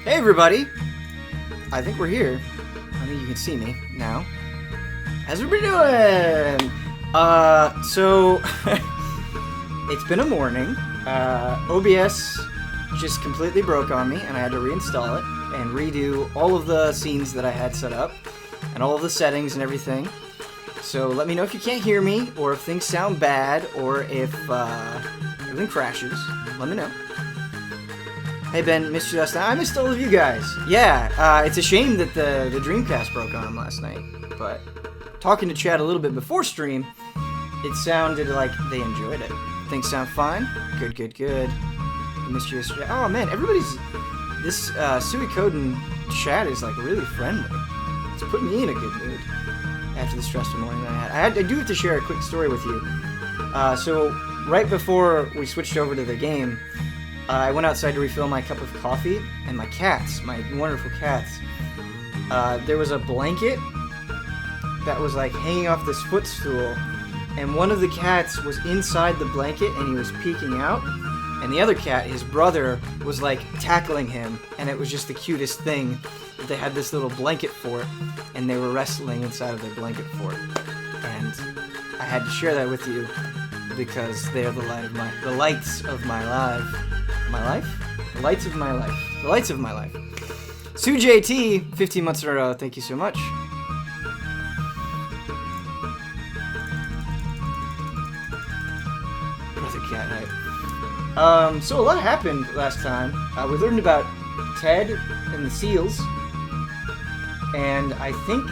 Hey everybody! I think we're here. I think you can see me now. How's everybody doing? So it's been a morning. OBS just completely broke on me and I had to reinstall it and redo all of the scenes that I had set up and all of the settings and everything. So let me know if you can't hear me or if things sound bad or if everything crashes. Let me know. Hey Ben, missed you last night. I missed all of you guys. Yeah, it's a shame that the Dreamcast broke on him last night, but talking to Chad a little bit before stream, it sounded like they enjoyed it. Things sound fine? Good, good, good. I missed you yesterday. Oh man, this Suikoden chat is like really friendly. It's putting me in a good mood after the stressful morning that I had. I do have to share a quick story with you. So right before we switched over to the game, I went outside to refill my cup of coffee, and my cats, my wonderful cats, there was a blanket that was like hanging off this footstool, and one of the cats was inside the blanket and he was peeking out, and the other cat, his brother, was like tackling him, and it was just the cutest thing that they had this little blanket fort, and they were wrestling inside of their blanket fort, and I had to share that with you because they are the lights of my life. My life? The lights of my life. The lights of my life. Sue JT, 15 months in a row. Thank you so much. Brother cat, right? So a lot happened last time. We learned about Ted and the seals. And I think...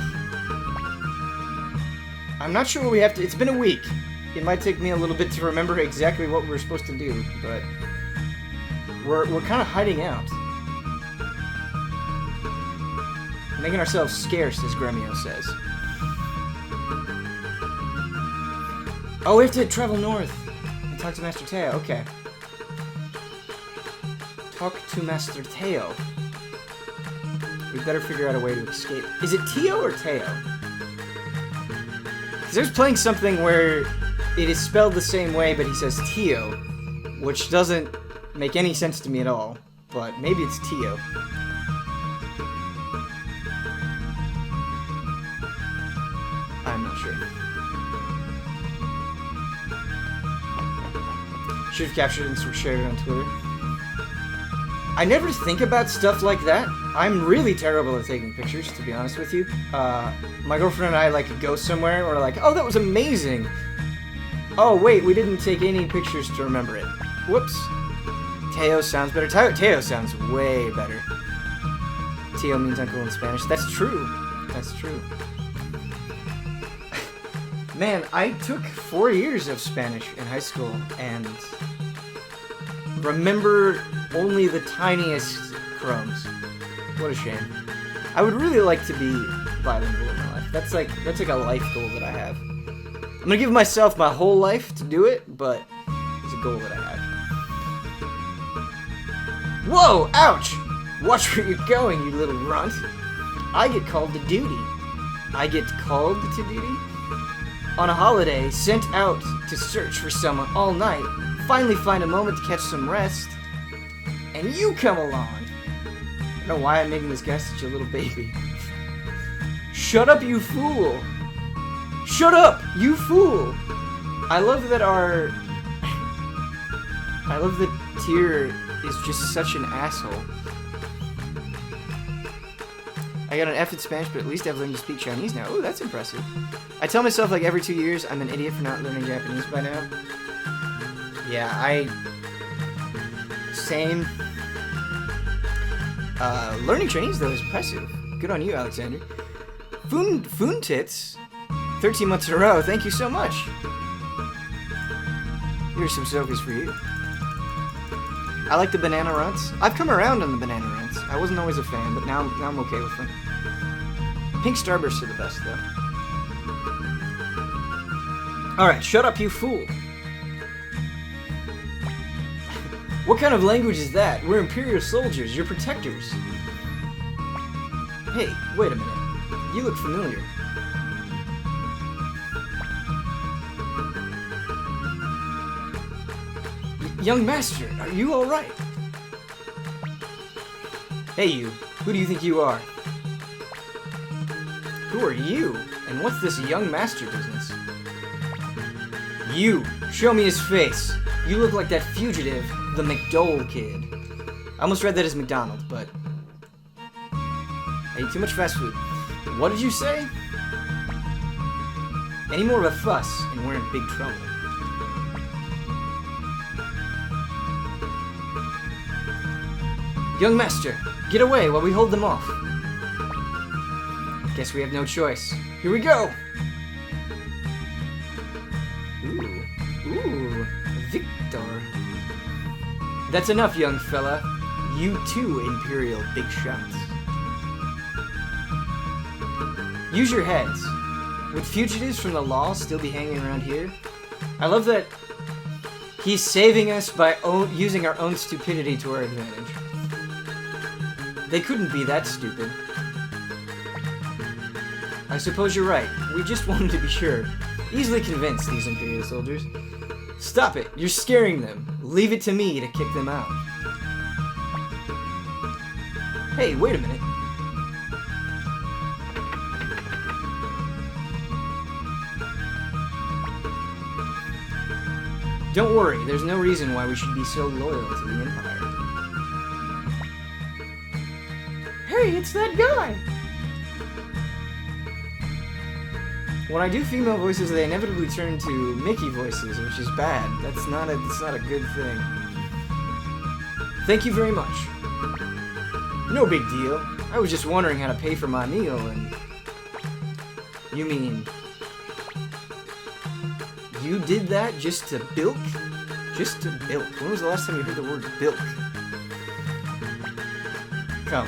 I'm not sure what we have to... It's been a week. It might take me a little bit to remember exactly what we're supposed to do, but... We're kind of hiding out. Making ourselves scarce, as Gremio says. Oh, we have to travel north and talk to Master Teo. Okay. Talk to Master Teo. We better figure out a way to escape. Is it Teo or Teo? Because there's playing something where it is spelled the same way, but he says Teo, which doesn't make any sense to me at all, but maybe it's Teo. I'm not sure. Should have captured and shared it on Twitter. I never think about stuff like that. I'm really terrible at taking pictures, to be honest with you. My girlfriend and I like go somewhere, and we're like, oh, that was amazing. Oh, wait, we didn't take any pictures to remember it. Whoops. Teo sounds better. Teo sounds way better. Teo means uncle in Spanish. That's true. That's true. Man, I took 4 years of Spanish in high school and remember only the tiniest crumbs. What a shame. I would really like to be bilingual in my life. That's like a life goal that I have. I'm gonna give myself my whole life to do it, but it's a goal that I have. Whoa! Ouch! Watch where you're going, you little runt. I get called to duty. I get called to duty? On a holiday, sent out to search for someone all night, finally find a moment to catch some rest, and you come along. I don't know why I'm making this guy such a little baby. Shut up, you fool! Shut up, you fool! I love that I love that Tyr is just such an asshole. I got an F in Spanish, but at least I've learned to speak Chinese now. Ooh, that's impressive. I tell myself like every 2 years I'm an idiot for not learning Japanese by now. Yeah, same. Learning Chinese though is impressive. Good on you, Alexander. Foon Tits, 13 months in a row. Thank you so much. Here's some Sophie's for you. I like the banana runts. I've come around on the banana runts. I wasn't always a fan, but now I'm okay with them. Pink Starbursts are the best, though. Alright, shut up, you fool. What kind of language is that? We're Imperial soldiers. You're protectors. Hey, wait a minute. You look familiar. Young master, are you alright? Hey you, who do you think you are? Who are you? And what's this young master business? You! Show me his face! You look like that fugitive, the McDole kid. I almost read that as McDonald, but... I eat too much fast food. What did you say? Any more of a fuss, and we're in big trouble. Young master, get away while we hold them off. Guess we have no choice. Here we go! Ooh, Victor. That's enough, young fella. You too, Imperial Big Shots. Use your heads. Would fugitives from the law still be hanging around here? I love that he's saving us by using our own stupidity to our advantage. They couldn't be that stupid. I suppose you're right. We just wanted to be sure. Easily convinced, these Imperial soldiers. Stop it! You're scaring them. Leave it to me to kick them out. Hey, wait a minute. Don't worry, there's no reason why we should be so loyal to the Empire. Hey, it's that guy! When I do female voices, they inevitably turn to Mickey voices, which is bad. That's not a good thing. Thank you very much. No big deal. I was just wondering how to pay for my meal, and... You mean... You did that just to bilk? Just to bilk. When was the last time you heard the word bilk? Come.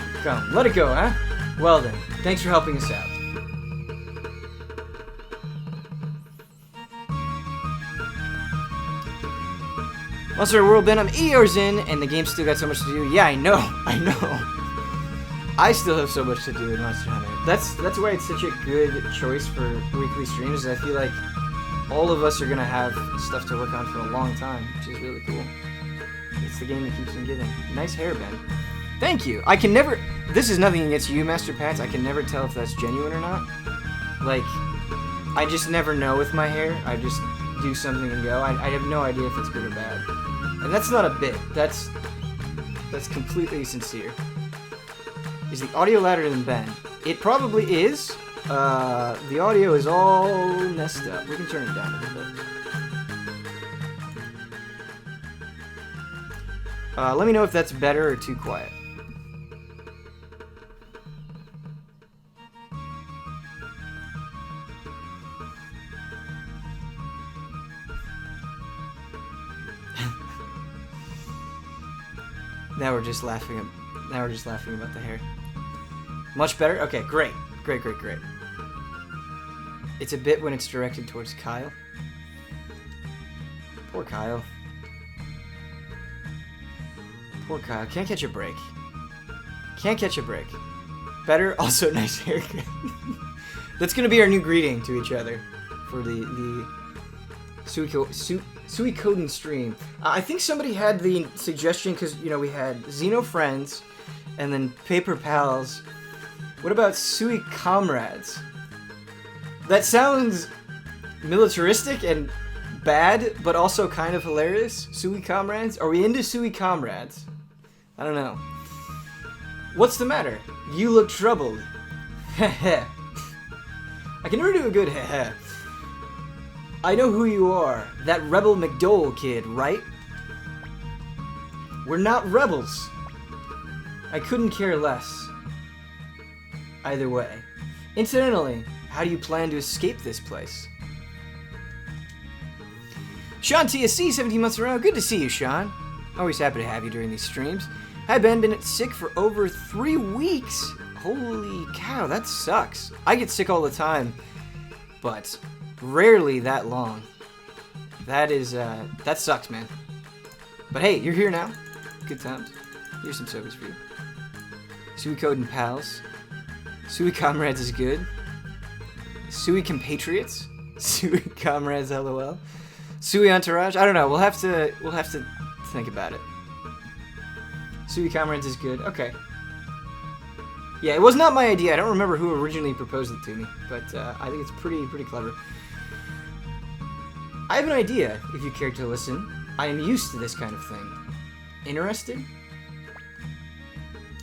Let it go, huh? Well then, thanks for helping us out. Monster World Ben, I'm 8 hours in, and the game's still got so much to do. Yeah, I know. I still have so much to do in Monster Hunter. That's why it's such a good choice for weekly streams. I feel like all of us are gonna have stuff to work on for a long time, which is really cool. It's the game that keeps on giving. Nice hair, Ben. Thank you. I can never... This is nothing against you, Master Pats. I can never tell if that's genuine or not. Like, I just never know with my hair. I just do something and go. I have no idea if it's good or bad. And that's not a bit. That's completely sincere. Is the audio louder than Ben? It probably is. The audio is all messed up. We can turn it down a little bit. Let me know if that's better or too quiet. Now we're just laughing about the hair. Much better? Okay, great. Great. It's a bit when it's directed towards Kyle. Poor Kyle. Can't catch a break. Better? Also, nice haircut. That's gonna be our new greeting to each other for the Suikoden stream. I think somebody had the suggestion, because, you know, we had Xeno Friends and then Paper Pals. What about Sui Comrades? That sounds militaristic and bad, but also kind of hilarious. Sui Comrades? Are we into Sui Comrades? I don't know. What's the matter? You look troubled. Heh. I can never do a good heh. I know who you are. That rebel McDole kid, right? We're not rebels. I couldn't care less. Either way. Incidentally, how do you plan to escape this place? Sean TSC, 17 months around. Good to see you, Sean. Always happy to have you during these streams. Hi, Ben. Been sick for over 3 weeks. Holy cow, that sucks. I get sick all the time, but rarely that long. That sucks, man. But hey, you're here now. Good times. Here's some sodas for you. Suikoden Pals. Sui Comrades is good. Sui Compatriots. Sui Comrades, LOL. Sui Entourage. I don't know. We'll have to think about it. Sui Comrades is good. Okay. Yeah, it was not my idea. I don't remember who originally proposed it to me, but I think it's pretty clever. I have an idea, if you care to listen. I am used to this kind of thing. Interested?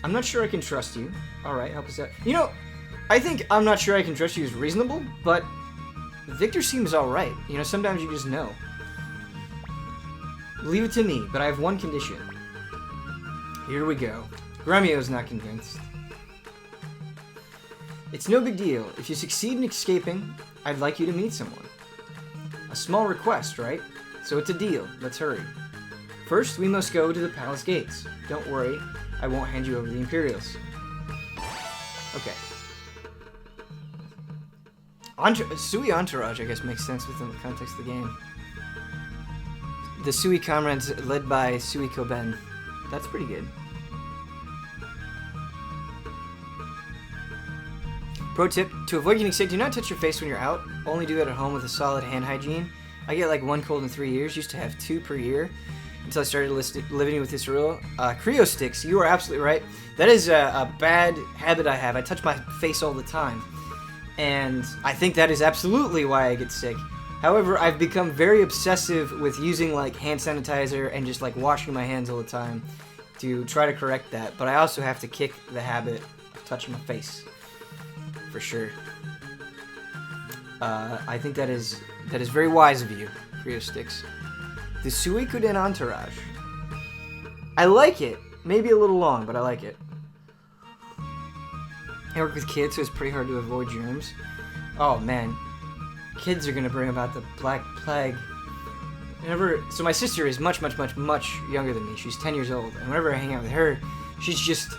I'm not sure I can trust you. Alright, help us out. You know, I think I'm not sure I can trust you is reasonable, but Victor seems alright. You know, sometimes you just know. Leave it to me, but I have one condition. Here we go. Gremio's not convinced. It's no big deal. If you succeed in escaping, I'd like you to meet someone. A small request, right? So it's a deal. Let's hurry. First, we must go to the palace gates. Don't worry, I won't hand you over to the Imperials. Okay. Sui Entourage, I guess, makes sense within the context of the game. The Sui comrades led by Suikoden. That's pretty good. Pro tip, to avoid getting sick, do not touch your face when you're out. Only do it at home with a solid hand hygiene. I get like 1 cold in 3 years. Used to have 2 per year until I started living with this rule. Creo sticks, you are absolutely right. That is a bad habit I have. I touch my face all the time. And I think that is absolutely why I get sick. However, I've become very obsessive with using like hand sanitizer and just like washing my hands all the time to try to correct that. But I also have to kick the habit of touching my face. For sure. I think that is very wise of you, Creo Sticks. The Suikoden Entourage. I like it. Maybe a little long, but I like it. I work with kids, so it's pretty hard to avoid germs. Oh man, kids are gonna bring about the Black Plague. So my sister is much younger than me. She's 10 years old, and whenever I hang out with her, she's just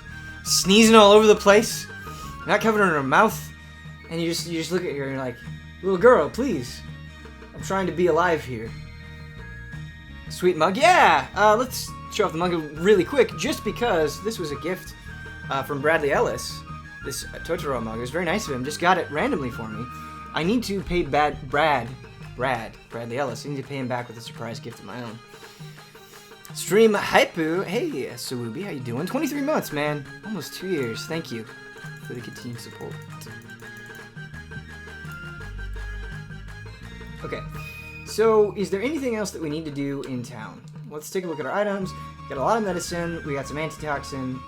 sneezing all over the place. Not covering her mouth, and you just look at her and you're like, little girl, please. I'm trying to be alive here. Sweet mug, yeah! Let's show off the mug really quick, just because this was a gift from Bradley Ellis. This Totoro mug. It was very nice of him. Just got it randomly for me. I need to pay Bradley Ellis. I need to pay him back with a surprise gift of my own. Stream Hypu. Hey, Suwubi, how you doing? 23 months, man. Almost 2 years. Thank you for the continued support. Okay, so is there anything else that we need to do in town? Let's take a look at our items. Got a lot of medicine. We got some antitoxin.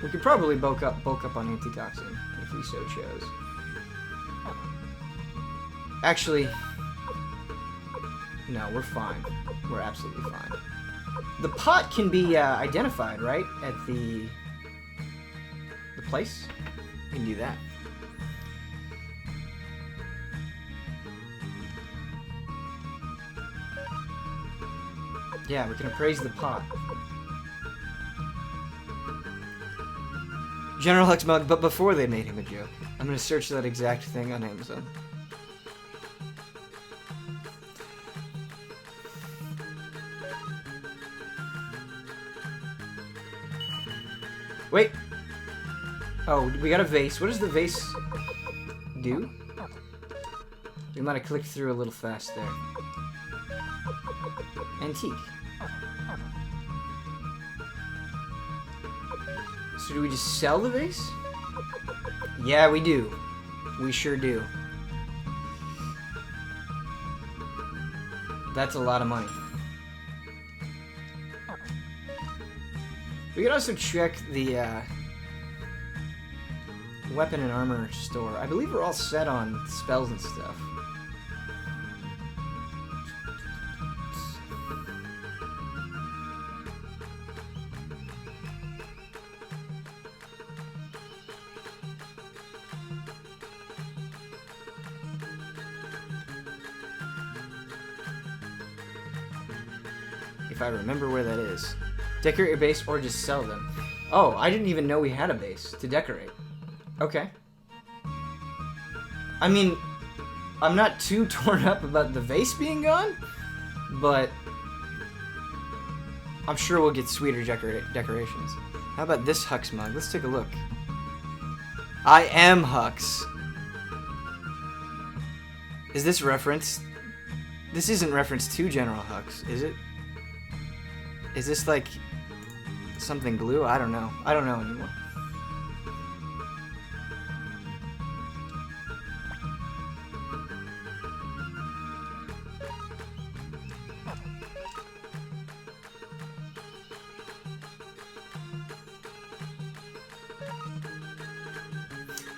We could probably bulk up on antitoxin if we so chose. Actually, no, we're fine. We're absolutely fine. The pot can be identified, right, at the place. We can do that. Yeah, we can appraise the pot. General Hux mug, but before they made him a joke. I'm gonna search that exact thing on Amazon. Wait. Oh, we got a vase. What does the vase do? We might have clicked through a little fast there. Antique. So do we just sell the vase? Yeah, we do. We sure do. That's a lot of money. We could also check the weapon and armor store. I believe we're all set on spells and stuff. If I remember where that is. Decorate your base or just sell them. Oh, I didn't even know we had a base to decorate. Okay. I mean, I'm not too torn up about the vase being gone, but I'm sure we'll get sweeter decorations. How about this Hux mug? Let's take a look. I am Hux. Is this reference? This isn't reference to General Hux, is it? Is this like something glue? I don't know. I don't know anymore.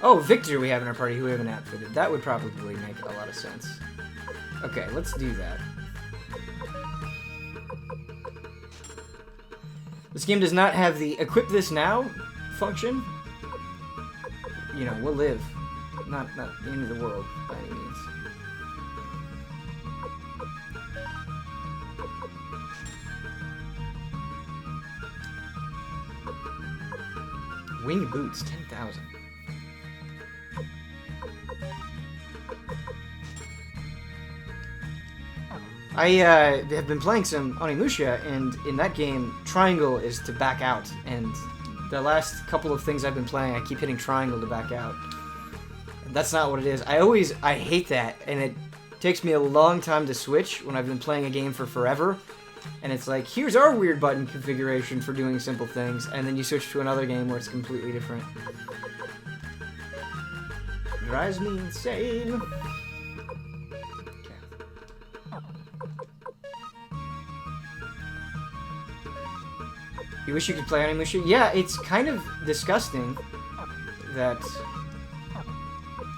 Oh, Victor we have in our party who we haven't outfitted. That would probably make a lot of sense. Okay, let's do that. This game does not have the equip this now function. You know, we'll live. Not the end of the world by any means. Wing boots, 10,000. I have been playing some Onimusha, and in that game, triangle is to back out. And the last couple of things I've been playing, I keep hitting triangle to back out. And that's not what it is. I hate that, and it takes me a long time to switch when I've been playing a game for forever. And it's like, here's our weird button configuration for doing simple things, and then you switch to another game where it's completely different. Drives me insane. You wish you could play Onimusha? Yeah, it's kind of disgusting that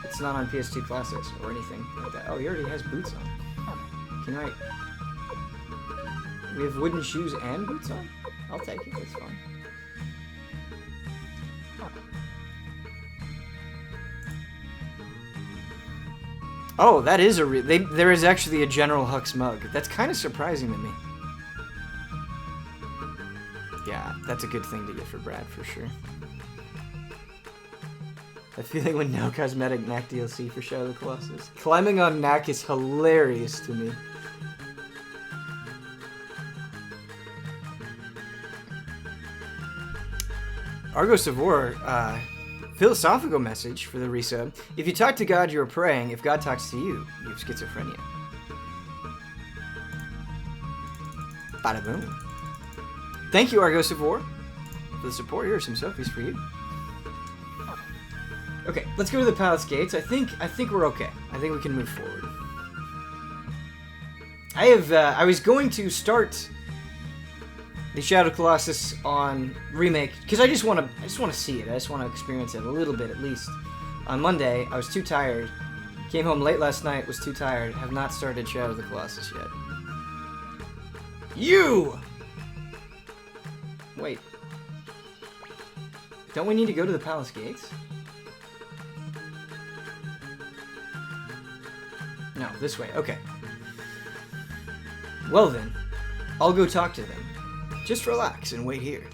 it's not on PS2 Classics or anything like that. Oh, he already has boots on. Can I... We have wooden shoes and boots on? I'll take it, that's fine. Oh, that is a there is actually a General Hux mug. That's kind of surprising to me. Yeah, that's a good thing to get for Brad, for sure. The feeling when no cosmetic Knack DLC for Shadow of the Colossus. Climbing on Knack is hilarious to me. Argo Savor, philosophical message for the resub. If you talk to God, you are praying. If God talks to you, you have schizophrenia. Bada boom. Thank you, Argo Savor, for the support. Here are some selfies for you. Okay, let's go to the Palace Gates. I think we're okay. I think we can move forward. I was going to start the Shadow Colossus on remake because I just want to see it. I just want to experience it a little bit at least. On Monday, I was too tired. Came home late last night. Was too tired. Have not started Shadow of the Colossus yet. You. Wait. Don't we need to go to the Palace Gates? No, this way. Okay. Well then, I'll go talk to them. Just relax and wait here.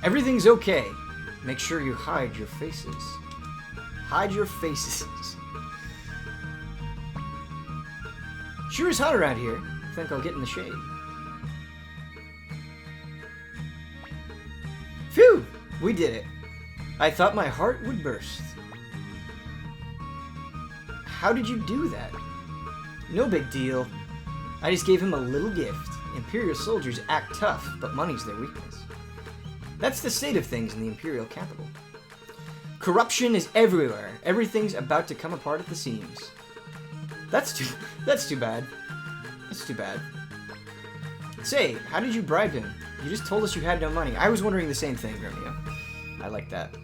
Everything's okay. Make sure you hide your faces. Hide your faces. Sure is hot around here. I think I'll get in the shade. Phew! We did it. I thought my heart would burst. How did you do that? No big deal. I just gave him a little gift. Imperial soldiers act tough, but money's their weakness. That's the state of things in the Imperial capital. Corruption is everywhere. Everything's about to come apart at the seams. That's too bad. That's too bad. Say, how did you bribe him? You just told us you had no money. I was wondering the same thing, Romeo. I like that.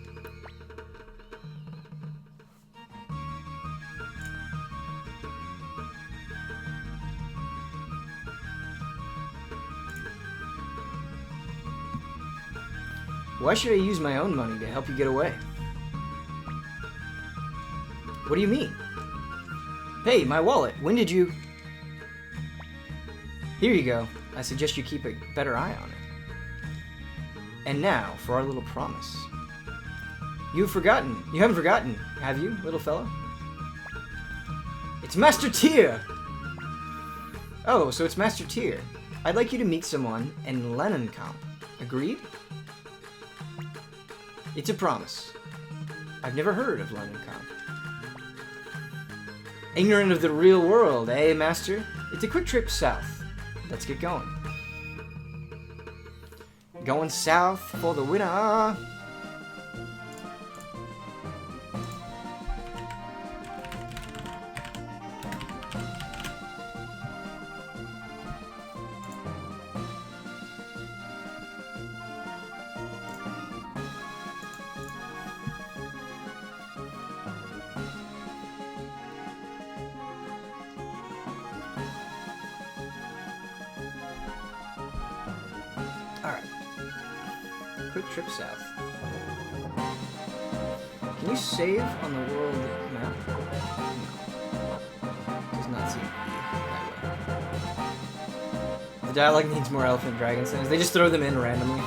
Why should I use my own money to help you get away? What do you mean? Hey, my wallet. When did you... Here you go. I suggest you keep a better eye on it. And now, for our little promise. You haven't forgotten, have you, little fella? It's Master Tyr! Oh, so it's Master Tyr. I'd like you to meet someone in Lennonkamp. Agreed? It's a promise. I've never heard of Lennonkamp. Ignorant of the real world, eh, Master? It's a quick trip south. Let's get going. Going south for the winner. quick trip south. Can you save on the world map? No. Does not seem to be that way. The dialogue needs more elephant dragon sounds. They just throw them in randomly.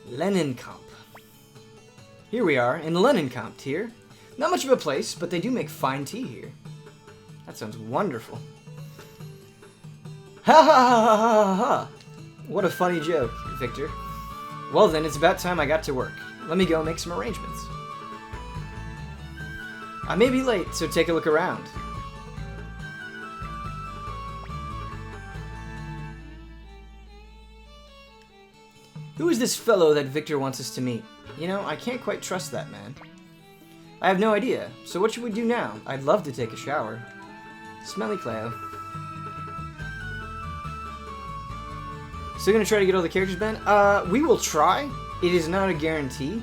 Lenenkamp. Here we are in Lenenkamp tier. Not much of a place, but they do make fine tea here. That sounds wonderful. Ha ha ha ha ha ha! What a funny joke, Victor. Well then, it's about time I got to work. Let me go make some arrangements. I may be late, so take a look around. Who is this fellow that Victor wants us to meet? You know, I can't quite trust that man. I have no idea, so what should we do now? I'd love to take a shower. Smelly Cleo. Still gonna try to get all the characters, Ben? We will try. It is not a guarantee.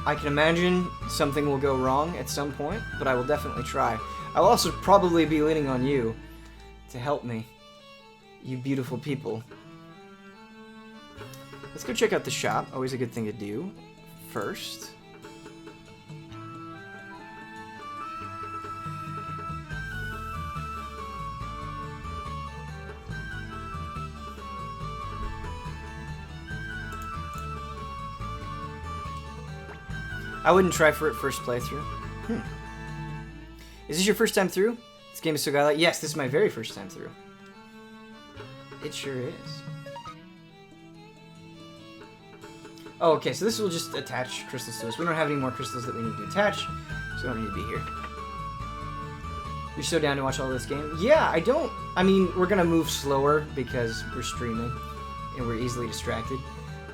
I can imagine something will go wrong at some point, but I will definitely try. I'll also probably be leaning on you to help me. You beautiful people. Let's go check out the shop. Always a good thing to do first. I wouldn't try for it first playthrough. Is this your first time through? This game is so godlike. Yes, this is my very first time through. It sure is. Oh, okay, so this will just attach crystals to us. We don't have any more crystals that we need to attach, so we don't need to be here. You're so down to watch all this game? Yeah, I mean, we're gonna move slower because we're streaming and we're easily distracted.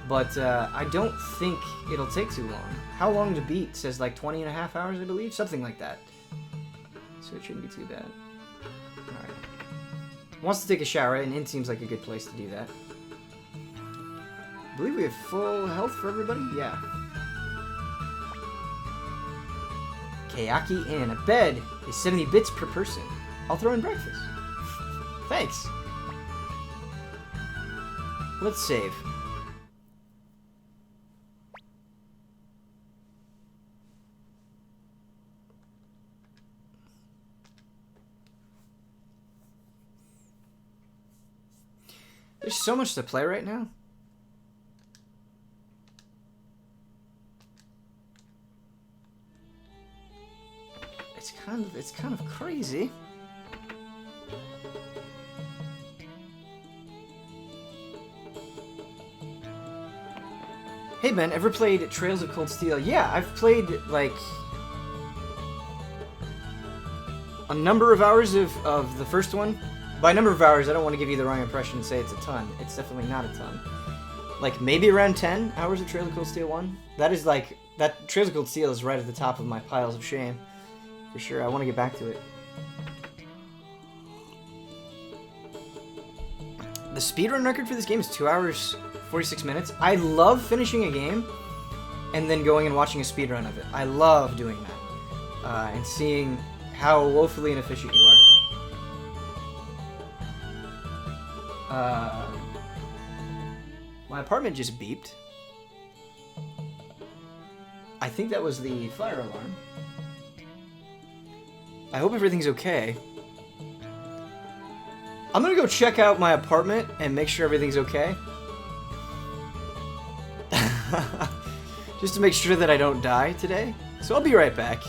But I don't think it'll take too long. How long to beat? It says like 20 and a half hours, I believe? Something like that. So it shouldn't be too bad. Alright. Wants to take a shower, and Inn seems like a good place to do that. I believe we have full health for everybody? Yeah. Kayaki Inn. A bed is 70 bits per person. I'll throw in breakfast. Thanks. Let's save. There's so much to play right now. It's kind of crazy. Hey Ben, ever played Trails of Cold Steel? Yeah, I've played like a number of hours of the first one. By number of hours, I don't want to give you the wrong impression and say it's a ton. It's definitely not a ton. Like, maybe around 10 hours of Trails of Cold Steel 1. That is like, that Trails of Cold Steel is right at the top of my piles of shame. For sure, I want to get back to it. The speedrun record for this game is 2 hours, 46 minutes. I love finishing a game and then going and watching a speedrun of it. I love doing that. And seeing how woefully inefficient you are. My apartment just beeped. I think that was the fire alarm. I hope everything's okay. I'm gonna go check out my apartment and make sure everything's okay. Just to make sure that I don't die today. So I'll be right back.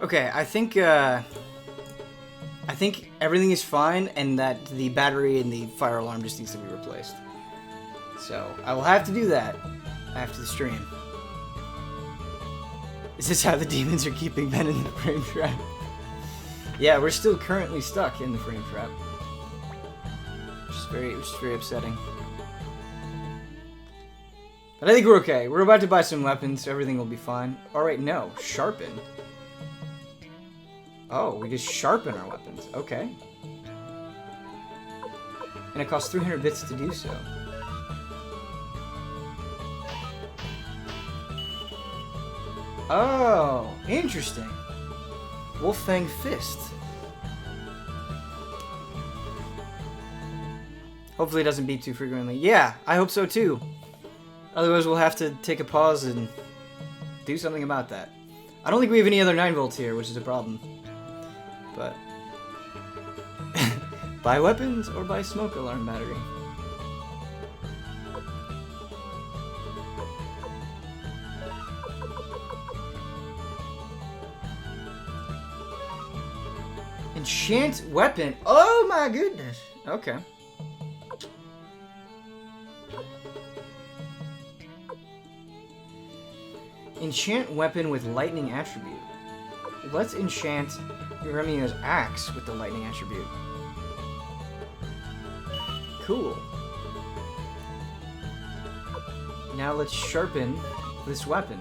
Okay, I think everything is fine, and that the battery and the fire alarm just needs to be replaced. So I will have to do that after the stream. Is this how the demons are keeping Ben in the frame trap? Yeah, we're still currently stuck in the frame trap. Which is very upsetting. But I think we're okay. We're about to buy some weapons, so everything will be fine. Alright, no. Sharpen. Oh, we just sharpen our weapons. Okay. And it costs 300 bits to do so. Oh, interesting. Wolfang Fist. Hopefully it doesn't beep too frequently. Yeah, I hope so too. Otherwise we'll have to take a pause and do something about that. I don't think we have any other 9 volts here, which is a problem. But buy weapons or buy smoke alarm battery. Enchant weapon. Oh my goodness. Okay. Enchant weapon with lightning attribute. Let's enchant Remio's axe with the lightning attribute. Cool. Now let's sharpen this weapon.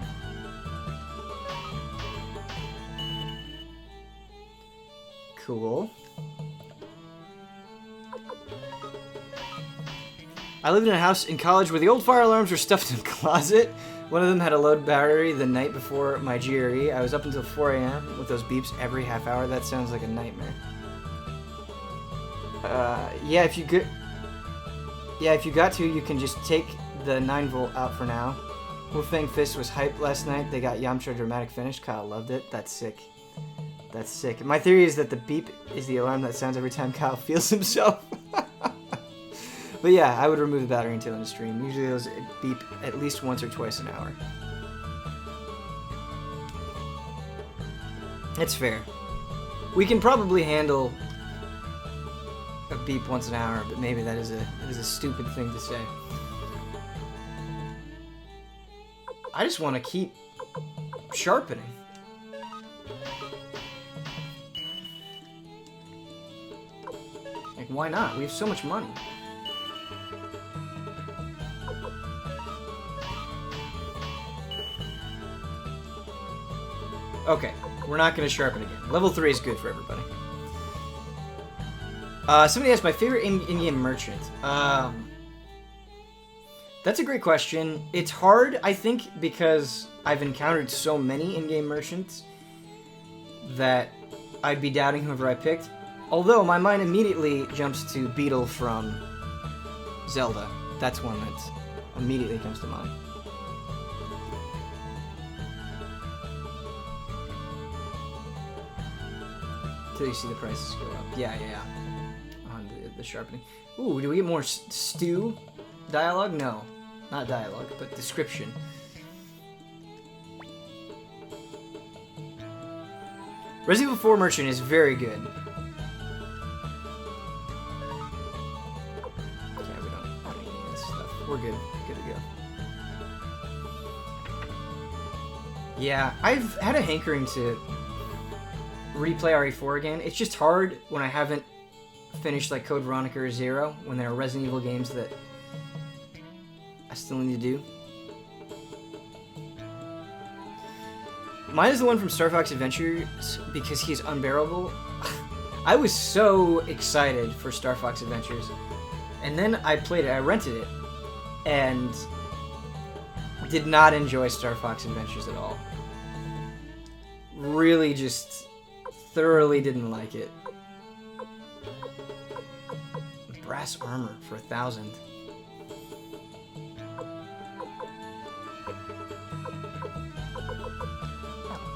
Cool. I lived in a house in college where the old fire alarms were stuffed in a closet. One of them had a low battery the night before my GRE. I was up until 4 a.m. with those beeps every half hour. That sounds like a nightmare. Yeah, if you got to, you can just take the 9 volt out for now. Wolfang Fist was hyped last night. They got Yamcha dramatic finish. Kyle loved it. That's sick. That's sick. My theory is that the beep is the alarm that sounds every time Kyle feels himself. But yeah, I would remove the battery until in the stream. Usually those beep at least once or twice an hour. It's fair. We can probably handle a beep once an hour, but maybe that is a stupid thing to say. I just want to keep sharpening. Like, why not? We have so much money. Okay, we're not going to sharpen again. Level 3 is good for everybody. Somebody asked my favorite in-game merchant. That's a great question. It's hard, I think, because I've encountered so many in-game merchants that I'd be doubting whoever I picked. Although, my mind immediately jumps to Beetle from Zelda. That's one that immediately comes to mind. Until you see the prices go up. Yeah. On the sharpening. Ooh, do we get more stew dialogue? No. Not dialogue, but description. Resident Evil 4 Merchant is very good. Okay, we don't have any of this stuff. We're good. Good to go. Yeah, I've had a hankering to replay RE4 again. It's just hard when I haven't finished like Code Veronica or Zero, when there are Resident Evil games that I still need to do. Mine is the one from Star Fox Adventures because he's unbearable. I was so excited for Star Fox Adventures, and then I played it, I rented it, and did not enjoy Star Fox Adventures at all. Really just thoroughly didn't like it. Brass armor for 1,000.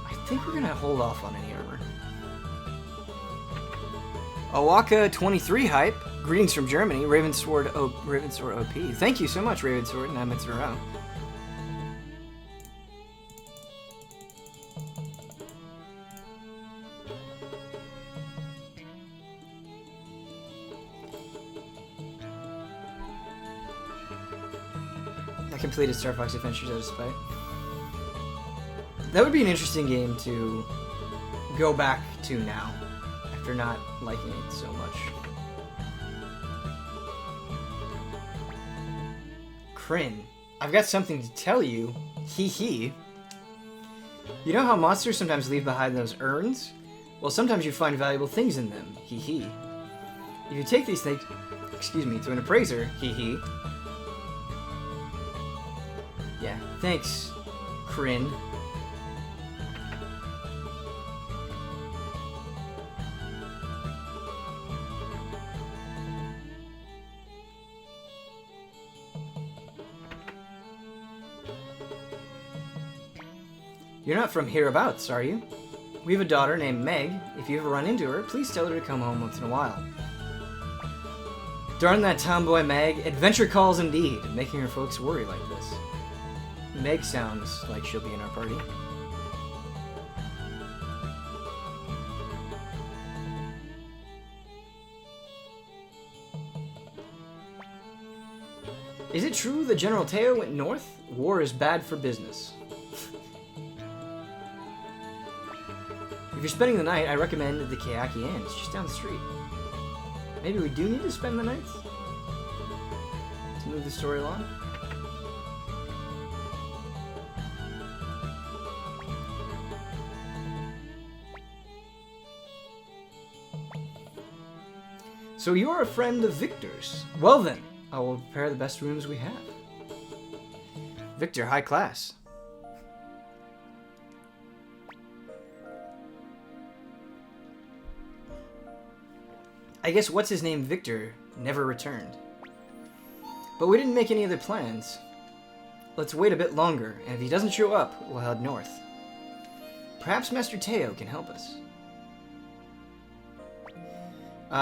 I think we're gonna hold off on any armor. Awaka 23 hype. Greetings from Germany. Ravensword OP. Thank you so much, Ravensword and Amitsuro. completed Star Fox Adventures out of spite. That would be an interesting game to go back to now, after not liking it so much. Kryn, I've got something to tell you. Hee hee. You know how monsters sometimes leave behind those urns? Well, sometimes you find valuable things in them. Hee hee. If you take these things, to an appraiser, hee hee. Yeah, thanks, Kryn. You're not from hereabouts, are you? We have a daughter named Meg. If you ever run into her, please tell her to come home once in a while. Darn that tomboy Meg. Adventure calls indeed, making her folks worry like this. Meg sounds like she'll be in our party. Is it true that General Teo went north? War is bad for business. If you're spending the night, I recommend the Kayaki Inn. It's just down the street. Maybe we do need to spend the night to move the story along. So you're a friend of Victor's. Well then, I will prepare the best rooms we have. Victor, high class. I guess what's-his-name Victor never returned. But we didn't make any other plans. Let's wait a bit longer, and if he doesn't show up, we'll head north. Perhaps Master Teo can help us.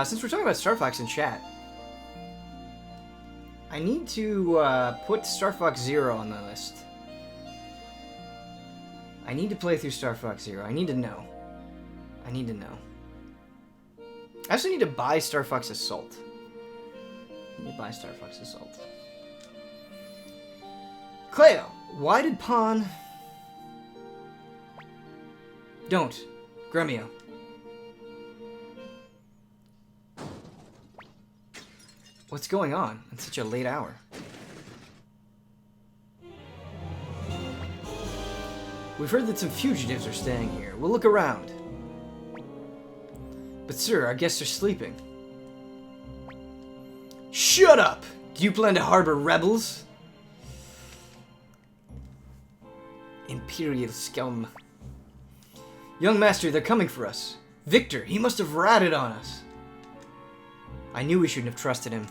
Since we're talking about Star Fox in chat, I need to put Star Fox Zero on the list. I need to play through Star Fox Zero. I need to know. I need to know. I also need to buy Star Fox Assault. I need to buy Star Fox Assault. Cleo, why did Pawn... Don't. Gremio. What's going on at such a late hour? We've heard that some fugitives are staying here. We'll look around. But sir, our guests are sleeping. Shut up! Do you plan to harbor rebels? Imperial scum. Young master, they're coming for us. Victor, he must have ratted on us. I knew we shouldn't have trusted him.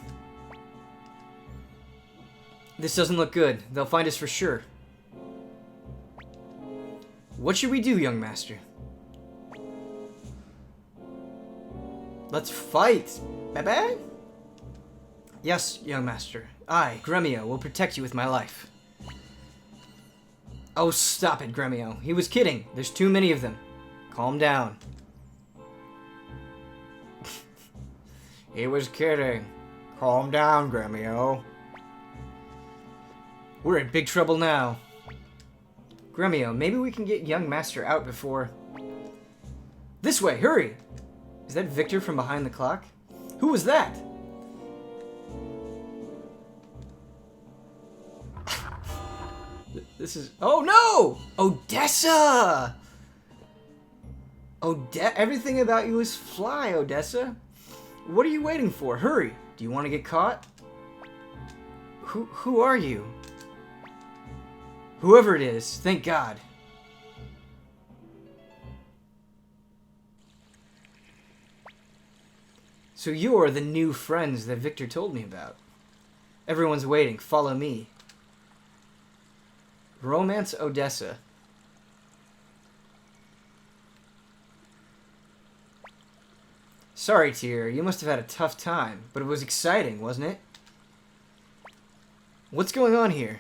This doesn't look good. They'll find us for sure. What should we do, young master? Let's fight, baby! Yes, young master. I, Gremio, will protect you with my life. Oh, stop it, Gremio. He was kidding. There's too many of them. Calm down. He was kidding. Calm down, Gremio. We're in big trouble now. Gremio, maybe we can get young master out before... This way, hurry! Is that Victor from behind the clock? Who was that? This is... Oh no! Odessa! Everything about you is fly, Odessa. What are you waiting for? Hurry! Do you want to get caught? Who are you? Whoever it is, thank God. So you're the new friends that Victor told me about. Everyone's waiting. Follow me. Romance Odessa. Sorry, Tyr. You must have had a tough time, but it was exciting, wasn't it? What's going on here?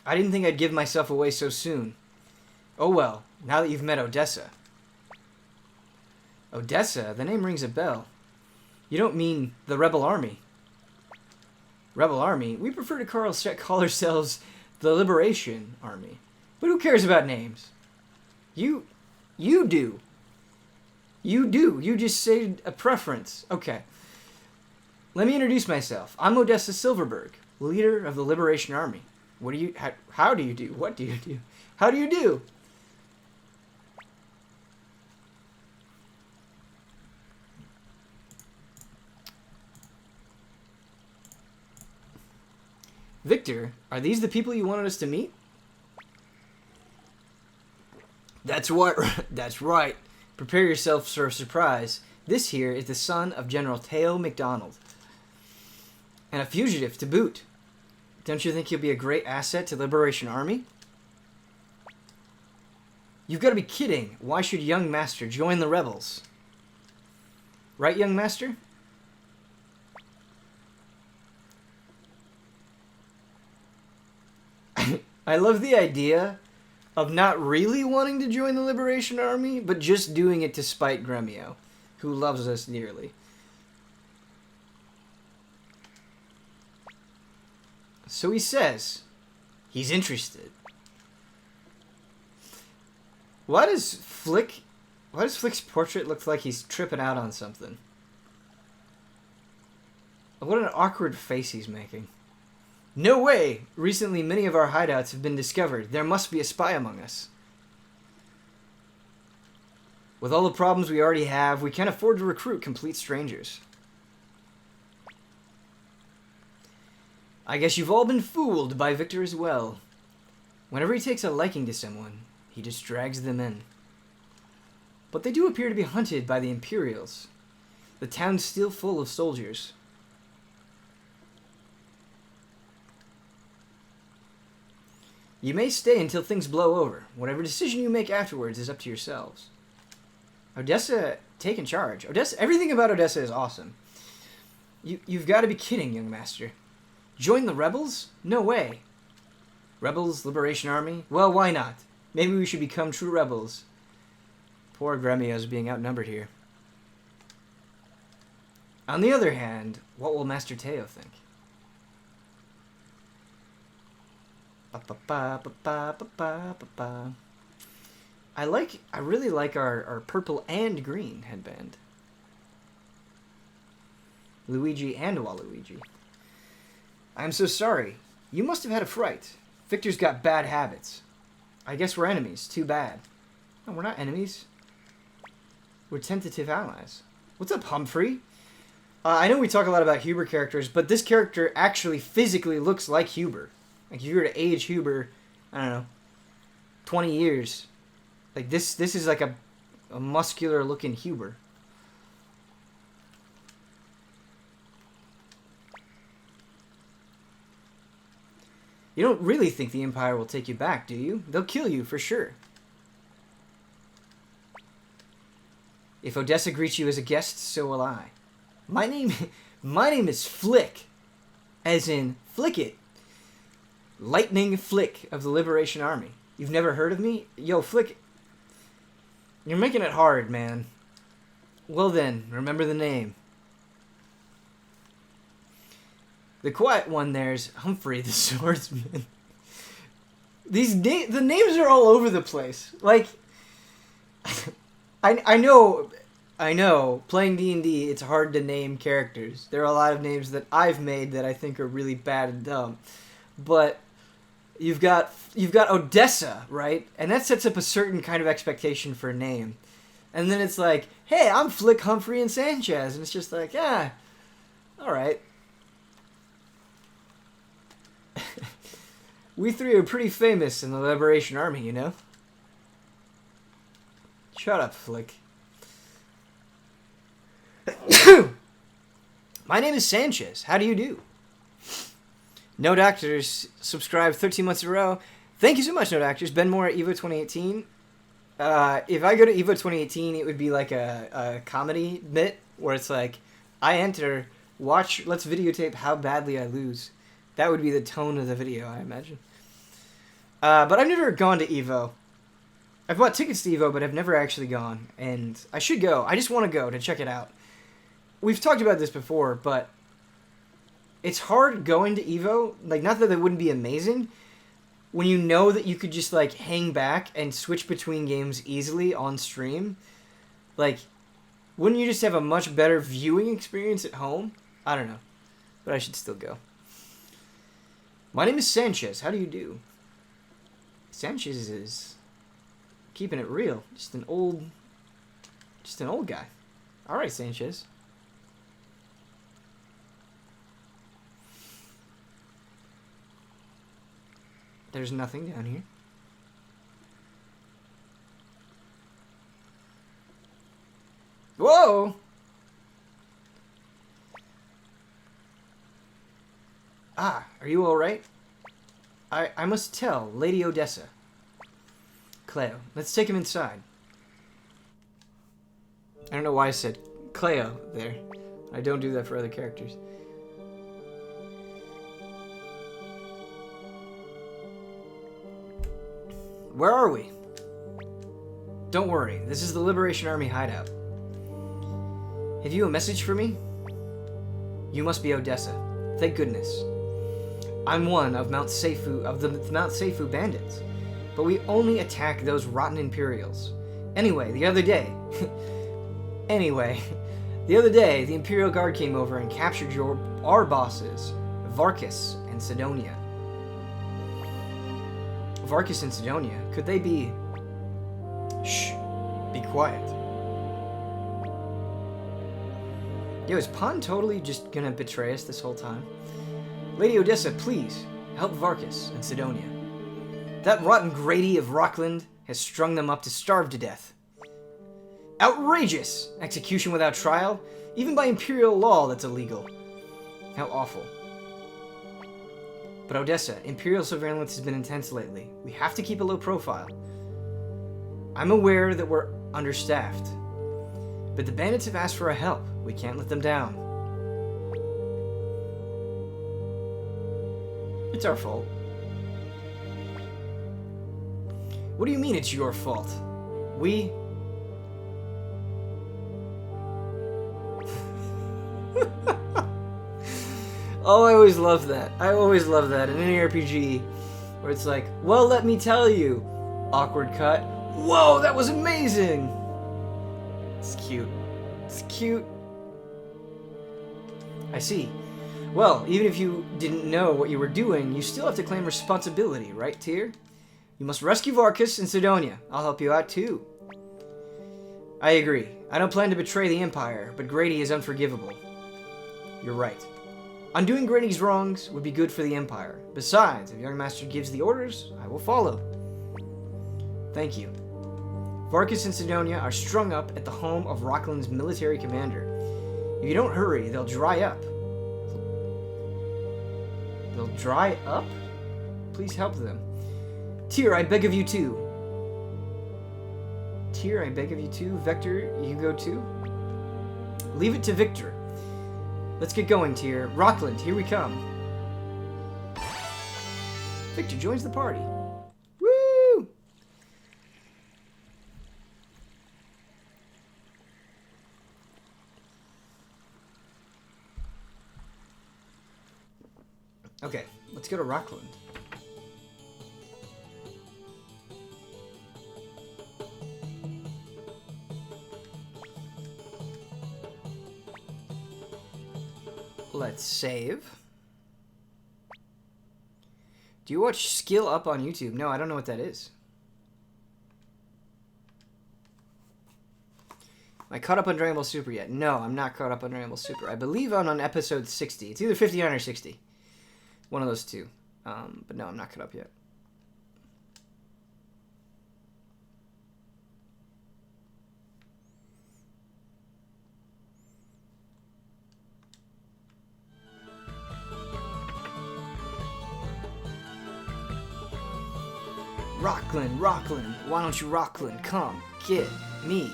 I didn't think I'd give myself away so soon. Oh well, now that you've met Odessa. Odessa? The name rings a bell. You don't mean the rebel army? Rebel Army? We prefer to call ourselves the Liberation Army. But who cares about names? You do. You do. You just say a preference. Okay. Let me introduce myself. I'm Odessa Silverberg, leader of the Liberation Army. What do you... How do you do? What do you do? How do you do? Victor, are these the people you wanted us to meet? That's right. Prepare yourself for a surprise. This here is the son of General Teo McDonald. And a fugitive to boot. Don't you think he'll be a great asset to the Liberation Army? You've got to be kidding. Why should young master join the rebels? Right, young master? I love the idea of not really wanting to join the Liberation Army, but just doing it to spite Gremio, who loves us dearly. So he says he's interested. Why does Flick's portrait look like he's tripping out on something? What an awkward face he's making. No way! Recently, many of our hideouts have been discovered. There must be a spy among us. With all the problems we already have, we can't afford to recruit complete strangers. I guess you've all been fooled by Victor as well. Whenever he takes a liking to someone, he just drags them in. But they do appear to be hunted by the Imperials. The town's still full of soldiers. You may stay until things blow over. Whatever decision you make afterwards is up to yourselves. Odessa taking charge. Everything about Odessa is awesome. You've got to be kidding, young master. Join the rebels? No way. Rebels, Liberation Army? Well, why not? Maybe we should become true rebels. Poor Gremio's being outnumbered here. On the other hand, what will Master Teo think? I really like our purple and green headband. Luigi and Waluigi. I'm so sorry. You must have had a fright. Victor's got bad habits. I guess we're enemies. Too bad. No, we're not enemies. We're tentative allies. What's up, Humphrey? I know we talk a lot about Huber characters, but this character actually physically looks like Huber. Like, if you were to age Huber, I don't know, 20 years. Like, this is like a muscular-looking Huber. You don't really think the Empire will take you back, do you? They'll kill you, for sure. If Odessa greets you as a guest, so will I. My name is Flick. As in, Flick It. Lightning Flick of the Liberation Army. You've never heard of me? Yo, Flick. You're making it hard, man. Well then, remember the name. The quiet one there's Humphrey the Swordsman. The names are all over the place. Like, I know, playing D&D, it's hard to name characters. There are a lot of names that I've made that I think are really bad and dumb. But you've got Odessa, right? And that sets up a certain kind of expectation for a name. And then it's like, hey, I'm Flick, Humphrey, and Sanchez. And it's just like, yeah, all right. We three are pretty famous in the Liberation Army, you know? Shut up, Flick. My name is Sanchez. How do you do? No Doctors subscribed 13 months in a row. Thank you so much, No Doctors. Ben Moore at EVO 2018. If I go to EVO 2018, it would be like a comedy bit where it's like, I enter, let's videotape how badly I lose. That would be the tone of the video, I imagine. But I've never gone to EVO. I've bought tickets to EVO, but I've never actually gone. And I should go. I just want to go to check it out. We've talked about this before, but It's hard going to Evo, like, not that it wouldn't be amazing, when you know that you could just, like, hang back and switch between games easily on stream. Like, wouldn't you just have a much better viewing experience at home? I don't know, but I should still go. My name is Sanchez. How do you do? Sanchez is keeping it real. Just an old guy. All right, Sanchez. There's nothing down here. Whoa! Ah, are you alright? I must tell Lady Odessa. Cleo, let's take him inside. I don't know why I said Cleo there. I don't do that for other characters. Where are we? Don't worry, this is the Liberation Army hideout. Have you a message for me? You must be Odessa. Thank goodness. I'm one of the Mount Seifu bandits, but we only attack those rotten Imperials. Anyway, the other day, the Imperial Guard came over and captured our bosses, Varkas and Sidonia. Varkas and Sidonia, could they be... Shh, be quiet. Yo, is Pon totally just gonna betray us this whole time? Lady Odessa, please, help Varkas and Sidonia. That rotten Grady of Rockland has strung them up to starve to death. Outrageous! Execution without trial? Even by Imperial law, that's illegal. How awful. But Odessa, Imperial surveillance has been intense lately. We have to keep a low profile. I'm aware that we're understaffed, but the bandits have asked for our help. We can't let them down. It's our fault. What do you mean it's your fault? We... Oh, I always love that. I always love that in any RPG where it's like, well, let me tell you. Awkward cut. Whoa, that was amazing! It's cute. It's cute. I see. Well, even if you didn't know what you were doing, you still have to claim responsibility, right, Tyr? You must rescue Varkas and Sidonia. I'll help you out, too. I agree. I don't plan to betray the Empire, but Grady is unforgivable. You're right. Undoing Grady's wrongs would be good for the Empire. Besides, if young master gives the orders, I will follow. Thank you. Varkas and Sidonia are strung up at the home of Rockland's military commander. If you don't hurry, they'll dry up. They'll dry up? Please help them. Tyr, I beg of you too. Tyr, I beg of you too. Vector, you go too. Leave it to Victor. Let's get going, Tyr. Rockland, here we come. Victor joins the party. Woo! Okay, let's go to Rockland. Let's save. Do you watch Skill Up on YouTube? No, I don't know what that is. Am I caught up on Dragon Ball Super yet? No, I'm not caught up on Dragon Ball Super. I believe I'm on episode 60. It's either 59 or 60. One of those two. But no, I'm not caught up yet. Rockland, Rockland, why don't you Rockland come get me?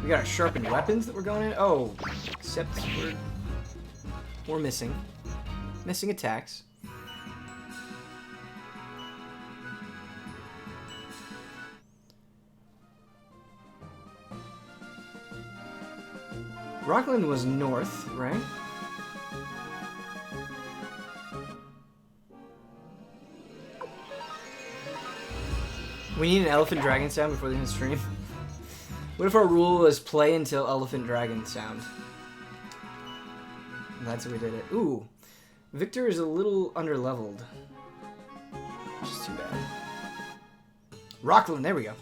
We got our sharpened weapons that we're going in. Oh, except we're missing. missing attacks. Rockland was north, right? We need an elephant dragon sound before the end of the stream. What if our rule was play until elephant dragon sound? That's how we did it. Ooh. Victor is a little underleveled. Which is too bad. Rockland, there we go.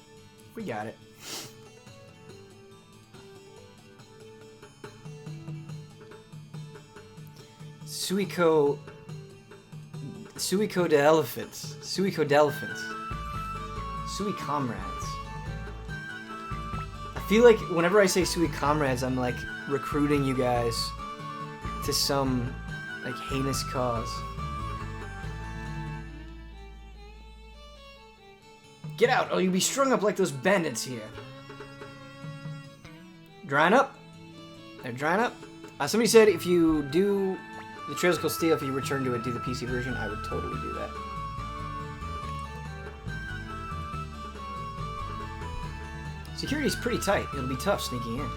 We got it. Suiko de elephants. Suiko de elephants. Sui comrades. I feel like whenever I say Sui comrades, I'm like recruiting you guys to some like heinous cause. Get out, or you'll be strung up like those bandits here. Drying up. They're drying up. Somebody said if you do the Trails of Cold Steel, if you return to it, do the PC version, I would totally do that. Security's pretty tight. It'll be tough sneaking in.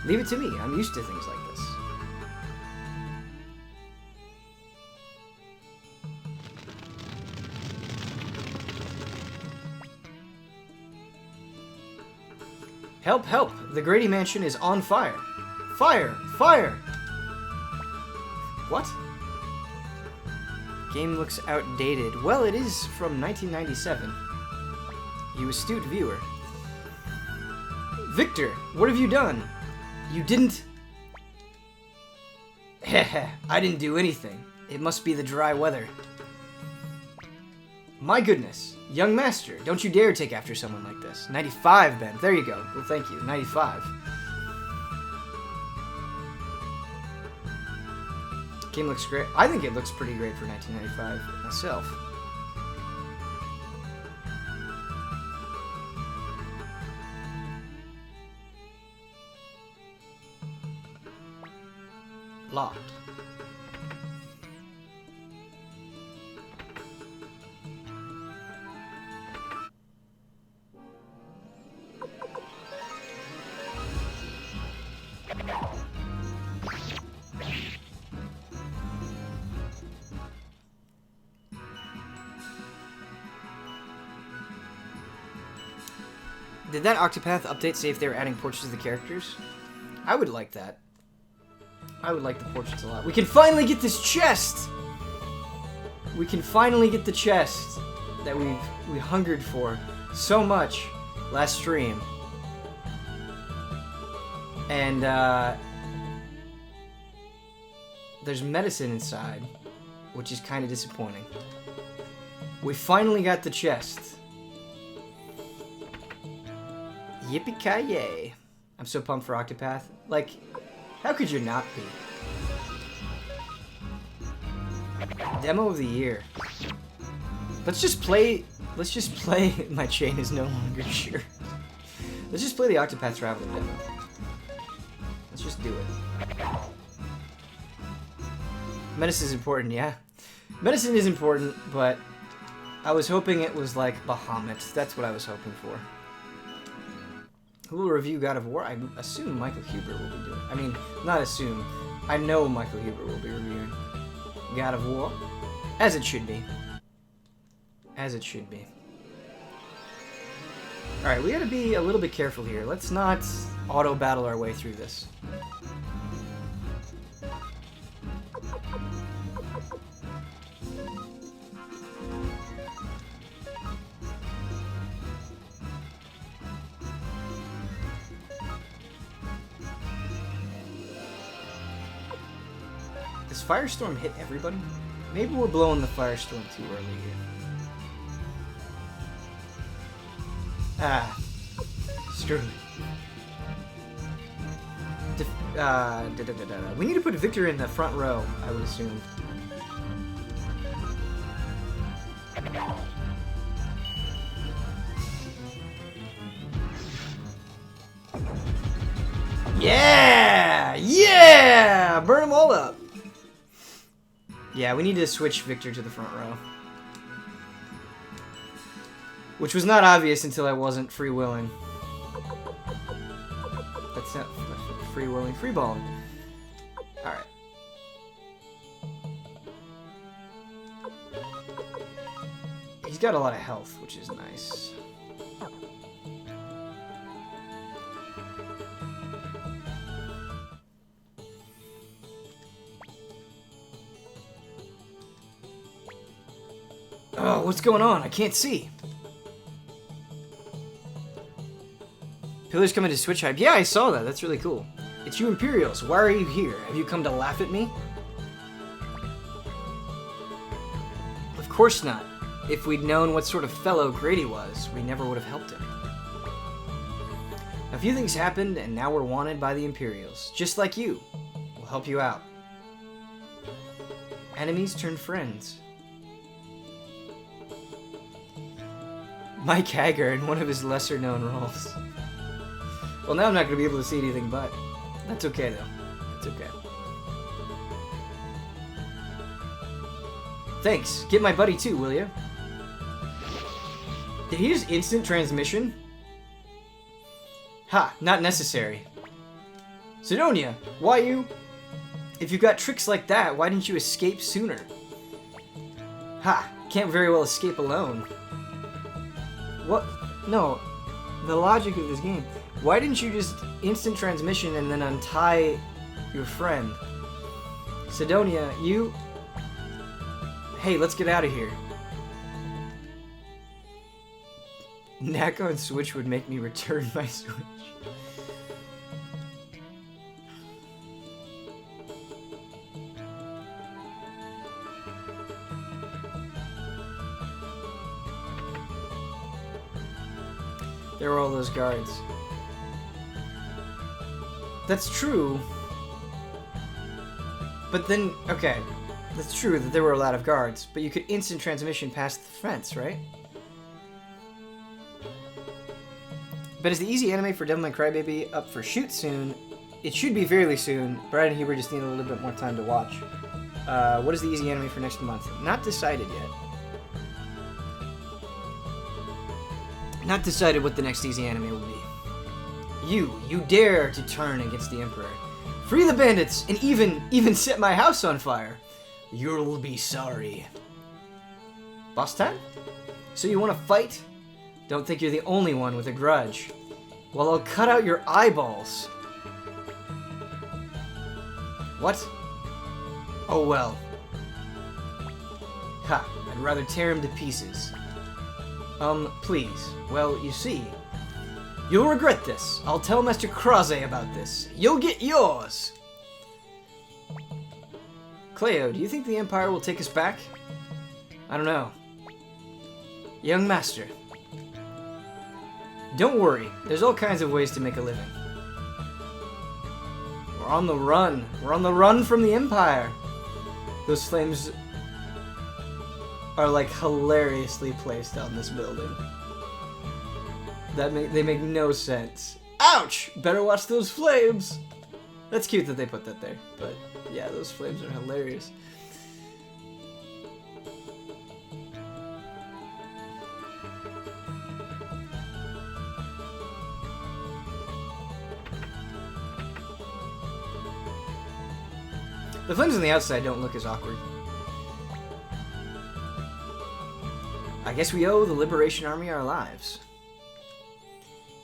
Leave it to me. I'm used to things like this. Help, help! The Grady Mansion is on fire. Fire! Fire! What? Game looks outdated. Well, it is from 1997. You astute viewer. Victor, what have you done? You didn't... Heh I didn't do anything. It must be the dry weather. My goodness. Young master, don't you dare take after someone like this. 95, Ben. There you go. Well, thank you. 95. Game looks great. I think it looks pretty great for 1995 myself. Locked. Did that Octopath update say if they were adding portraits to the characters? I would like that. I would like the portraits a lot. We can finally get this chest! We can finally get the chest that we hungered for so much last stream. And there's medicine inside, which is kind of disappointing. We finally got the chest. Yippee-ki-yay. I'm so pumped for Octopath. Like, how could you not be? Demo of the year. Let's just play My Chain is No Longer Sure. Let's just play the Octopath Traveler demo. Let's just do it. Medicine is important, yeah. Medicine is important, but I was hoping it was like Bahamut. That's what I was hoping for. Who will review God of War? I assume Michael Huber will be doing it. I mean, not assume. I know Michael Huber will be reviewing God of War. As it should be. As it should be. Alright, we gotta be a little bit careful here. Let's not auto-battle our way through this. Does Firestorm hit everybody? Maybe we're blowing the Firestorm too early here. Ah. Screw it. We need to put Victor in the front row, I would assume. Yeah! Yeah! Burn them all up. Yeah, we need to switch Victor to the front row. Which was not obvious until I wasn't free-willing. That's not free-willing, free-balling. Alright. He's got a lot of health, which is nice. Oh, what's going on? I can't see. Pillar's coming to Switch Hype. Yeah, I saw that. That's really cool. It's you Imperials. Why are you here? Have you come to laugh at me? Of course not. If we'd known what sort of fellow Grady was, we never would have helped him. A few things happened, and now we're wanted by the Imperials. Just like you. We'll help you out. Enemies turn friends. Mike Hager in one of his lesser-known roles. Well, now I'm not going to be able to see anything but. That's okay, though. That's okay. Thanks. Get my buddy, too, will you? Did he use instant transmission? Ha, not necessary. Sidonia, why you? If you got tricks like that, why didn't you escape sooner? Ha, can't very well escape alone. What? No. The logic of this game. Why didn't you just instant transmission and then untie your friend? Sidonia, you... Hey, let's get out of here. Nako and Switch would make me return my Switch. There were all those guards. That's true. But then, okay. That's true that there were a lot of guards, but you could instant transmission past the fence, right? But is the easy anime for Devil May Cry Baby up for shoot soon? It should be fairly soon. Brad and Huber just need a little bit more time to watch. What is the easy anime for next month? Not decided yet. Not decided what the next easy anime will be. You dare to turn against the Emperor. Free the bandits and even set my house on fire. You'll be sorry. Boss time? So you want to fight? Don't think you're the only one with a grudge. Well, I'll cut out your eyeballs. What? Oh well. Ha, I'd rather tear him to pieces. Please. Well, you see. You'll regret this. I'll tell Master Krause about this. You'll get yours! Cleo, do you think the Empire will take us back? I don't know. Young Master. Don't worry. There's all kinds of ways to make a living. We're on the run. We're on the run from the Empire. Those flames are like hilariously placed on this building. They make no sense. Ouch! Better watch those flames! That's cute that they put that there, but yeah, those flames are hilarious. The flames on the outside don't look as awkward. I guess we owe the Liberation Army our lives.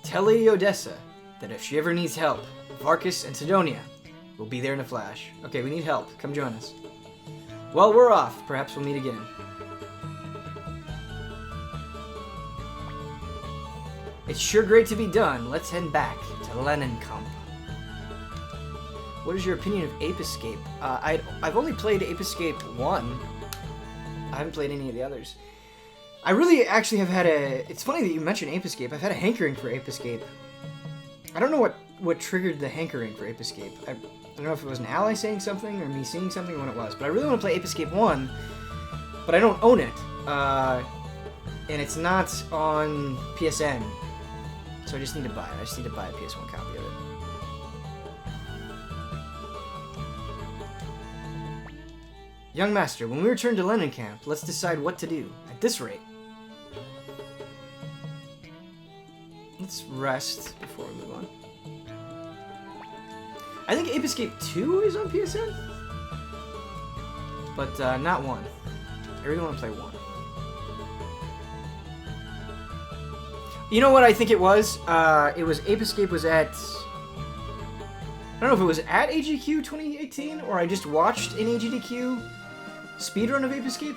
Tell Lady Odessa that if she ever needs help, Varkas and Sidonia will be there in a flash. Okay, we need help. Come join us. Well, we're off. Perhaps we'll meet again. It's sure great to be done. Let's head back to Lennenkamp. What is your opinion of Ape Escape? I've only played Ape Escape 1. I haven't played any of the others. I really actually have had a... It's funny that you mentioned Ape Escape. I've had a hankering for Ape Escape. I don't know what triggered the hankering for Ape Escape. I don't know if it was an ally saying something or me seeing something when it was. But I really want to play Ape Escape 1, but I don't own it. And it's not on PSN. So I just need to buy it. I just need to buy a PS1 copy of it. Young Master, when we return to Lenin Camp, let's decide what to do. At this rate. Let's rest before we move on. I think Ape Escape 2 is on PSN? But not 1. I really want to play 1. You know what I think it was? It was Ape Escape was at... I don't know if it was at AGQ 2018, or I just watched an AGDQ speedrun of Ape Escape.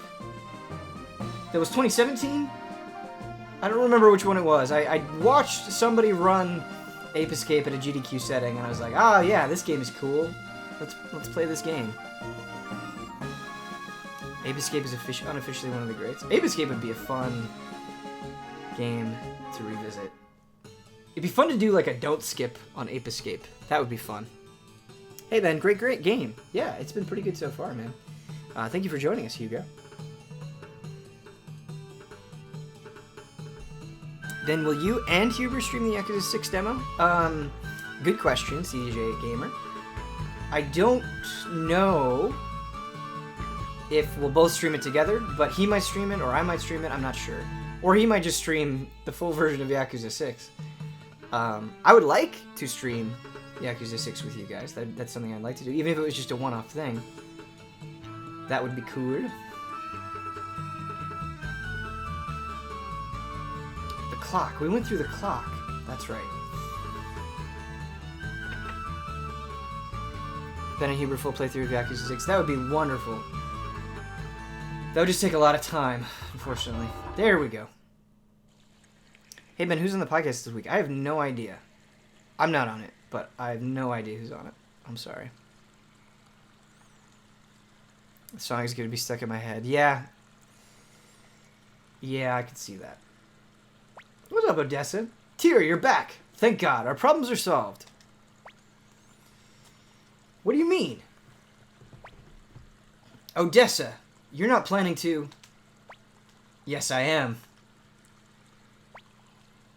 That was 2017? I don't remember which one it was. I watched somebody run Ape Escape at a GDQ setting, and I was like, ah, yeah, this game is cool. Let's play this game. Ape Escape is unofficially one of the greats. Ape Escape would be a fun game to revisit. It'd be fun to do like a don't skip on Ape Escape. That would be fun. Hey Ben, great game. Yeah, it's been pretty good so far, man. Thank you for joining us, Hugo. Then will you and Huber stream the Yakuza 6 demo? Good question, CJ Gamer. I don't know if we'll both stream it together, but he might stream it or I might stream it, I'm not sure. Or he might just stream the full version of Yakuza 6. I would like to stream Yakuza 6 with you guys. That's something I'd like to do, even if it was just a one-off thing. That would be cool. The clock. We went through the clock. That's right. Ben and Huber full playthrough of Yakuza 6. That would be wonderful. That would just take a lot of time, unfortunately. There we go. Hey Ben, who's on the podcast this week? I have no idea. I'm not on it, but I have no idea who's on it. I'm sorry. The song is going to be stuck in my head. Yeah. Yeah, I can see that. What's up, Odessa? Tyr, you're back. Thank God. Our problems are solved. What do you mean? Odessa, you're not planning to... Yes, I am.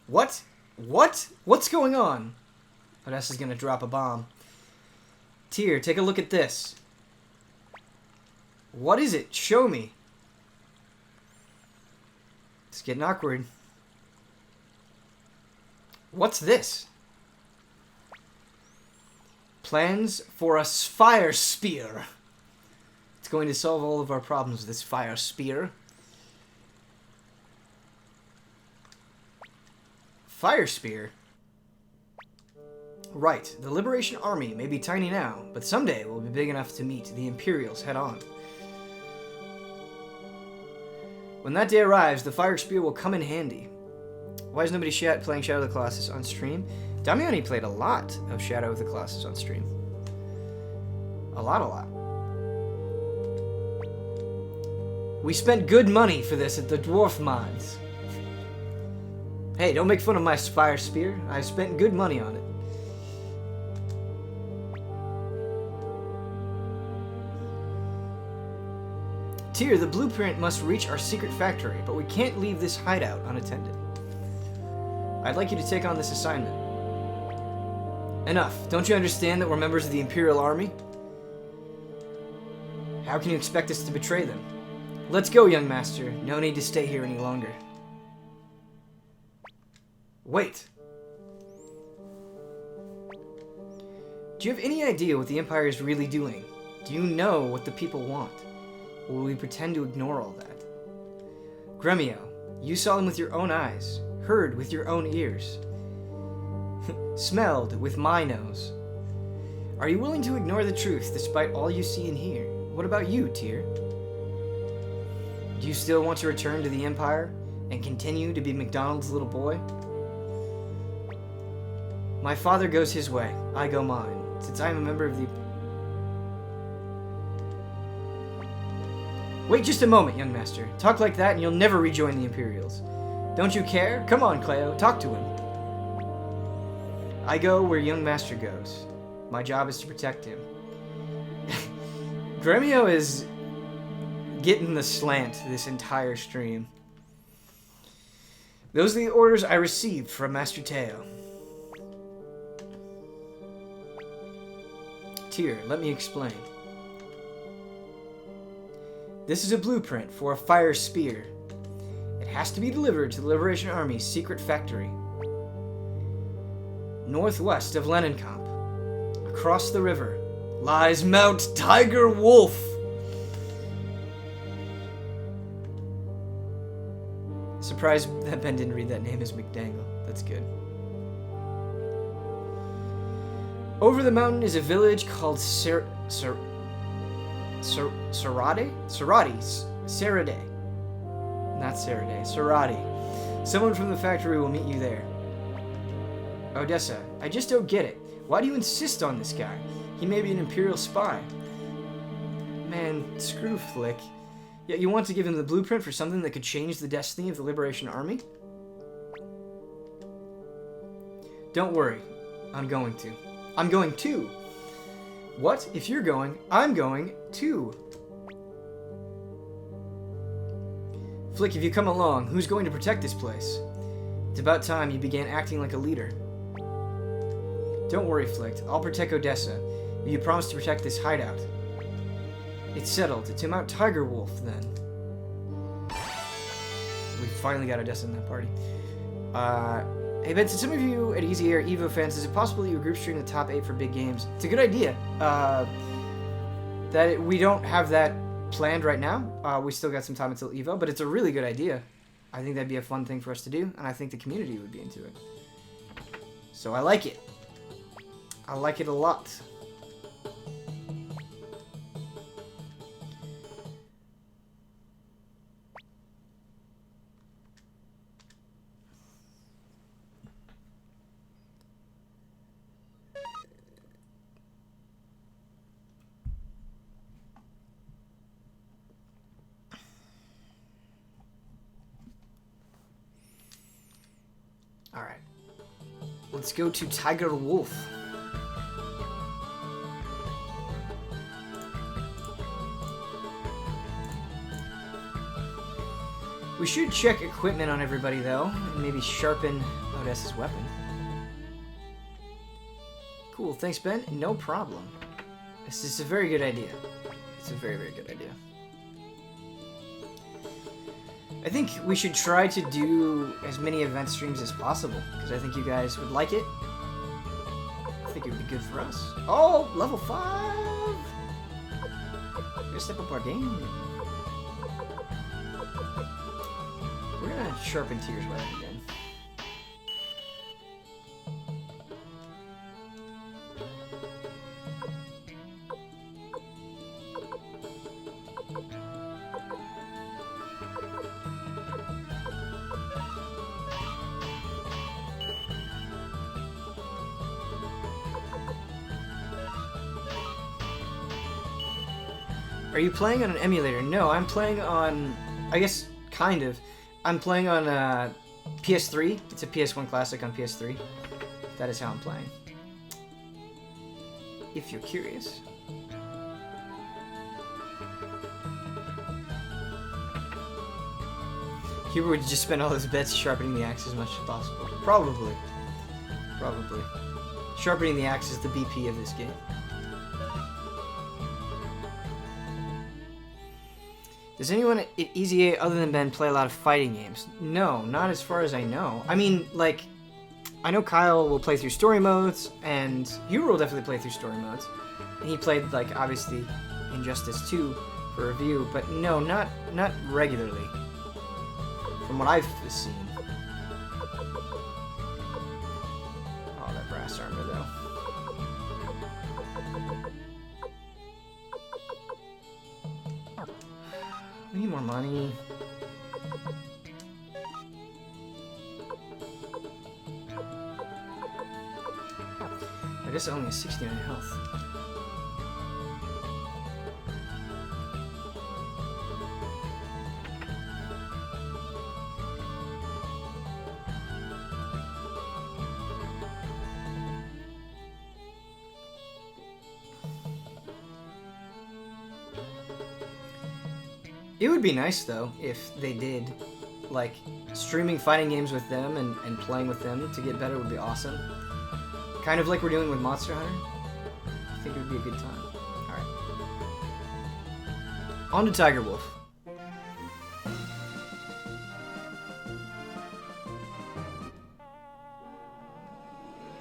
What? What? What's going on? Odessa's gonna drop a bomb. Tyr, take a look at this. What is it? Show me. It's getting awkward. What's this? Plans for a fire spear. It's going to solve all of our problems, this fire spear. Fire spear? Right, the Liberation Army may be tiny now, but someday we'll be big enough to meet the Imperials head-on. When that day arrives, the fire spear will come in handy. Why is nobody playing Shadow of the Colossus on stream? Damiani played a lot of Shadow of the Colossus on stream. A lot. We spent good money for this at the Dwarf Mines. Hey, don't make fun of my fire spear. I spent good money on it. Tyr, the blueprint must reach our secret factory, but we can't leave this hideout unattended. I'd like you to take on this assignment. Enough. Don't you understand that we're members of the Imperial Army? How can you expect us to betray them? Let's go, young master. No need to stay here any longer. Wait. Do you have any idea what the Empire is really doing? Do you know what the people want? Or will we pretend to ignore all that? Gremio, you saw them with your own eyes, heard with your own ears, smelled with my nose. Are you willing to ignore the truth despite all you see and hear? What about you, Tyr? Do you still want to return to the Empire and continue to be McDonald's little boy? My father goes his way, I go mine. Since I am a member of the... Wait just a moment, young master. Talk like that and you'll never rejoin the Imperials. Don't you care? Come on, Cleo, talk to him. I go where young master goes. My job is to protect him. Gremio is getting the slant this entire stream. Those are the orders I received from Master Teo. Tyr, let me explain. This is a blueprint for a fire spear. It has to be delivered to the Liberation Army's secret factory. Northwest of Lenincamp, across the river, lies Mount Tiger Wolf. Surprised that Ben didn't read that name as McDangle. That's good. Over the mountain is a village called Sarade? Not Sarade. Sarade. Someone from the factory will meet you there. Odessa, I just don't get it. Why do you insist on this guy? He may be an Imperial spy. Man, screw Flick. Yet you want to give him the blueprint for something that could change the destiny of the Liberation Army? Don't worry. I'm going to. I'm going too. What? If you're going, I'm going too. Flick, if you come along, who's going to protect this place? It's about time you began acting like a leader. Don't worry, Flick. I'll protect Odessa. If you promise to protect this hideout. It's settled. It's Mount Tiger Wolf, then. We finally got Odessa in that party. Hey, Ben, since some of you at Easy are Evo fans, is it possible that you group stream the top 8 for big games? It's a good idea. We don't have that planned right now. We still got some time until Evo, but it's a really good idea. I think that'd be a fun thing for us to do, and I think the community would be into it. So I like it. I like it a lot. Alright. Let's go to Tiger Wolf. We should check equipment on everybody, though, and maybe sharpen Odessa's weapon. Cool, thanks, Ben. No problem. This is a very good idea. It's a very, very good idea. I think we should try to do as many event streams as possible, because I think you guys would like it. I think it would be good for us. Oh, level 5! We're gonna step up our game. We're gonna sharpen Tears weapon again. Are you playing on an emulator? No, I'm playing on, I guess, kind of. I'm playing on PS3. It's a PS1 Classic on PS3. That is how I'm playing. If you're curious. Hubert would just spend all his bets sharpening the axe as much as possible. Probably. Probably. Sharpening the axe is the BP of this game. Does anyone at Easy 8 other than Ben play a lot of fighting games? No, not as far as I know. I mean, like, I know Kyle will play through story modes, and Hubert will definitely play through story modes. And he played, like, obviously Injustice 2 for review, but no, not regularly. From what I've seen. Oh, that brass armor, though. We need more money. I guess it only has 69 health. It would be nice, though, if they did, like, streaming fighting games with them and playing with them to get better would be awesome. Kind of like we're doing with Monster Hunter. I think it would be a good time. Alright. On to Tiger Wolf.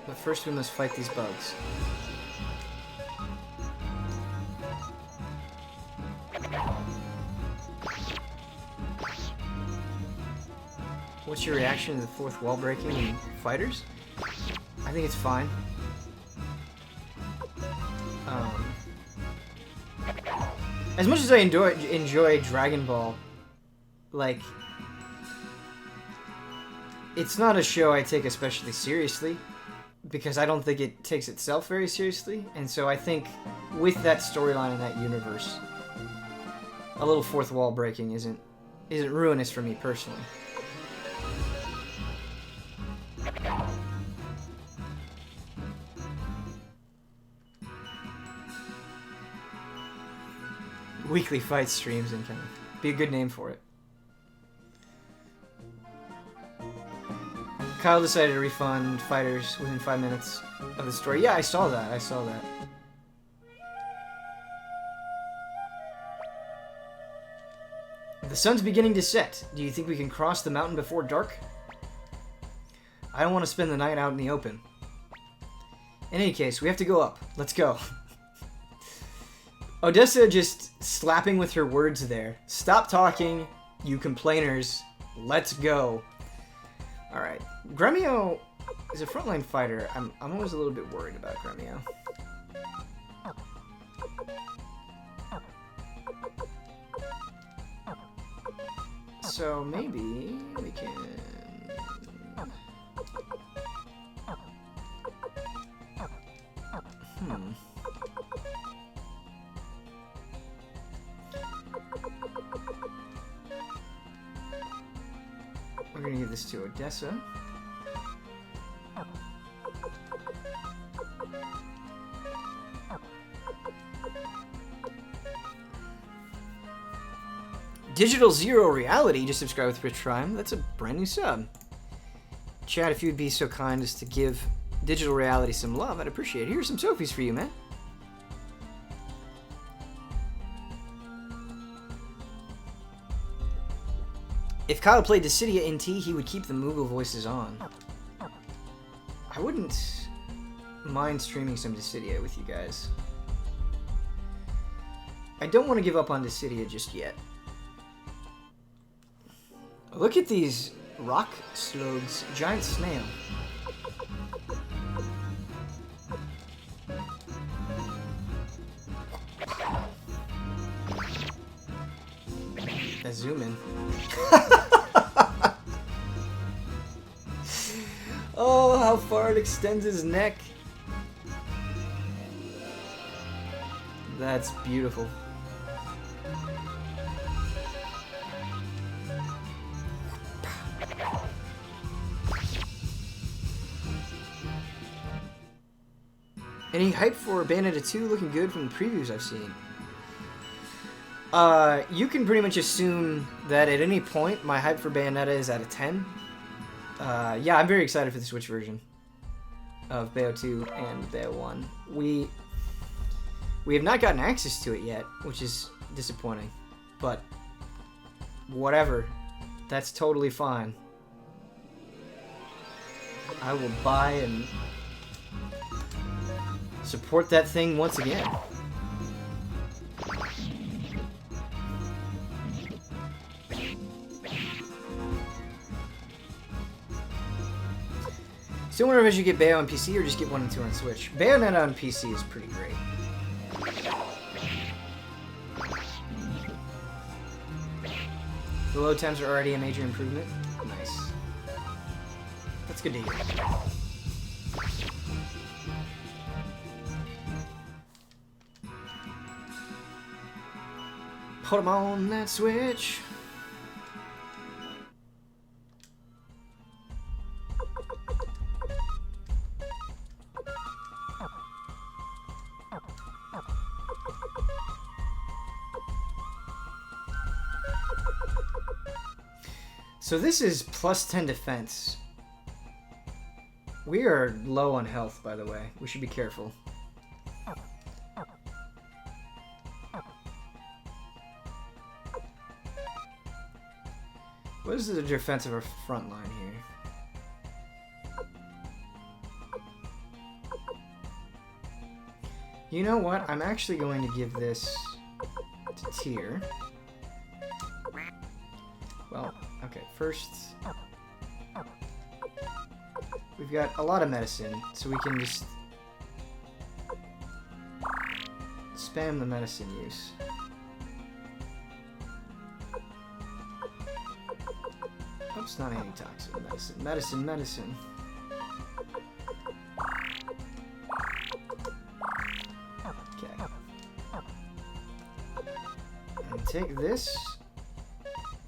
But first we must fight these bugs. What's your reaction to the fourth wall breaking in fighters? I think it's fine. As much as I enjoy Dragon Ball, like, it's not a show I take especially seriously, because I don't think it takes itself very seriously, and so I think with that storyline in that universe, a little fourth wall breaking isn't ruinous for me personally. Weekly fight streams incoming. Be a good name for it. Kyle decided to refund fighters within 5 minutes of the story. Yeah, I saw that. I saw that. The sun's beginning to set. Do you think we can cross the mountain before dark? I don't want to spend the night out in the open. In any case, we have to go up. Let's go. Odessa just slapping with her words there. Stop talking, you complainers. Let's go. Alright. Gremio is a frontline fighter. I'm always a little bit worried about Gremio. So maybe we can... We're gonna give this to Odessa. Digital Zero Reality just subscribed with Rich Prime. That's a brand new sub. Chad, if you'd be so kind as to give Digital Reality some love, I'd appreciate it. Here's some Sophies for you, man. If Kyle played Dissidia NT, he would keep the Moogle voices on. I wouldn't mind streaming some Dissidia with you guys. I don't want to give up on Dissidia just yet. Look at these rock slugs. Giant snail. I zoom in. Oh, how far it extends his neck. That's beautiful. Any hype for Bayonetta 2? Looking good from the previews I've seen. You can pretty much assume that at any point my hype for Bayonetta is at a 10. Yeah, I'm very excited for the Switch version of Bayo 2 and Bayo 1. We have not gotten access to it yet, which is disappointing. But whatever. That's totally fine. I will buy and support that thing once again. Still wonder if I should get Bayo on PC or just get 1 and 2 on Switch. Bayonetta on PC is pretty great. The load times are already a major improvement. Nice. That's good to hear. Put 'em on that Switch. So this is plus 10 defense. We are low on health, by the way. We should be careful. What is the defense of our front line here? You know what? I'm actually going to give this to Tier. Well, okay, first... We've got a lot of medicine, so we can just... spam the medicine use. Oops, not antitoxin. Medicine, medicine, medicine. Okay. And take this.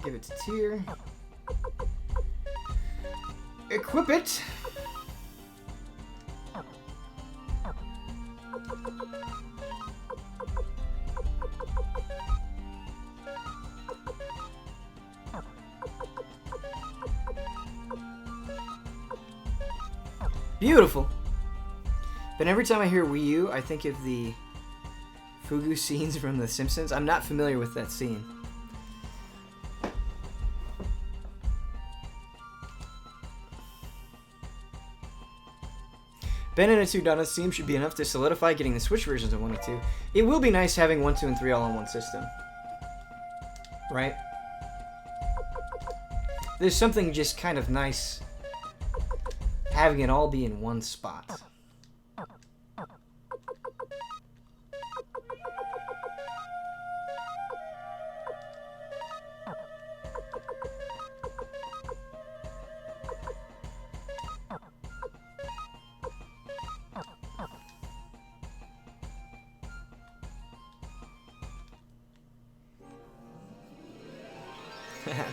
Give it to Tier. Equip it! Beautiful! But every time I hear Wii U, I think of the Fugu scenes from The Simpsons. I'm not familiar with that scene. Ben and a 2 Donuts team should be enough to solidify getting the Switch versions of 1 and 2. It will be nice having 1, 2, and 3 all on one system. Right? There's something just kind of nice having it all be in one spot.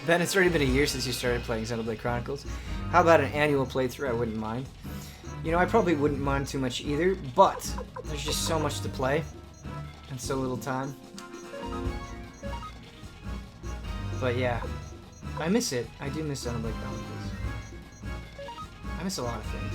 Ben, it's already been a year since you started playing Xenoblade Chronicles. How about an annual playthrough? I wouldn't mind. You know, I probably wouldn't mind too much either, but there's just so much to play and so little time. But yeah, I miss it. I do miss Xenoblade Chronicles. I miss a lot of things.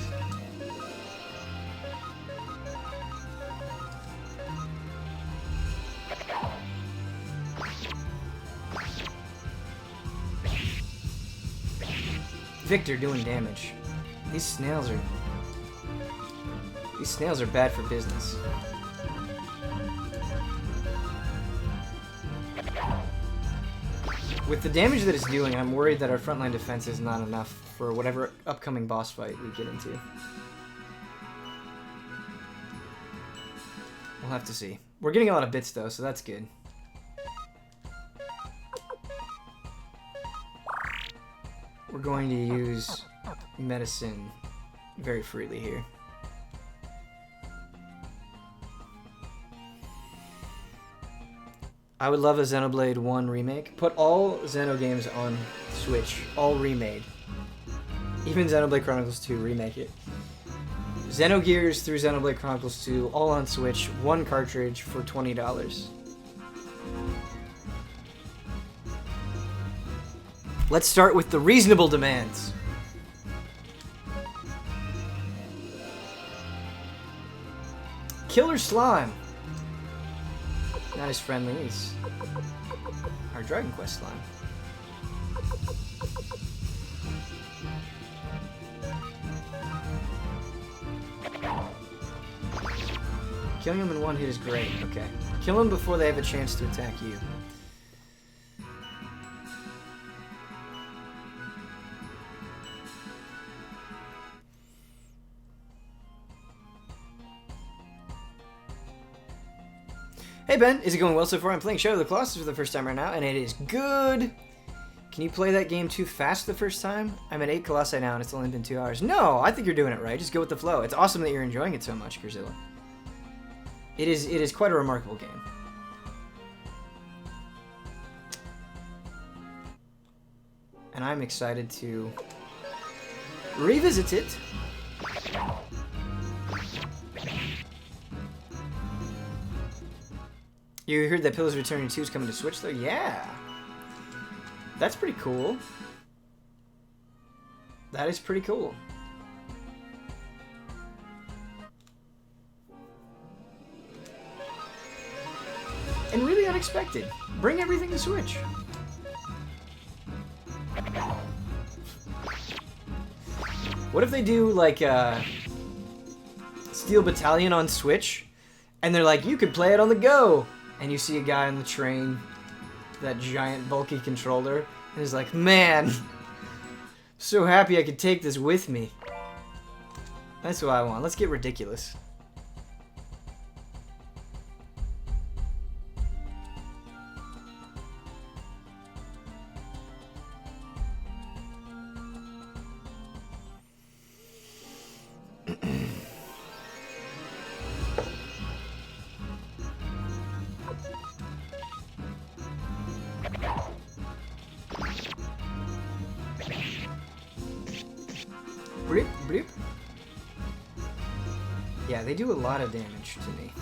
Victor doing damage. These snails are bad for business. With the damage that it's doing, I'm worried that our frontline defense is not enough for whatever upcoming boss fight we get into. We'll have to see. We're getting a lot of bits though, so that's good. We're going to use medicine very freely here. I would love a Xenoblade 1 remake. Put all Xeno games on Switch, all remade. Even Xenoblade Chronicles 2, remake it. Xenogears through Xenoblade Chronicles 2, all on Switch, one cartridge for $20. Let's start with the reasonable demands. Killer Slime. Not as friendly as our Dragon Quest slime. Killing them in one hit is great. Okay. Kill them before they have a chance to attack you. Hey Ben, is it going well so far? I'm playing Shadow of the Colossus for the first time right now, and it is good! Can you play that game too fast the first time? I'm at 8 Colossi now, and it's only been 2 hours. No, I think you're doing it right. Just go with the flow. It's awesome that you're enjoying it so much, Grzilla. It is quite a remarkable game. And I'm excited to revisit it. You heard that Pillars of Eternity 2 is coming to Switch, though? Yeah! That's pretty cool. That is pretty cool. And really unexpected. Bring everything to Switch. What if they do, like, Steel Battalion on Switch? And they're like, you could play it on the go. And you see a guy on the train, that giant bulky controller, and he's like, man, so happy I could take this with me. That's what I want. Let's get ridiculous. Bleep, bleep. Yeah, they do a lot of damage to me.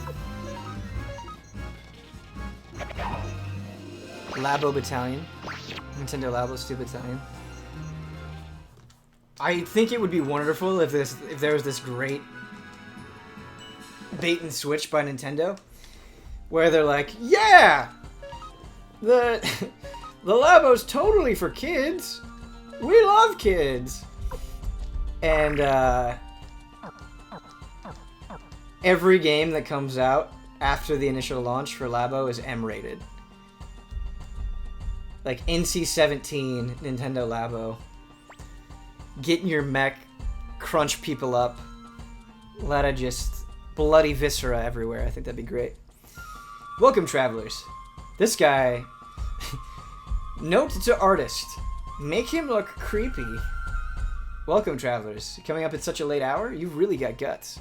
Labo Battalion. Nintendo Labo Stupid Battalion. I think it would be wonderful if there was this great bait and switch by Nintendo, where they're like, yeah, the Labo's totally for kids. We love kids. And every game that comes out after the initial launch for Labo is M-rated. Like NC-17 Nintendo Labo. Get in your mech, crunch people up. A lot of just bloody viscera everywhere. I think that'd be great. Welcome, travelers. This guy... Note to artist. Make him look creepy. Welcome, travelers. Coming up at such a late hour? You've really got guts.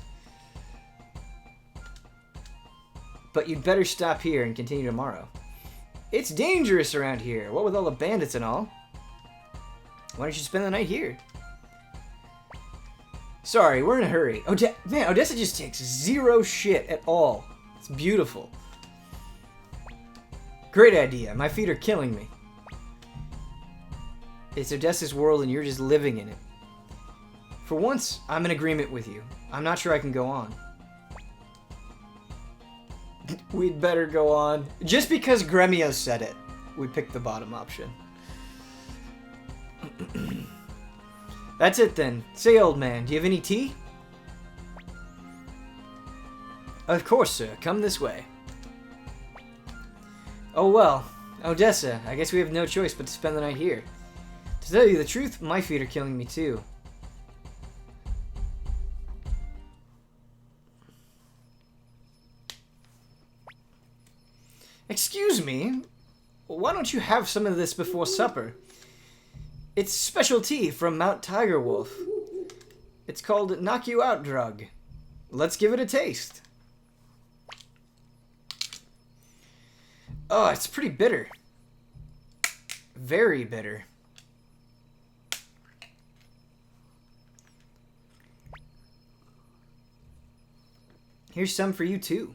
But you'd better stop here and continue tomorrow. It's dangerous around here, what with all the bandits and all. Why don't you spend the night here? Sorry, we're in a hurry. Man, Odessa just takes zero shit at all. It's beautiful. Great idea. My feet are killing me. It's Odessa's world and you're just living in it. For once, I'm in agreement with you. I'm not sure I can go on. We'd better go on. Just because Gremio said it, we picked the bottom option. That's it then. Say, old man, do you have any tea? Of course, sir. Come this way. Oh well. Odessa, I guess we have no choice but to spend the night here. To tell you the truth, my feet are killing me too. Excuse me? Why don't you have some of this before supper? It's special tea from Mount Tiger Wolf. It's called Knock You Out Drug. Let's give it a taste. Oh, it's pretty bitter. Very bitter. Here's some for you too.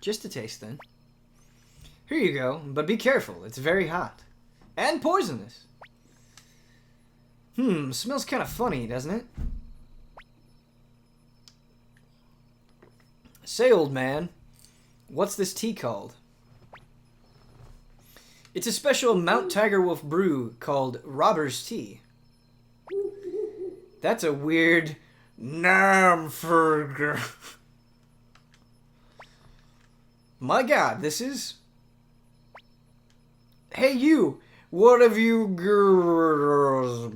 Just a taste, then. Here you go, but be careful. It's very hot. And poisonous. Smells kind of funny, doesn't it? Say, old man, what's this tea called? It's a special Mount Tiger Wolf brew called Robber's Tea. That's a weird Namfurger. My god, this is... Hey you, what have you girls...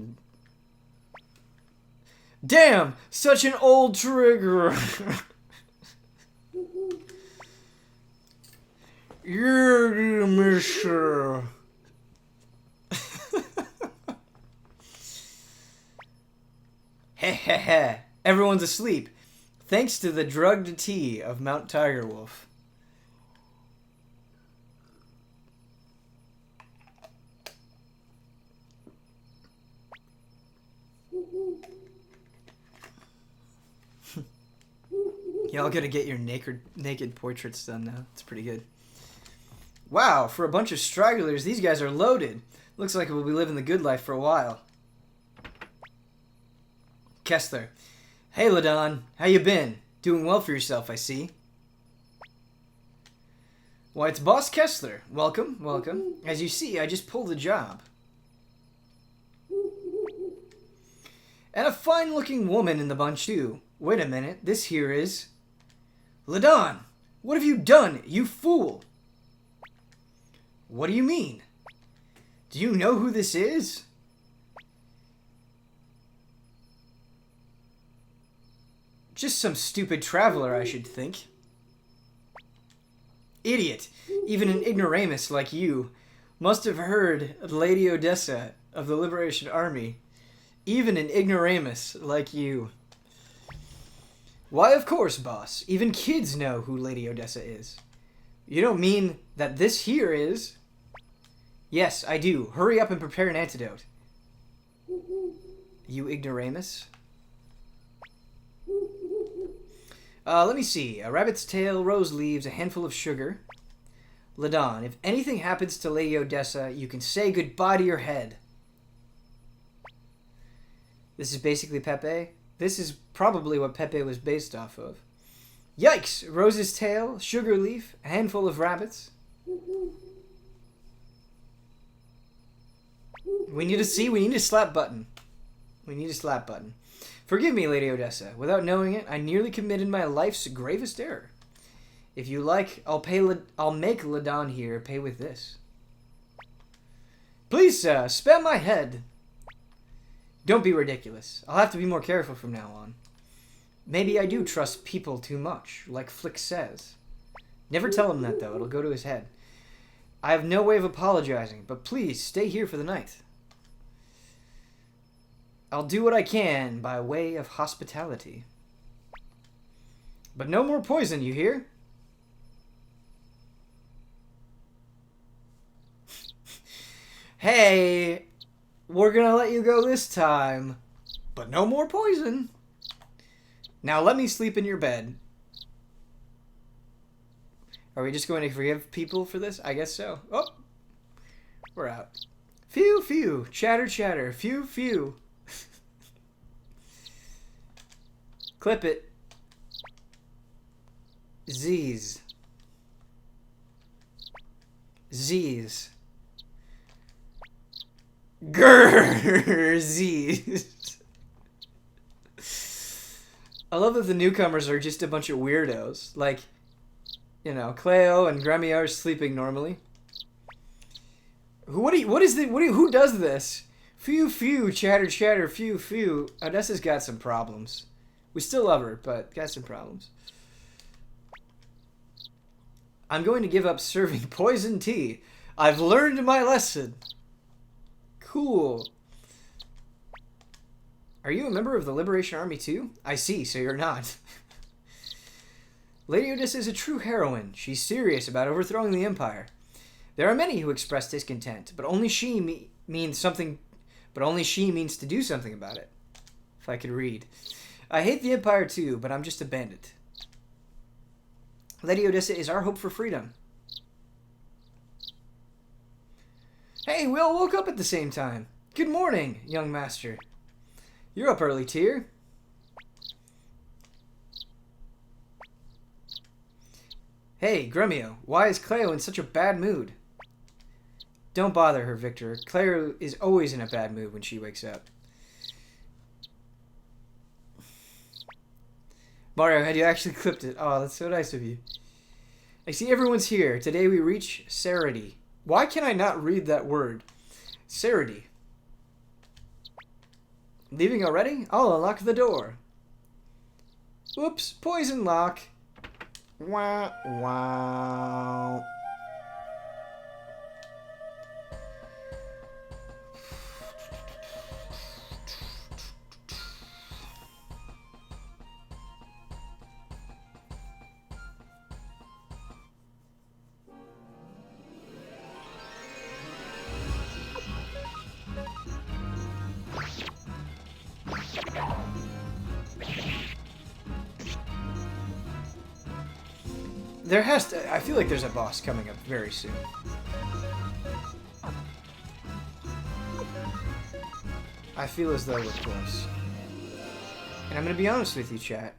Damn, such an old trigger. You're Mr. Heh. Everyone's asleep. Thanks to the drugged tea of Mount Tiger Wolf. Y'all gotta get your naked portraits done now. It's pretty good. Wow, for a bunch of stragglers, these guys are loaded. Looks like we'll be living the good life for a while. Kessler. Hey, Ladon. How you been? Doing well for yourself, I see. Why, it's Boss Kessler. Welcome, welcome. As you see, I just pulled a job. And a fine-looking woman in the bunch, too. Wait a minute, this here is... Ladon! What have you done, you fool? What do you mean? Do you know who this is? Just some stupid traveler, I should think. Idiot! Even an ignoramus like you must have heard of Lady Odessa of the Liberation Army. Even an ignoramus like you. Why, of course, boss. Even kids know who Lady Odessa is. You don't mean that this here is... Yes, I do. Hurry up and prepare an antidote. You ignoramus? Let me see. A rabbit's tail, rose leaves, a handful of sugar. Ladon, if anything happens to Lady Odessa, you can say goodbye to your head. This is basically Pepe. This is probably what Pepe was based off of. Yikes! Rose's tail, sugar leaf, a handful of rabbits. We need a slap button. We need a slap button. Forgive me, Lady Odessa. Without knowing it, I nearly committed my life's gravest error. If you like, I'll make Ladon here pay with this. Please, sir, spare my head. Don't be ridiculous. I'll have to be more careful from now on. Maybe I do trust people too much, like Flick says. Never tell him that, though. It'll go to his head. I have no way of apologizing, but please stay here for the night. I'll do what I can by way of hospitality. But no more poison, you hear? Hey, we're gonna let you go this time, but no more poison. Now let me sleep in your bed. Are we just going to forgive people for this? I guess so. Oh, we're out. Phew, phew, chatter, chatter, phew, phew. Clip it. Z's. Z's. Grrr. Z's. I love that the newcomers are just a bunch of weirdos. Like, you know, Cleo and Gremmy are sleeping normally. Who does this? Phew, phew, chatter, chatter, phew, phew. Odessa's got some problems. We still love her, but got some problems. I'm going to give up serving poison tea. I've learned my lesson. Cool. Are you a member of the Liberation Army too? I see, so you're not. Lady Odessa is a true heroine. She's serious about overthrowing the Empire. There are many who express discontent, but only she means something. But only she means to do something about it. If I could read. I hate the Empire too, but I'm just a bandit. Lady Odessa is our hope for freedom. Hey, we all woke up at the same time. Good morning, young master. You're up early, Tyr. Hey, Gremio, why is Cleo in such a bad mood? Don't bother her, Victor. Cleo is always in a bad mood when she wakes up. Mario, had you actually clipped it? Oh, that's so nice of you. I see everyone's here. Today we reach Sarity. Why can I not read that word? Sarity. Leaving already? I'll unlock the door. Whoops, poison lock. Wow, wow. There has to... I feel like there's a boss coming up very soon. I feel as though we're close. And I'm going to be honest with you, chat.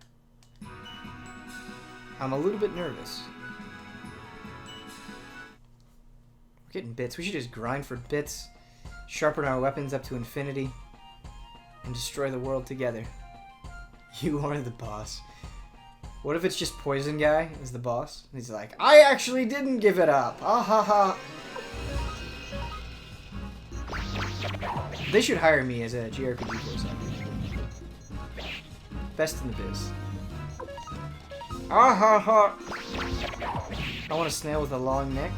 I'm a little bit nervous. We're getting bits. We should just grind for bits. Sharpen our weapons up to infinity. and destroy the world together. You are the boss. What if it's just Poison Guy as the boss? He's like, I actually didn't give it up. Ah ha ha. They should hire me as a JRPG voice actor. Best in the biz. Ah ha ha. I want a snail with a long neck.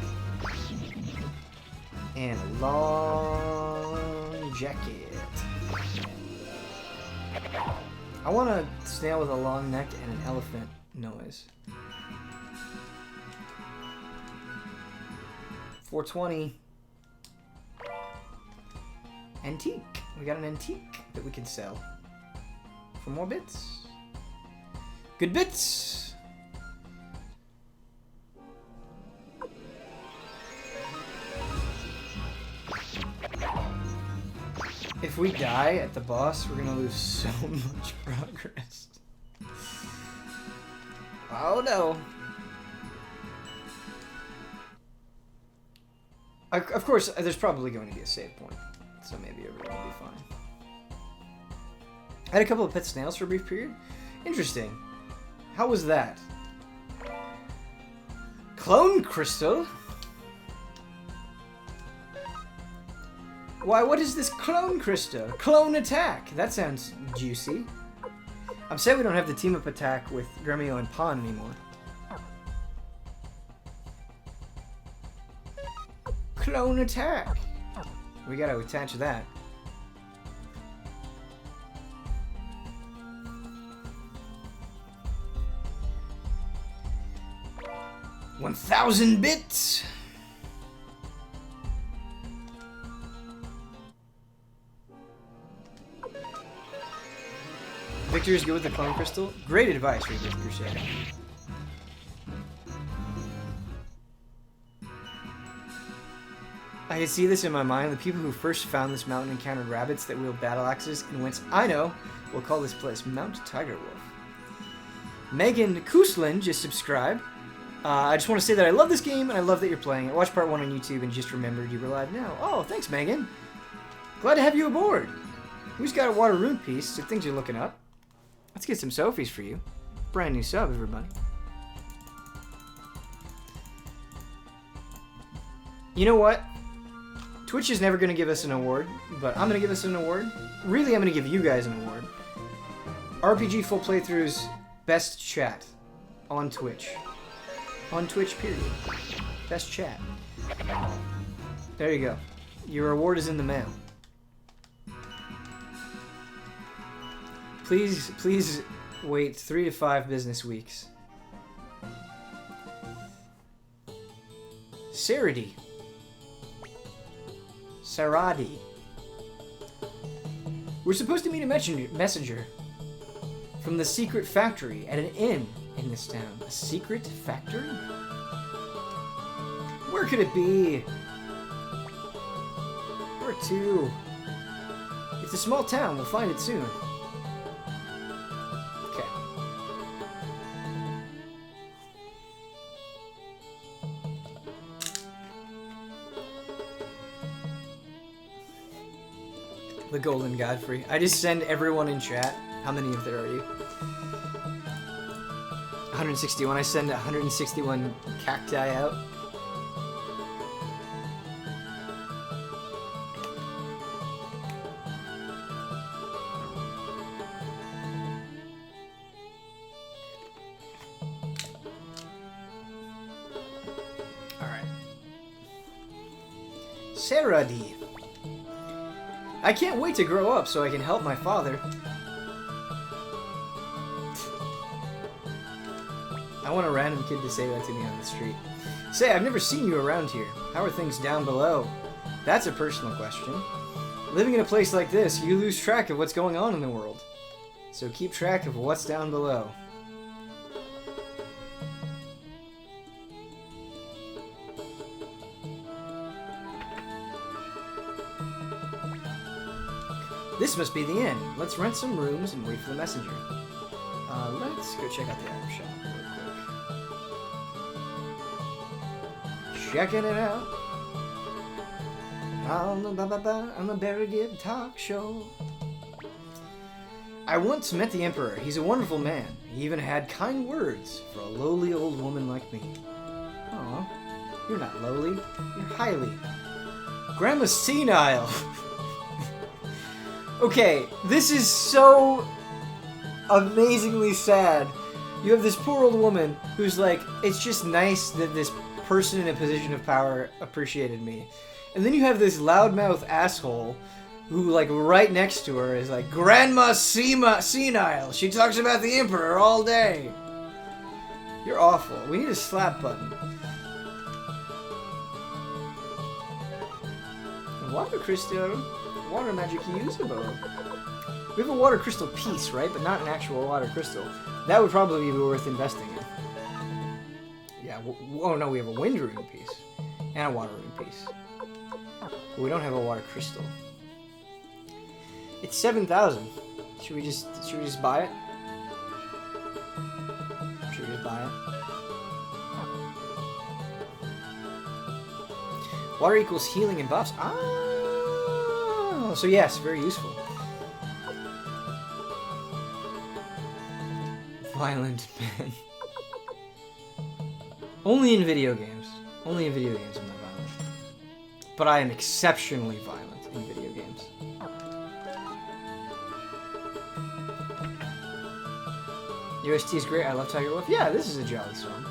And a long jacket. I want a snail with a long neck and an elephant noise. 420. Antique. We got an antique that we can sell for more bits. Good bits. If we die at the boss, we're gonna lose so much progress. Oh no. Of course, there's probably going to be a save point, so maybe everything will be fine. I had a couple of pet snails for a brief period. Interesting. How was that? Clone crystal? Why, what is this clone crystal? Clone attack! That sounds juicy. I'm sad we don't have the team-up attack with Gremio and Pawn anymore. Clone attack! We gotta attach that. $1,000 bits! Victor is good with the clone crystal. Great advice, Rebirth Crusade. I can see this in my mind. The people who first found this mountain encountered rabbits that wield battle axes and went, I know, we'll call this place Mount Tiger Wolf. Megan Kuslin just subscribed. I just want to say that I love this game and I love that you're playing it. Watch part 1 on YouTube and just remembered you were live now. Oh, thanks, Megan. Glad to have you aboard. Who's got a water rune piece, so things are looking up. Let's get some Sophies for you. Brand new sub, everybody. You know what? Twitch is never going to give us an award, but I'm going to give us an award. Really, I'm going to give you guys an award. RPG Full Playthrough's Best Chat on Twitch. On Twitch, period. Best chat. There you go. Your award is in the mail. Please wait 3 to 5 business weeks. Saradi. We're supposed to meet a messenger from the secret factory at an inn in this town. A secret factory? Where could it be? Where to? It's a small town. We'll find it soon. Okay. The Golden Godfrey. I just send everyone in chat. How many of there are you? 161. I send 161 cacti out. Alright. Saradi. I can't wait to grow up so I can help my father. I want a random kid to say that to me on the street. Say, I've never seen you around here. How are things down below? That's a personal question. Living in a place like this, you lose track of what's going on in the world. So keep track of what's down below. This must be the end. Let's rent some rooms and wait for the messenger. Let's go check out the item shop real quick. Checking it out on the Barry Gibb Talk Show. I once met the Emperor. He's a wonderful man. He even had kind words for a lowly old woman like me. Aw, you're not lowly. You're highly. Grandma's senile. Okay, this is so amazingly sad. You have this poor old woman who's like, it's just nice that this person in a position of power appreciated me. And then you have this loudmouth asshole who, like, right next to her is like, Grandma senile. She talks about the Emperor all day. You're awful. We need a slap button. Water crystal. Water magic usable. We have a water crystal piece, right? But not an actual water crystal. That would probably be worth investing in. Yeah. Oh no, we have a wind rune piece and a water rune piece. But we don't have a water crystal. It's 7,000. Should we just buy it? Should we just buy it? Water equals healing and buffs. Ah, so yes, very useful. Violent man. Only in video games. Only in video games am I violent. But I am exceptionally violent in video games. UST is great. I love Tiger Wolf. Yeah, this is a jolly song.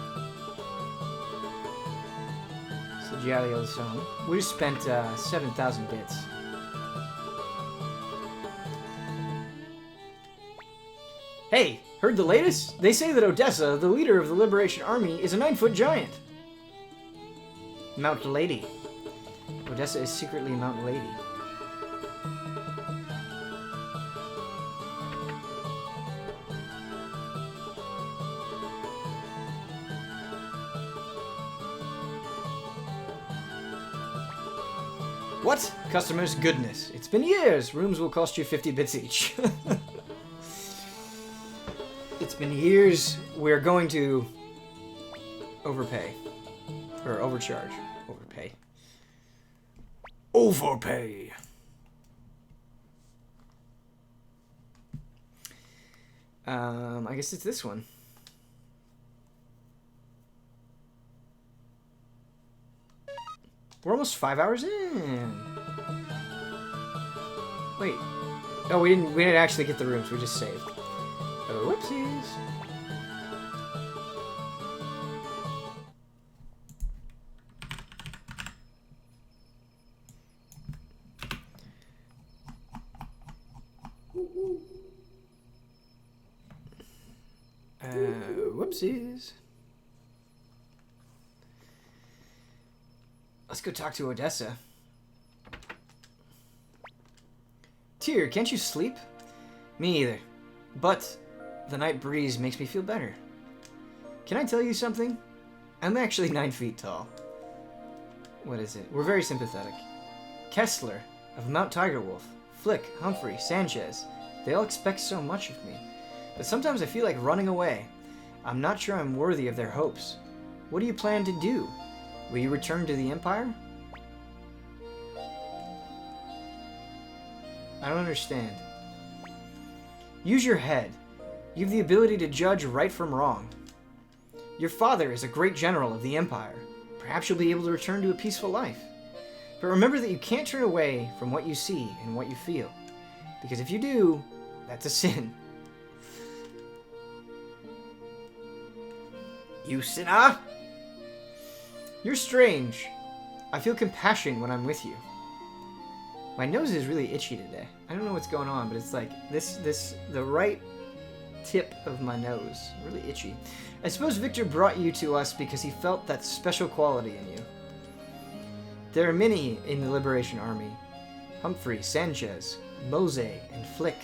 It's a jolly old song. We just spent 7,000 bits. Hey, heard the latest? They say that Odessa, the leader of the Liberation Army, is a 9-foot giant. Mount Lady. Odessa is secretly Mount Lady. What? Customers, goodness. It's been years. Rooms will cost you 50 bits each. It's been years. We're going to overpay. Or overcharge. Overpay. Overpay. I guess it's this one. We're almost 5 hours in. Wait. Oh, we didn't actually get the rooms. We just saved. Oh, whoopsies. Whoopsies. Let's go talk to Odessa. Tyr, can't you sleep? Me either. But the night breeze makes me feel better. Can I tell you something? I'm actually 9 feet tall. What is it? We're very sympathetic. Kessler, of Mount Tigerwolf, Flick, Humphrey, Sanchez, they all expect so much of me. But sometimes I feel like running away. I'm not sure I'm worthy of their hopes. What do you plan to do? Will you return to the Empire? I don't understand. Use your head. You have the ability to judge right from wrong. Your father is a great general of the Empire. Perhaps you'll be able to return to a peaceful life. But remember that you can't turn away from what you see and what you feel. Because if you do, that's a sin. You sinner! You're strange. I feel compassion when I'm with you. My nose is really itchy today. I don't know what's going on, but it's like the right tip of my nose. Really itchy. I suppose Victor brought you to us because he felt that special quality in you. There are many in the Liberation Army. Humphrey, Sanchez, Mose, and Flick.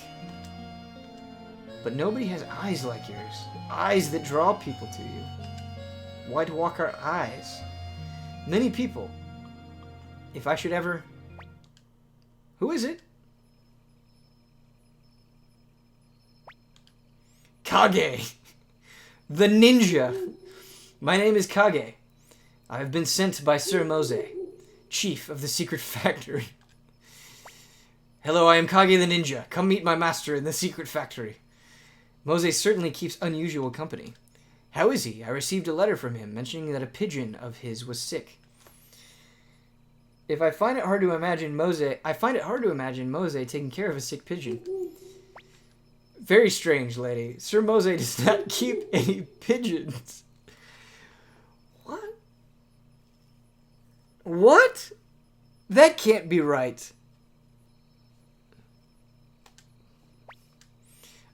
But nobody has eyes like yours. Eyes that draw people to you. White Walker eyes. Many people. If I should ever... Who is it? Kage! The ninja! My name is Kage. I have been sent by Sir Mose, chief of the secret factory. Hello, I am Kage the Ninja. Come meet my master in the secret factory. Mose certainly keeps unusual company. How is he? I received a letter from him mentioning that a pigeon of his was sick. I find it hard to imagine Mose taking care of a sick pigeon. Very strange, lady. Sir Mose does not keep any pigeons. What? What? That can't be right.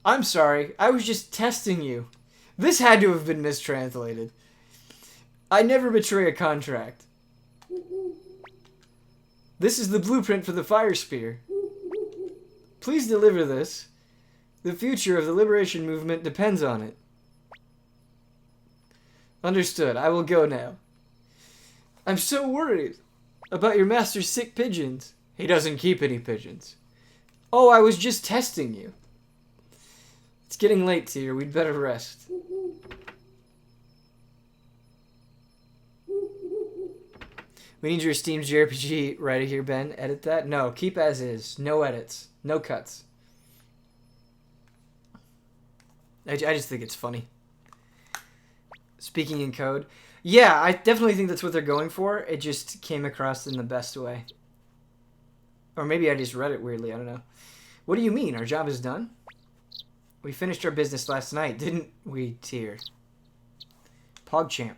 I'm sorry. I was just testing you. This had to have been mistranslated. I never betray a contract. This is the blueprint for the fire spear. Please deliver this. The future of the liberation movement depends on it. Understood. I will go now. I'm so worried about your master's sick pigeons. He doesn't keep any pigeons. Oh, I was just testing you. It's getting late, Tyr. We'd better rest. We need your Steam JRPG right here, Ben. Edit that? No, keep as is. No edits. No cuts. I just think it's funny. Speaking in code. Yeah, I definitely think that's what they're going for. It just came across in the best way. Or maybe I just read it weirdly. I don't know. What do you mean? Our job is done? We finished our business last night, didn't we, Tyr? PogChamp.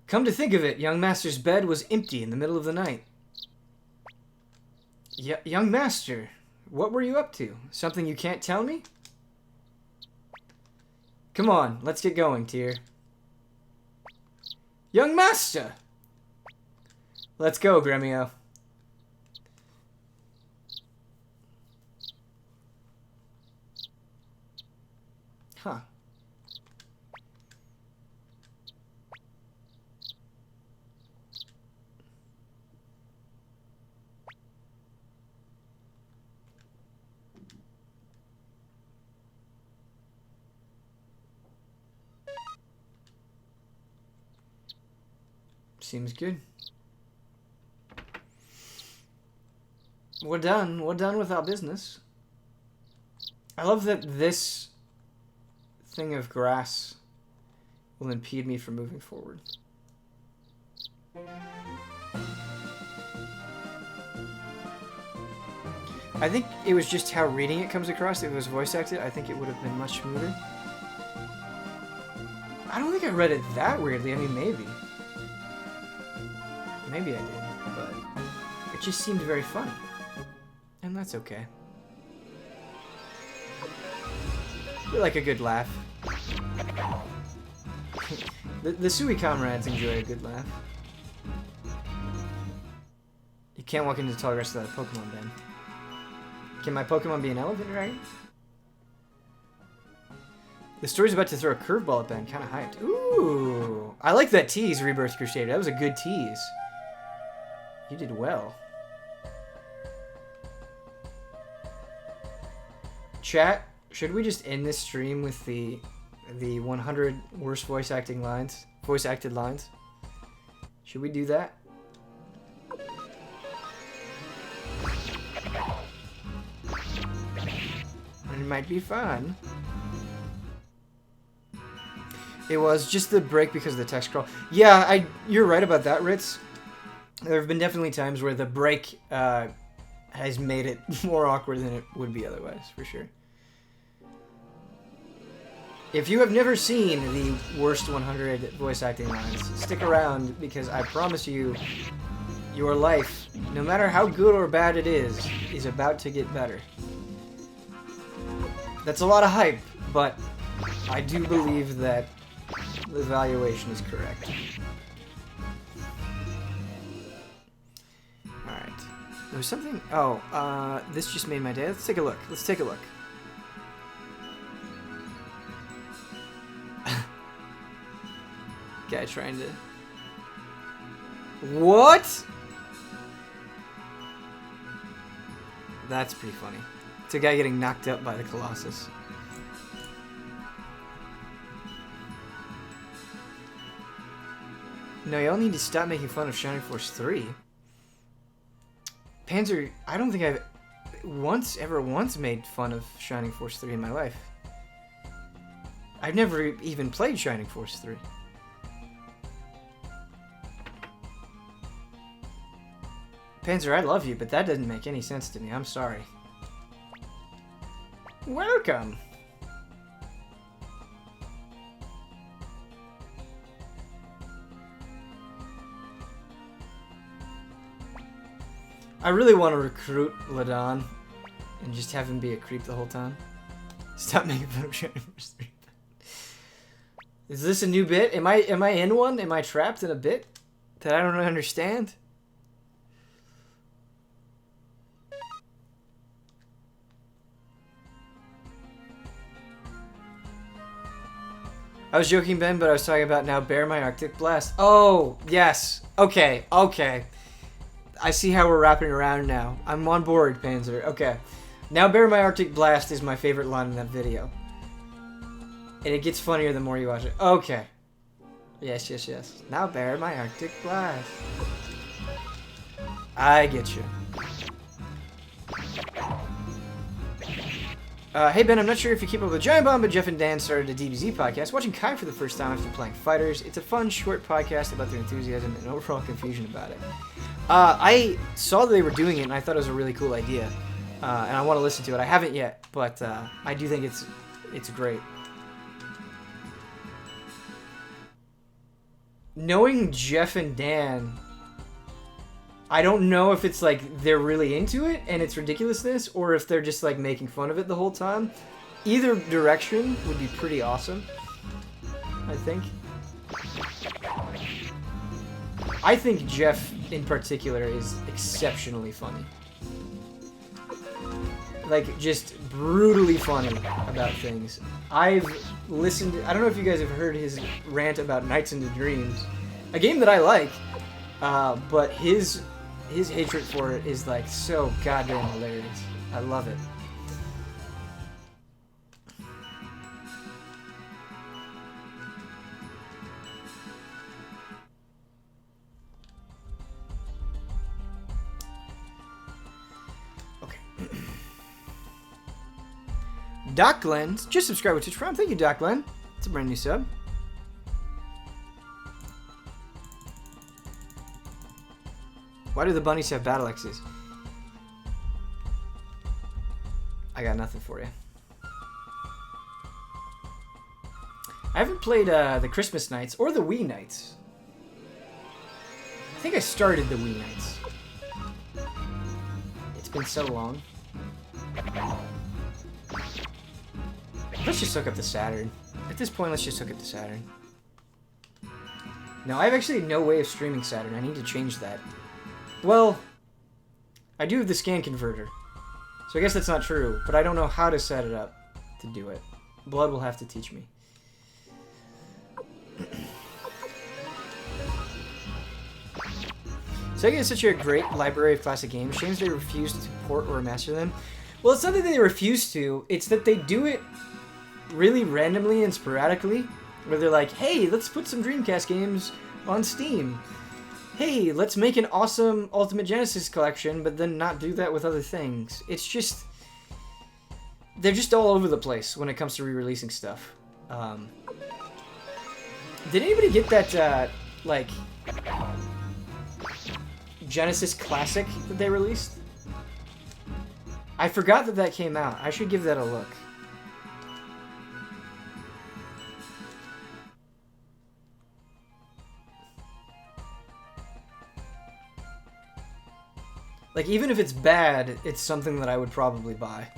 Come to think of it, young master's bed was empty in the middle of the night. Young master, what were you up to? Something you can't tell me? Come on, let's get going, Tyr. Young master! Let's go, Gremio. Huh. Seems good. We're done. We're done with our business. I love that this thing of grass will impede me from moving forward. I think it was just how reading it comes across. If it was voice acted, I think it would have been much smoother. I don't think I read it that weirdly. I mean, maybe. Maybe I did, but it just seemed very funny. And that's okay. We like a good laugh. the Sui comrades enjoy a good laugh. You can't walk into the tall grass without a Pokemon, Ben. Can my Pokemon be an elephant dragon? The story's about to throw a curveball at Ben. Kind of hyped. Ooh! I like that tease, Rebirth Crusader. That was a good tease. You did well. Chat, should we just end this stream with the 100 worst voice acted lines? Should we do that? It might be fun. It was just the break because of the text scroll. Yeah, you're right about that, Ritz. There have been definitely times where the break has made it more awkward than it would be otherwise, for sure. If you have never seen the worst 100 voice acting lines, stick around because I promise you, your life, no matter how good or bad it is about to get better. That's a lot of hype, but I do believe that the evaluation is correct. Alright. There was something... Oh, this just made my day. Let's take a look. Let's take a look. Guy trying to... What? That's pretty funny. It's a guy getting knocked up by the Colossus. No, y'all need to stop making fun of Shining Force 3. Panzer, I don't think I've ever once made fun of Shining Force 3 in my life. I've never even played Shining Force 3. Panzer, I love you, but that doesn't make any sense to me. I'm sorry. Welcome! I really want to recruit Ladon and just have him be a creep the whole time. Stop making fun of Shining Force 3. Is this a new bit? Am I in one? Am I trapped in a bit that I don't understand? I was joking, Ben, but I was talking about now Bear My Arctic Blast. Oh, yes. Okay, okay. I see how we're wrapping around now. I'm on board, Panzer. Okay. Now Bear My Arctic Blast is my favorite line in that video. And it gets funnier the more you watch it. Okay. Yes, yes, yes. Now Bear My Arctic Blast. I get you. Hey Ben, I'm not sure if you keep up with Giant Bomb, but Jeff and Dan started a DBZ podcast. Watching Kai for the first time after playing Fighters. It's a fun, short podcast about their enthusiasm and overall confusion about it. I saw that they were doing it, and I thought it was a really cool idea. And I want to listen to it. I haven't yet, but I do think it's great. Knowing Jeff and Dan, I don't know if it's like they're really into it and it's ridiculousness, or if they're just like making fun of it the whole time. Either direction would be pretty awesome, I think. I think Jeff in particular is exceptionally funny. Like, just brutally funny about things. I've listened, I don't know if you guys have heard his rant about Nights into Dreams, a game that I like, but his hatred for it is like so goddamn hilarious. I love it. Okay. Doc Glenn just subscribed with Twitch Prime. Thank you, Doc Glenn. It's a brand new sub. Why do the bunnies have battle axes? I got nothing for you. I haven't played the Christmas Nights or the Wii Nights. I think I started the Wii Nights. It's been so long. Let's just hook up the Saturn. At this point, let's just hook up the Saturn. No, I have actually no way of streaming Saturn. I need to change that. Well, I do have the scan converter, so I guess that's not true, but I don't know how to set it up to do it. Blood will have to teach me. Sega is such a great library of classic games. Shames they refuse to port or remaster them. Well, it's not that they refuse to, it's that they do it really randomly and sporadically, where they're like, hey, let's put some Dreamcast games on Steam. Hey, let's make an awesome Ultimate Genesis collection, but then not do that with other things. It's just... they're just all over the place when it comes to re-releasing stuff. Did anybody get that, like, Genesis Classic that they released? I forgot that that came out. I should give that a look. Like, even if it's bad, it's something that I would probably buy.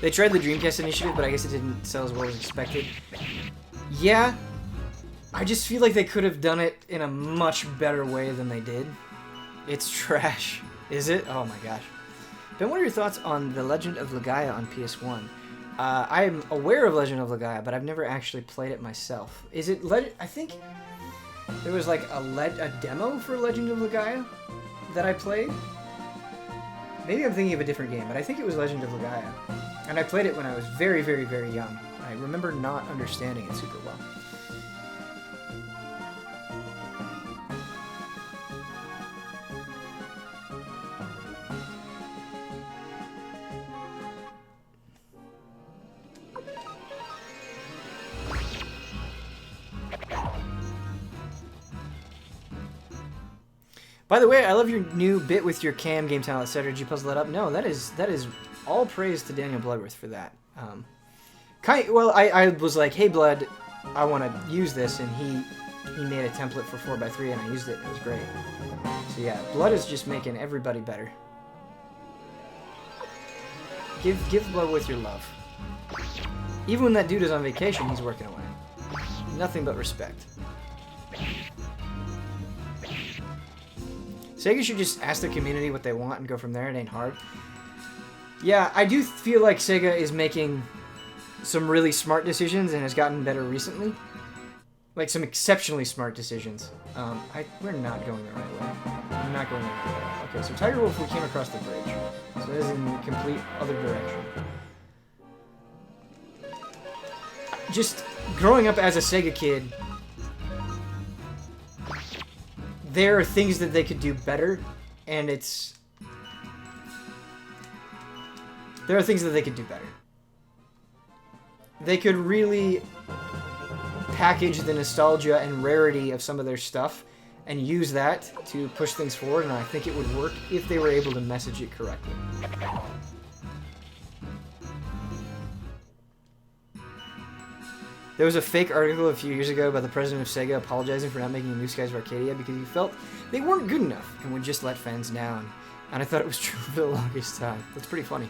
They tried the Dreamcast initiative, but I guess it didn't sell as well as expected. Yeah, I just feel like they could have done it in a much better way than they did. It's trash. Is it? Oh my gosh. Ben, what are your thoughts on The Legend of Legaia on PS1? I am aware of Legend of Legaia, but I've never actually played it myself. Is it I think there was like a demo for Legend of Legaia that I played. Maybe I'm thinking of a different game, but I think it was Legend of Legaia. And I played it when I was very, very, very young. I remember not understanding it super well. By the way, I love your new bit with your cam game talent, etc. Did you puzzle that up? No, that is all praise to Daniel Bloodworth for that. Well, I was like, hey, Blood, I want to use this, and he made a template for 4x3, and I used it, and it was great. So yeah, Blood is just making everybody better. Give Bloodworth your love. Even when that dude is on vacation, he's working away. Nothing but respect. Sega should just ask the community what they want and go from there. It ain't hard. Yeah, I do feel like Sega is making some really smart decisions and has gotten better recently. Like, some exceptionally smart decisions. We're not going the right way. We're not going the right way. Okay, so Tiger Wolf, we came across the bridge. So that is in the complete other direction. Just growing up as a Sega kid, there are things that they could do better, and there are things that they could do better. They could really package the nostalgia and rarity of some of their stuff and use that to push things forward, and I think it would work if they were able to message it correctly. There was a fake article a few years ago about the president of Sega apologizing for not making a New Skies of Arcadia because he felt they weren't good enough and would just let fans down. And I thought it was true for the longest time. That's pretty funny.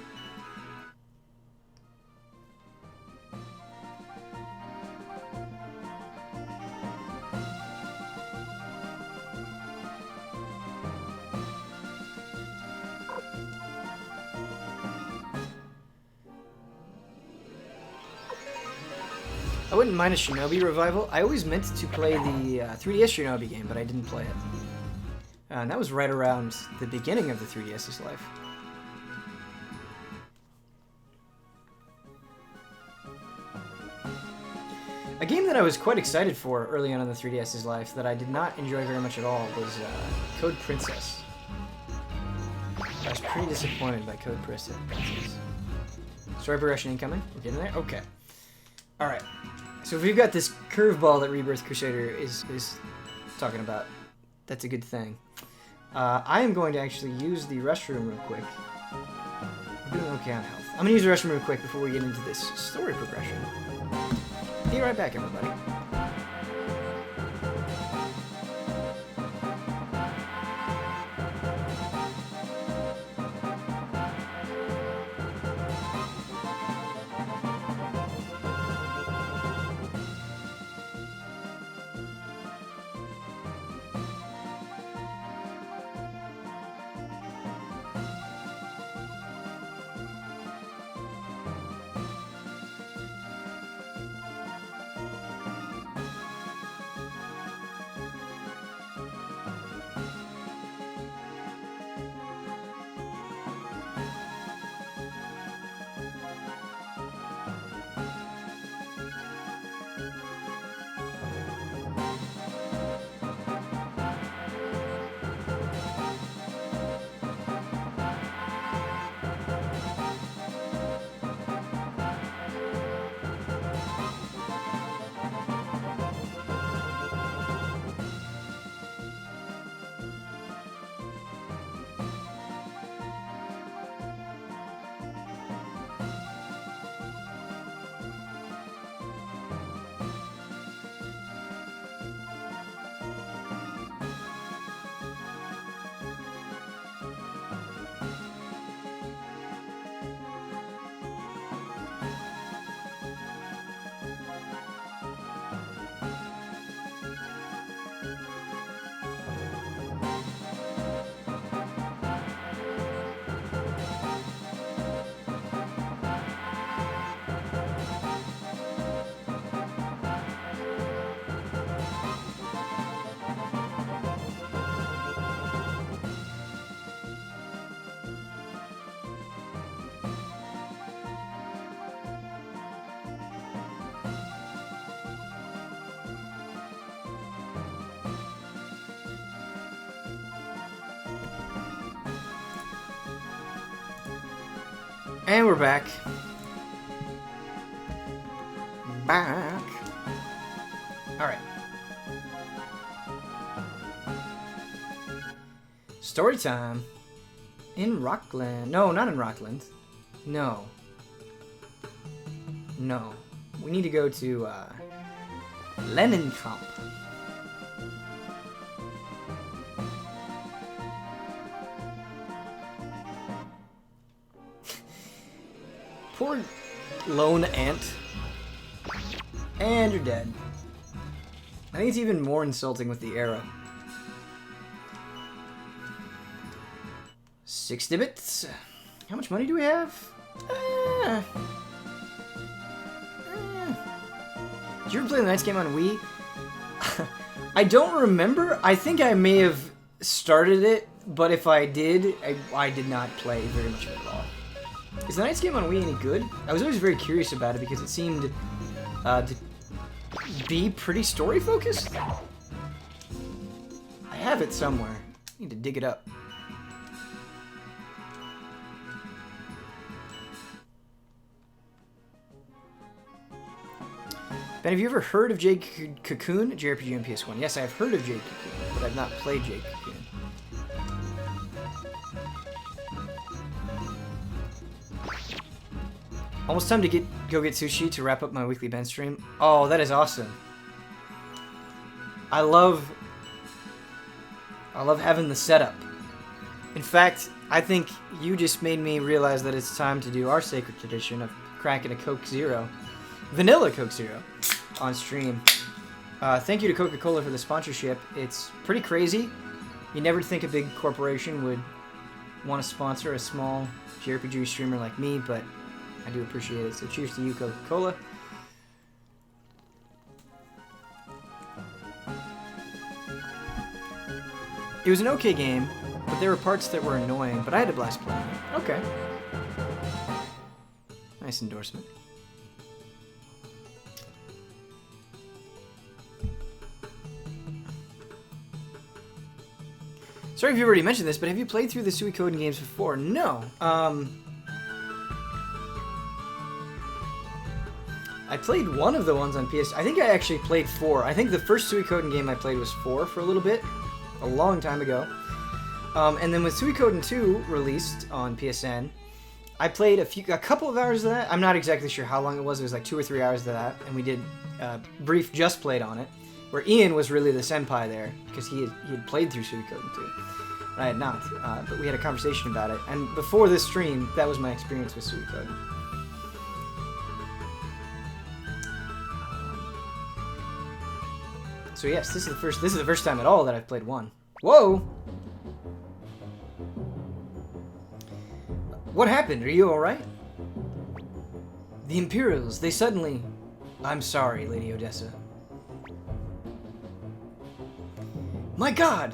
I wouldn't mind a Shinobi revival. I always meant to play the 3DS Shinobi game, but I didn't play it. And that was right around the beginning of the 3DS's life. A game that I was quite excited for early on in the 3DS's life that I did not enjoy very much at all was Code Princess. I was pretty disappointed by Code Princess. Story progression incoming? We're getting there? Okay. Alright. So if we've got this curveball that Rebirth Crusader is talking about, that's a good thing. I am going to actually use the restroom real quick. I'm doing okay on health. I'm going to use the restroom real quick before we get into this story progression. Be right back, everybody. And we're back. Alright. Story time. In Rockland. No, not in Rockland. No. No. We need to go to, Lennenkamp. Poor lone ant. And you're dead. I think it's even more insulting with the arrow. 60 bits. How much money do we have? Did you ever play the Knights game on Wii? I don't remember. I think I may have started it, but if I did, I did not play very much of it at all. Is the Knights game on Wii any good? I was always very curious about it because it seemed to be pretty story-focused. I have it somewhere. I need to dig it up. Ben, have you ever heard of Jade Cocoon? JRPG on PS1. Yes, I have heard of Jade Cocoon, but I've not played Jade Cocoon. Almost time to go get sushi to wrap up my weekly Ben stream. Oh, that is awesome. I love having the setup. In fact, I think you just made me realize that it's time to do our sacred tradition of cracking a Coke Zero. Vanilla Coke Zero on stream. Thank you to Coca-Cola for the sponsorship. It's pretty crazy. You never think a big corporation would want to sponsor a small JRPG streamer like me, but I do appreciate it. So cheers to you, Coca-Cola. It was an okay game, but there were parts that were annoying, but I had a blast playing it. Okay. Nice endorsement. Sorry if you already mentioned this, but have you played through the Suikoden games before? No. I played one of the ones on PS. I think I actually played 4. I think the first Suikoden game I played was 4 for a little bit, a long time ago. And then when Suikoden 2 released on PSN, I played a couple of hours of that. I'm not exactly sure how long it was. It was like 2 or 3 hours of that, and we did brief just played on it, where Ian was really the senpai there because he had played through Suikoden 2. I had not, but we had a conversation about it. And before this stream, that was my experience with Suikoden. So yes, this is the first time at all that I've played 1. Whoa! What happened? Are you alright? The Imperials, they suddenly... I'm sorry, Lady Odessa. My god!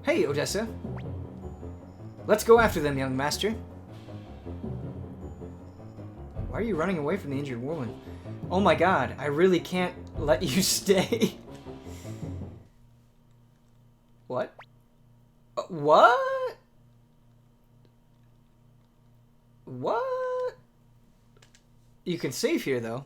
Hey, Odessa. Let's go after them, young master. Why are you running away from the injured woman? Oh my god, I really can't let you stay. What? What? What? You can save here, though.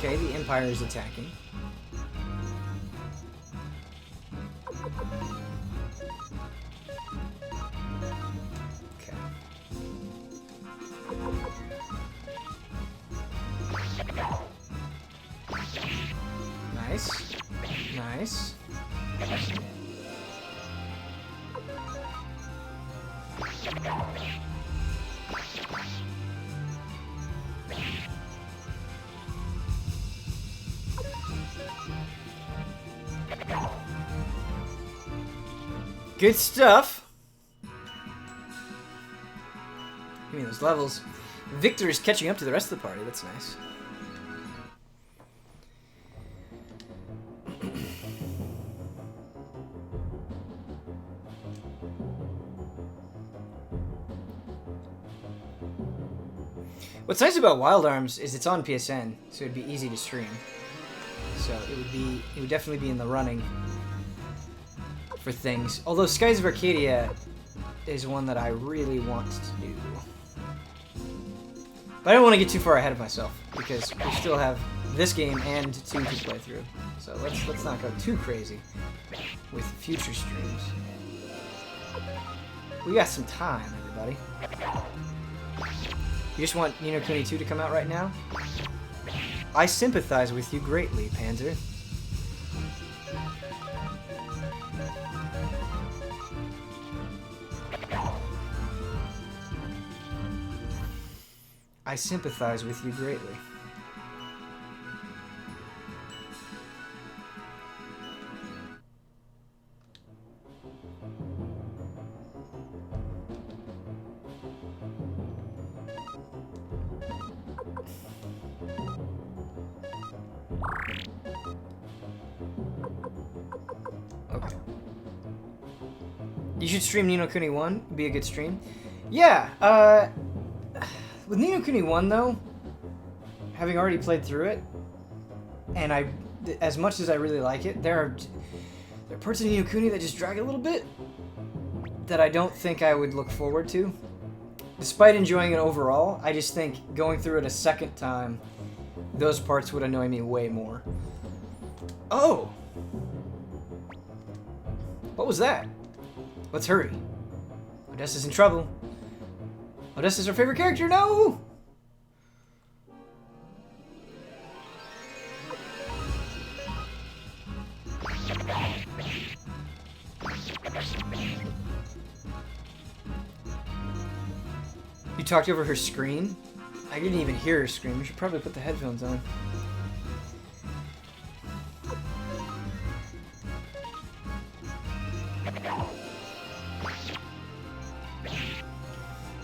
Okay, the Empire is attacking. Okay. Nice. Nice. Good stuff. Give me those levels. Victor is catching up to the rest of the party. That's nice. What's nice about Wild Arms is it's on PSN, so it'd be easy to stream. So it would definitely be in the running for things. Although Skies of Arcadia is one that I really want to do. But I don't want to get too far ahead of myself, because we still have this game and 2 to play through. So let's not go too crazy with future streams. We got some time, everybody. You just want Ni no Kuni 2 to come out right now? I sympathize with you greatly, Panzer. I sympathize with you greatly. Okay. You should stream Ni no Kuni 1. Be a good stream. Yeah, with Ni no Kuni 1, though, having already played through it, and as much as I really like it, there are parts of Ni no Kuni that just drag a little bit that I don't think I would look forward to. Despite enjoying it overall, I just think going through it a second time, those parts would annoy me way more. Oh! What was that? Let's hurry. Odessa's in trouble. Odessa's our favorite character, no! You talked over her screen? I didn't even hear her scream. We should probably put the headphones on.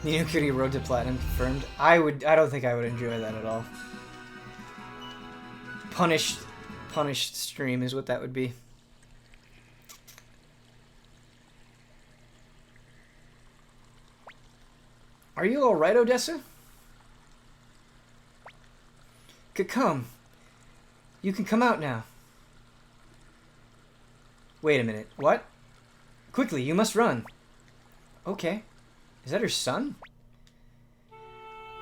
Ni no Kuni Road to Platinum confirmed. I don't think I would enjoy that at all. Punished stream is what that would be. Are you alright, Odessa? Come. You can come out now. Wait a minute. What? Quickly, you must run. Okay. Is that her son?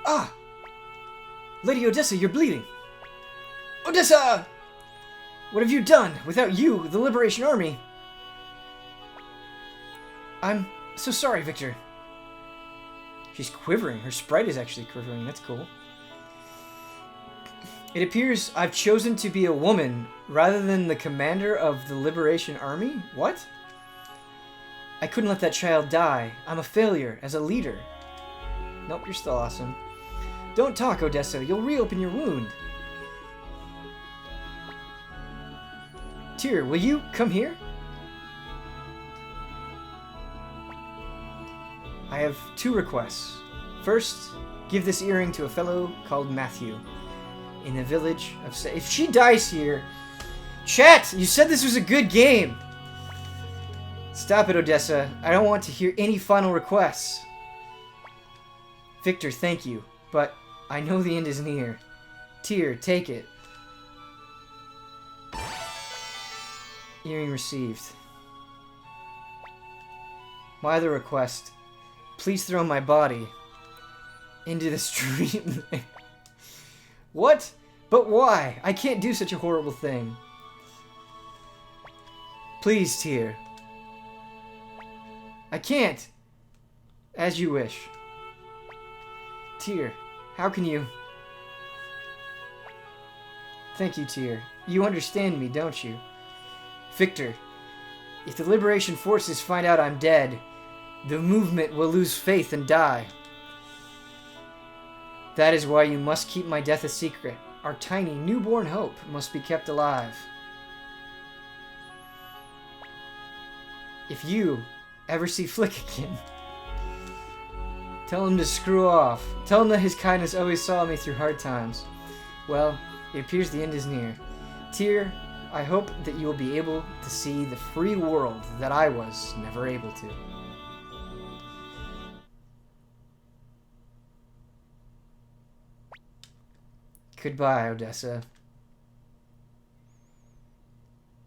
Ah! Lady Odessa, you're bleeding. Odessa! What have you done? Without you, the Liberation Army... I'm so sorry, Victor. She's quivering. Her sprite is actually quivering. That's cool. It appears I've chosen to be a woman rather than the commander of the Liberation Army? What? I couldn't let that child die. I'm a failure as a leader. Nope, you're still awesome. Don't talk, Odessa. You'll reopen your wound. Tyr, will you come here? I have 2 requests. First, give this earring to a fellow called Matthew in the village of... If she dies here... Chat! You said this was a good game! Stop it, Odessa. I don't want to hear any final requests. Victor, thank you, but I know the end is near. Tyr, take it. Earring received. My other request. Please throw my body into the stream. What? But why? I can't do such a horrible thing. Please, Tyr. I can't. As you wish. Tyr, how can you... Thank you, Tyr. You understand me, don't you? Victor, if the Liberation Forces find out I'm dead, the movement will lose faith and die. That is why you must keep my death a secret. Our tiny newborn hope must be kept alive. If you ever see Flick again, tell him to screw off. Tell him that his kindness always saw me through hard times. Well, it appears the end is near. Tyr, I hope that you will be able to see the free world that I was never able to. Goodbye, Odessa.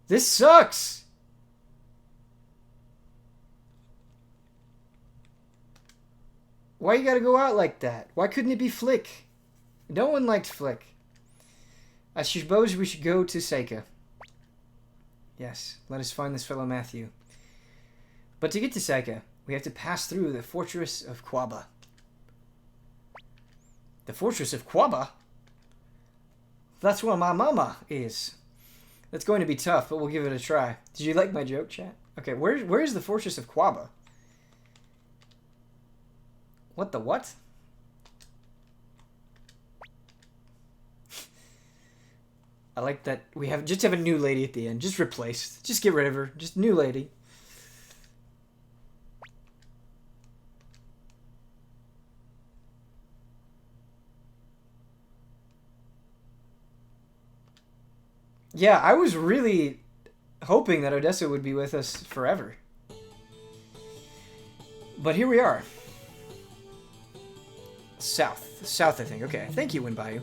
This sucks! Why you gotta go out like that? Why couldn't it be Flick? No one liked Flick. I suppose we should go to Seika. Yes, let us find this fellow Matthew. But to get to Seika, we have to pass through the fortress of Quaba. The fortress of Quaba? That's where my mama is. That's going to be tough, but we'll give it a try. Did you like my joke, chat? Okay, where is the fortress of Quaba? What the what? I like that we just have a new lady at the end. Just replaced. Just get rid of her. Just new lady. Yeah, I was really hoping that Odessa would be with us forever. But here we are. South, I think. Okay, thank you, Winbayou.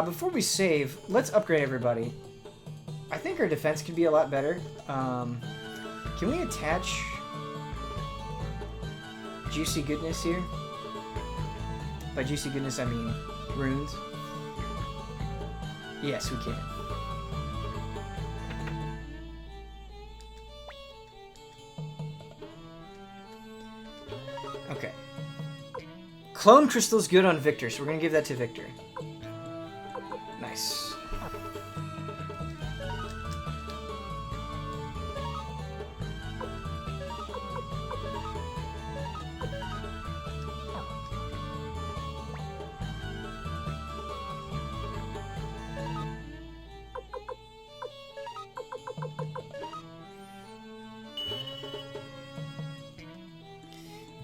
Before we save, let's upgrade everybody. I think our defense could be a lot better. Can we attach Juicy Goodness here? By Juicy Goodness, I mean runes. Yes, we can. Okay. Clone Crystal's good on Victor, so we're going to give that to Victor. Nice.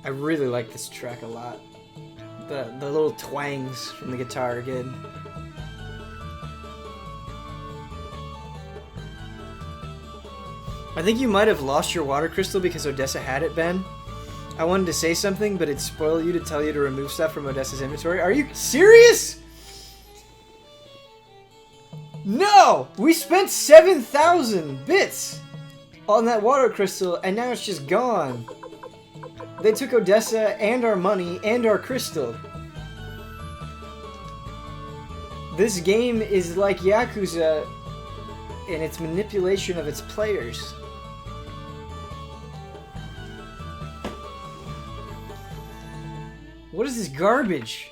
I really like this track a lot. The little twangs from the guitar are good. I think you might have lost your water crystal because Odessa had it, Ben. I wanted to say something, but it'd spoil you to tell you to remove stuff from Odessa's inventory. Are you serious? No! We spent 7,000 bits on that water crystal, and now it's just gone. They took Odessa and our money and our crystal. This game is like Yakuza in its manipulation of its players. What is this garbage?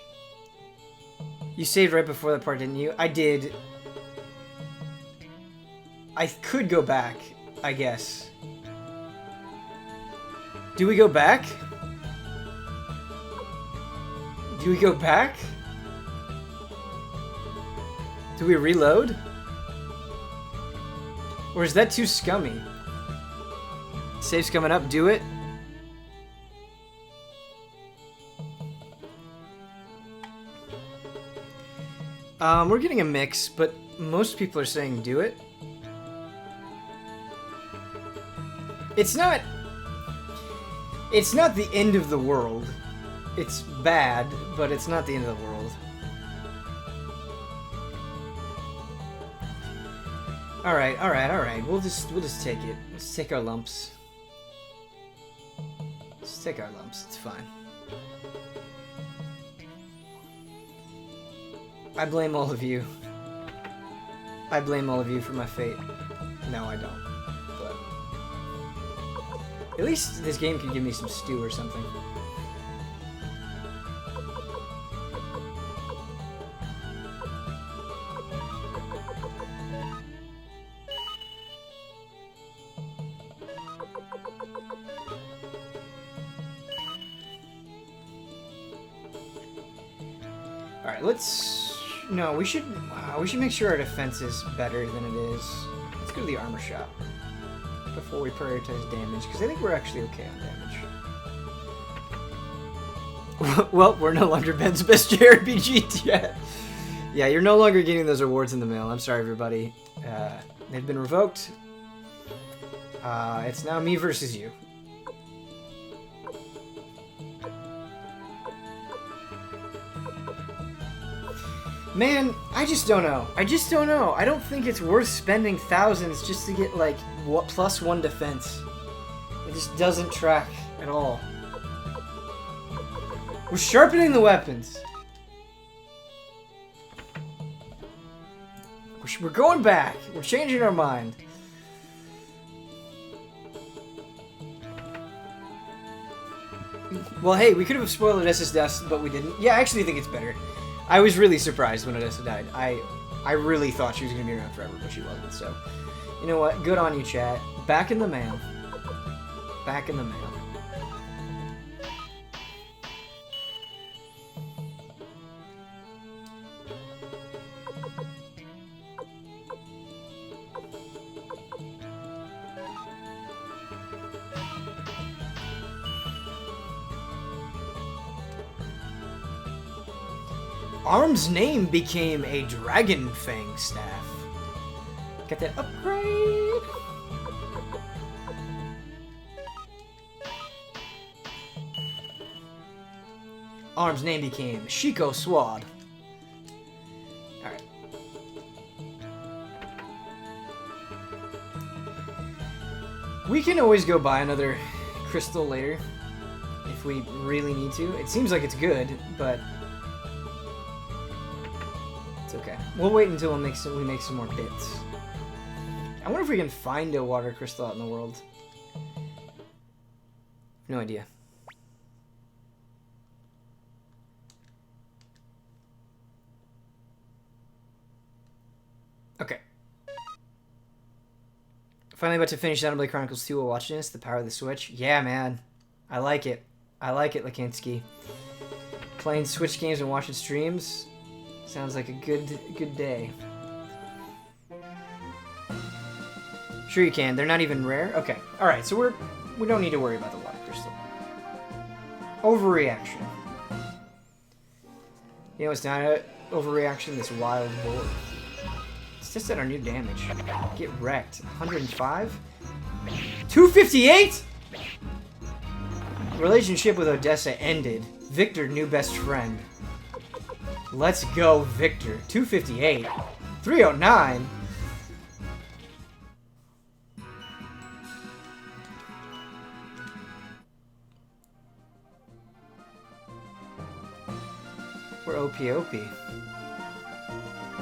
You saved right before that part, didn't you? I did. I could go back, I guess. Do we go back? Do we go back? Do we reload? Or is that too scummy? Safe's coming up, do it. We're getting a mix, but most people are saying do it. It's not the end of the world. It's bad, but it's not the end of the world. Alright. We'll just take it. Let's take our lumps. Let's take our lumps. It's fine. I blame all of you. I blame all of you for my fate. No, I don't. But at least this game can give me some stew or something. Alright, no, we should make sure our defense is better than it is. Let's go to the armor shop before we prioritize damage, because I think we're actually okay on damage. Well, we're no longer Ben's best JRPG yet. Yeah, you're no longer getting those awards in the mail. I'm sorry, everybody. They've been revoked. It's now me versus you. Man, I just don't know. I just don't know. I don't think it's worth spending thousands just to get, like, what +1 defense. It just doesn't track at all. We're sharpening the weapons. We're going back. We're changing our mind. Well, hey, we could have spoiled Odessa's death, but we didn't. Yeah, I actually think it's better. I was really surprised when Odessa died. I really thought she was going to be around forever, but she wasn't. So, you know what? Good on you, chat. Back in the mail. Back in the mail. Arm's name became a Dragon Fang staff. Get that upgrade. Arm's name became Shiko Swad. Alright. We can always go buy another crystal later if we really need to. It seems like it's good, but it's okay. We'll wait until we make some more bits. I wonder if we can find a water crystal out in the world. No idea. Okay. Finally about to finish Xenoblade Chronicles 2 while watching this. The power of the Switch. Yeah, man. I like it. I like it, Lakinsky. Playing Switch games and watching streams sounds like a good day. Sure you can. They're not even rare? Okay. Alright, so we don't need to worry about the water crystal. Overreaction. You know what's not an overreaction? This wild boar. Let's test out our new damage. Get wrecked. 105? 258?! Relationship with Odessa ended. Victor, new best friend. Let's go, Victor. 258. 309. We're OP.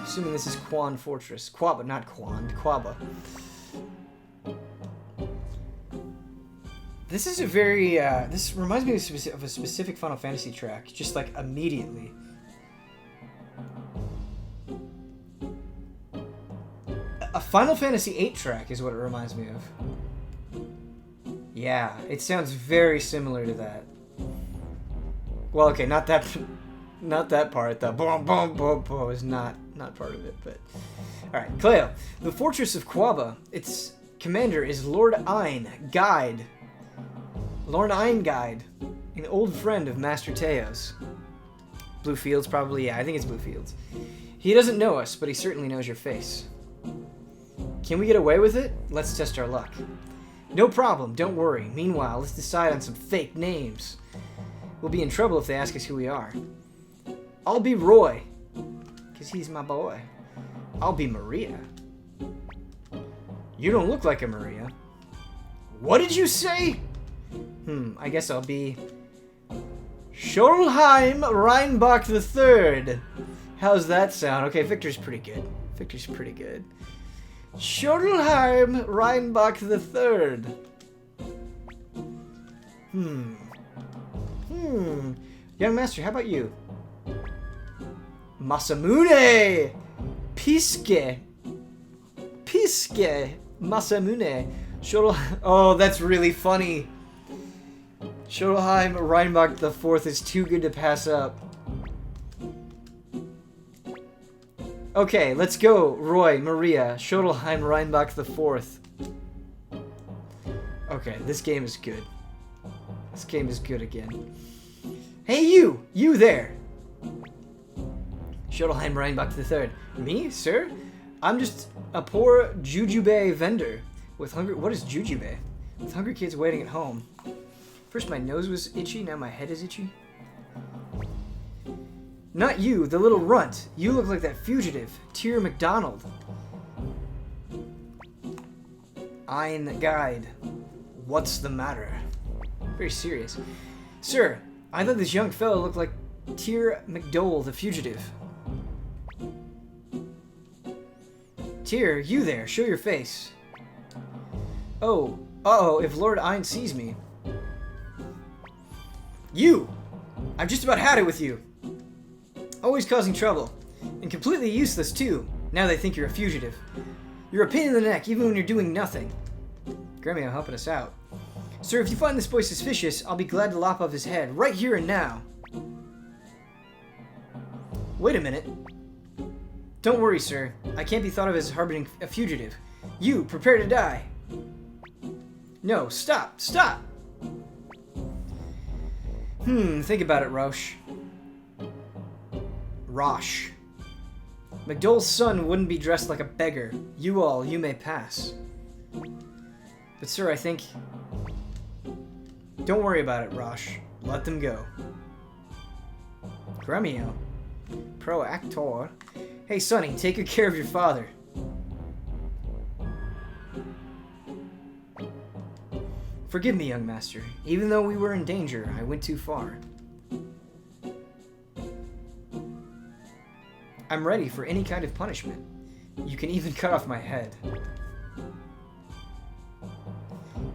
Assuming this is Quan Fortress. Quaba, not Quan. Quaba. This is a very, this reminds me of a specific Final Fantasy track. Just, like, immediately. A Final Fantasy VIII track is what it reminds me of. Yeah, it sounds very similar to that. Well, okay, not that part. The boom, boom, boom, boom is not part of it, but... Alright, Cleo. The Fortress of Quaba. Its commander is Lord Ein Guide. Lord Ein Guide. An old friend of Master Teo's. Blue Fields, probably. Yeah, I think it's Blue Fields. He doesn't know us, but he certainly knows your face. Can we get away with it? Let's test our luck. No problem, don't worry. Meanwhile, let's decide on some fake names. We'll be in trouble if they ask us who we are. I'll be Roy, because he's my boy. I'll be Maria. You don't look like a Maria. What did you say? I guess I'll be Scholheim Reinbach III. How's that sound? Okay, Victor's pretty good. Scholheim Reinbach III. Young Master, how about you? Masamune! Piske! Masamune. Oh, that's really funny. Scholheim Reinbach IV is too good to pass up. Okay, let's go. Roy, Maria, Scholheim Reinbach IV. Okay, this game is good. This game is good again. Hey, you! You there! Scholheim Reinbach III. Me, sir? I'm just a poor jujube vendor with hungry... What is jujube? With hungry kids waiting at home. First my nose was itchy, now my head is itchy. Not you, the little runt. You look like that fugitive, Tyr McDonald. Ein Guide. What's the matter? Very serious. Sir, I thought this young fellow looked like Tyr McDowell, the fugitive. Tyr, you there, show your face. Oh, uh-oh, if Lord Ein sees me. You! I've just about had it with you. Always causing trouble. And completely useless, too. Now they think you're a fugitive. You're a pain in the neck, even when you're doing nothing. Gremio helping us out. Sir, if you find this boy suspicious, I'll be glad to lop off his head, right here and now. Wait a minute. Don't worry, sir. I can't be thought of as harboring a fugitive. You, prepare to die. No, stop, stop! Think about it, Roche. Rosh. McDowell's son wouldn't be dressed like a beggar. You may pass. But sir, I think... Don't worry about it, Rosh. Let them go. Gremio. Proactor. Hey, Sonny, take good care of your father. Forgive me, young master. Even though we were in danger, I went too far. I'm ready for any kind of punishment. You can even cut off my head.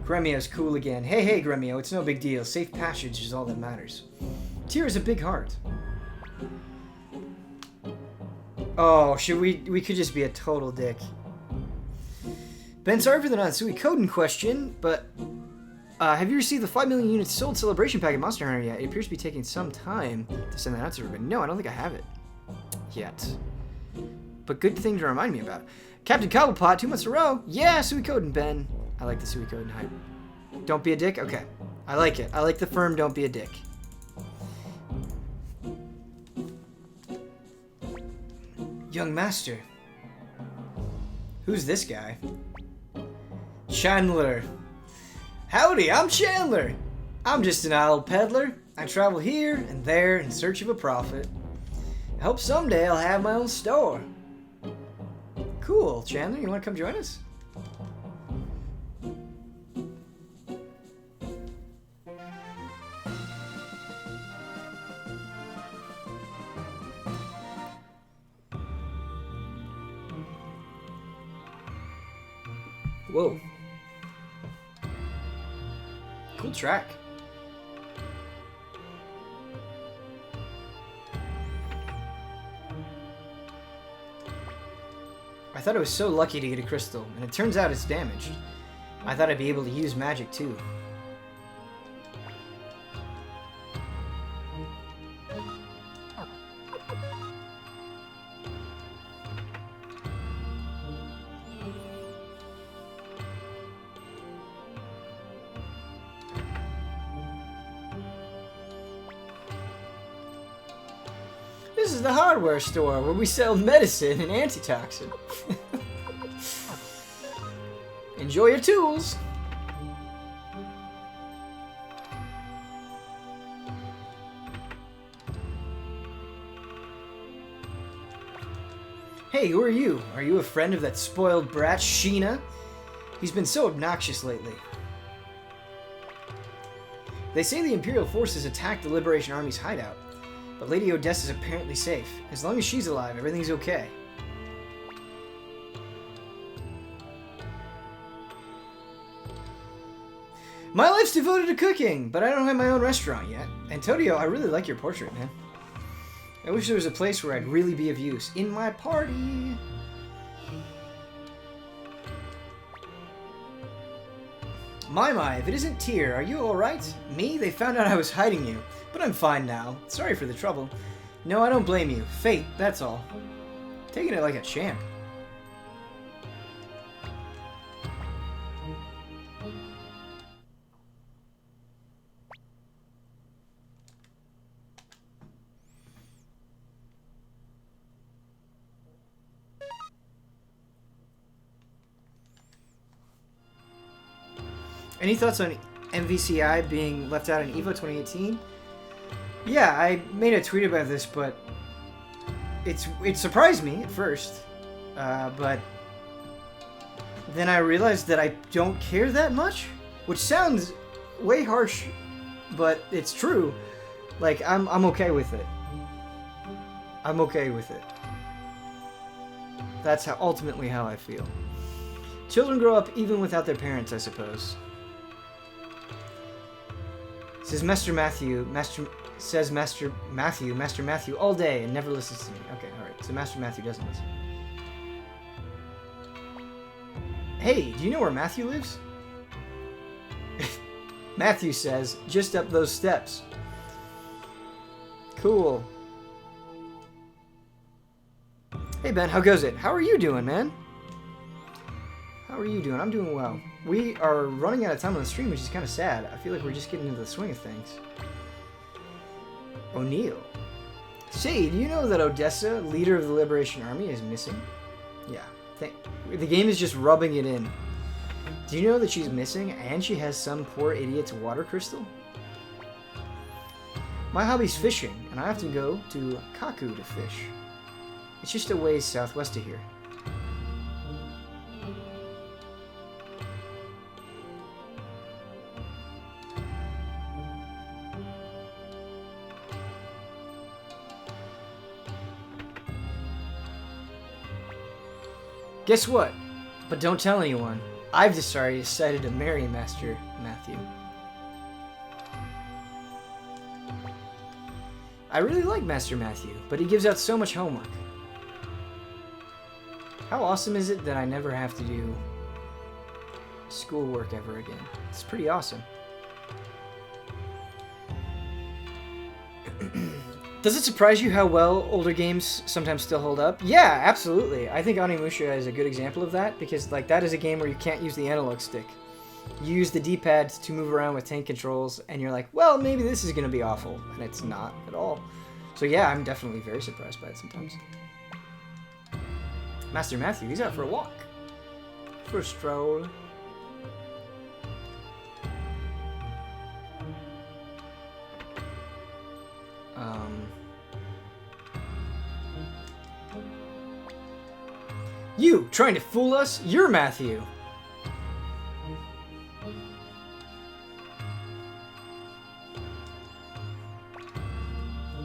Gremio's cool again. Hey, Gremio, it's no big deal. Safe passage is all that matters. Tyr is a big heart. Oh, we could just be a total dick. Ben, sorry for the non-Suikoden question, but have you received the 5 million units sold celebration pack at Monster Hunter yet? It appears to be taking some time to send that out to everybody. No, I don't think I have it yet. But good thing to remind me about. Captain Cobblepot, 2 months in a row. Yeah, Suikoden, Ben. I like the Suikoden hype. Don't be a dick? Okay. I like it. I like the firm don't be a dick. Young master. Who's this guy? Chandler. Howdy, I'm Chandler. I'm just an idle peddler. I travel here and there in search of a profit. I hope someday I'll have my own store. Cool, Chandler. You want to come join us? Whoa. Cool track. I thought I was so lucky to get a crystal, and it turns out it's damaged. I thought I'd be able to use magic too. This is the hardware store where we sell medicine and antitoxin. Enjoy your tools. Hey, who are you? Are you a friend of that spoiled brat, Sheena? He's been so obnoxious lately. They say the Imperial forces attacked the Liberation Army's hideout. But Lady Odessa's apparently safe. As long as she's alive, everything's okay. My life's devoted to cooking, but I don't have my own restaurant yet. Antonio, I really like your portrait, man. I wish there was a place where I'd really be of use. In my party! My, if it isn't Tyr, are you alright? Me? They found out I was hiding you. But I'm fine now. Sorry for the trouble. No, I don't blame you. Fate, that's all. Taking it like a champ. Any thoughts on MVCI being left out in EVO 2018? Yeah, I made a tweet about this, but it surprised me at first, but then I realized that I don't care that much, which sounds way harsh, but it's true. Like, I'm okay with it. I'm okay with it. That's ultimately how I feel. Children grow up even without their parents, I suppose. Says Master Matthew all day and never listens to me. Okay, alright. So Master Matthew doesn't listen. Hey, do you know where Matthew lives? Matthew says, just up those steps. Cool. Hey Ben, how goes it? How are you doing, man? How are you doing? I'm doing well. We are running out of time on the stream, which is kind of sad. I feel like we're just getting into the swing of things. O'Neill. Say, do you know that Odessa, leader of the Liberation Army, is missing? Yeah. The game is just rubbing it in. Do you know that she's missing and she has some poor idiot's water crystal? My hobby's fishing, and I have to go to Kaku to fish. It's just a ways southwest of here. Guess what? But don't tell anyone. I've decided to marry Master Matthew. I really like Master Matthew, but he gives out so much homework. How awesome is it that I never have to do schoolwork ever again? It's pretty awesome. Does it surprise you how well older games sometimes still hold up? Yeah, absolutely. I think Onimusha is a good example of that, because like that is a game where you can't use the analog stick. You use the D-pad to move around with tank controls, and you're like, well, maybe this is going to be awful, and it's not at all. So yeah, I'm definitely very surprised by it sometimes. Master Matthew, he's out for a walk. For a stroll. You, trying to fool us? You're Matthew.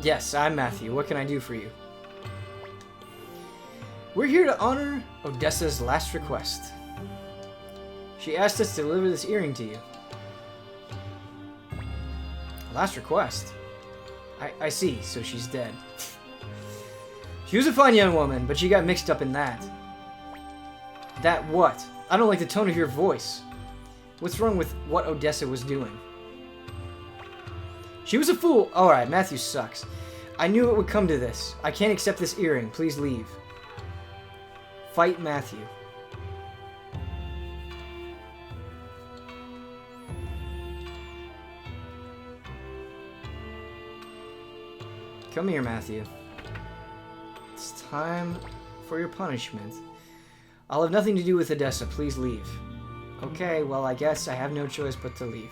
Yes, I'm Matthew. What can I do for you? We're here to honor Odessa's last request. She asked us to deliver this earring to you. Last request? I see, so she's dead. She was a fine young woman, but she got mixed up in that. That what? I don't like the tone of your voice. What's wrong with what Odessa was doing? She was a fool. Alright, Matthew sucks. I knew it would come to this. I can't accept this earring. Please leave. Fight Matthew. Come here, Matthew. It's time for your punishment. I'll have nothing to do with Odessa. Please leave. Okay, well, I guess I have no choice but to leave.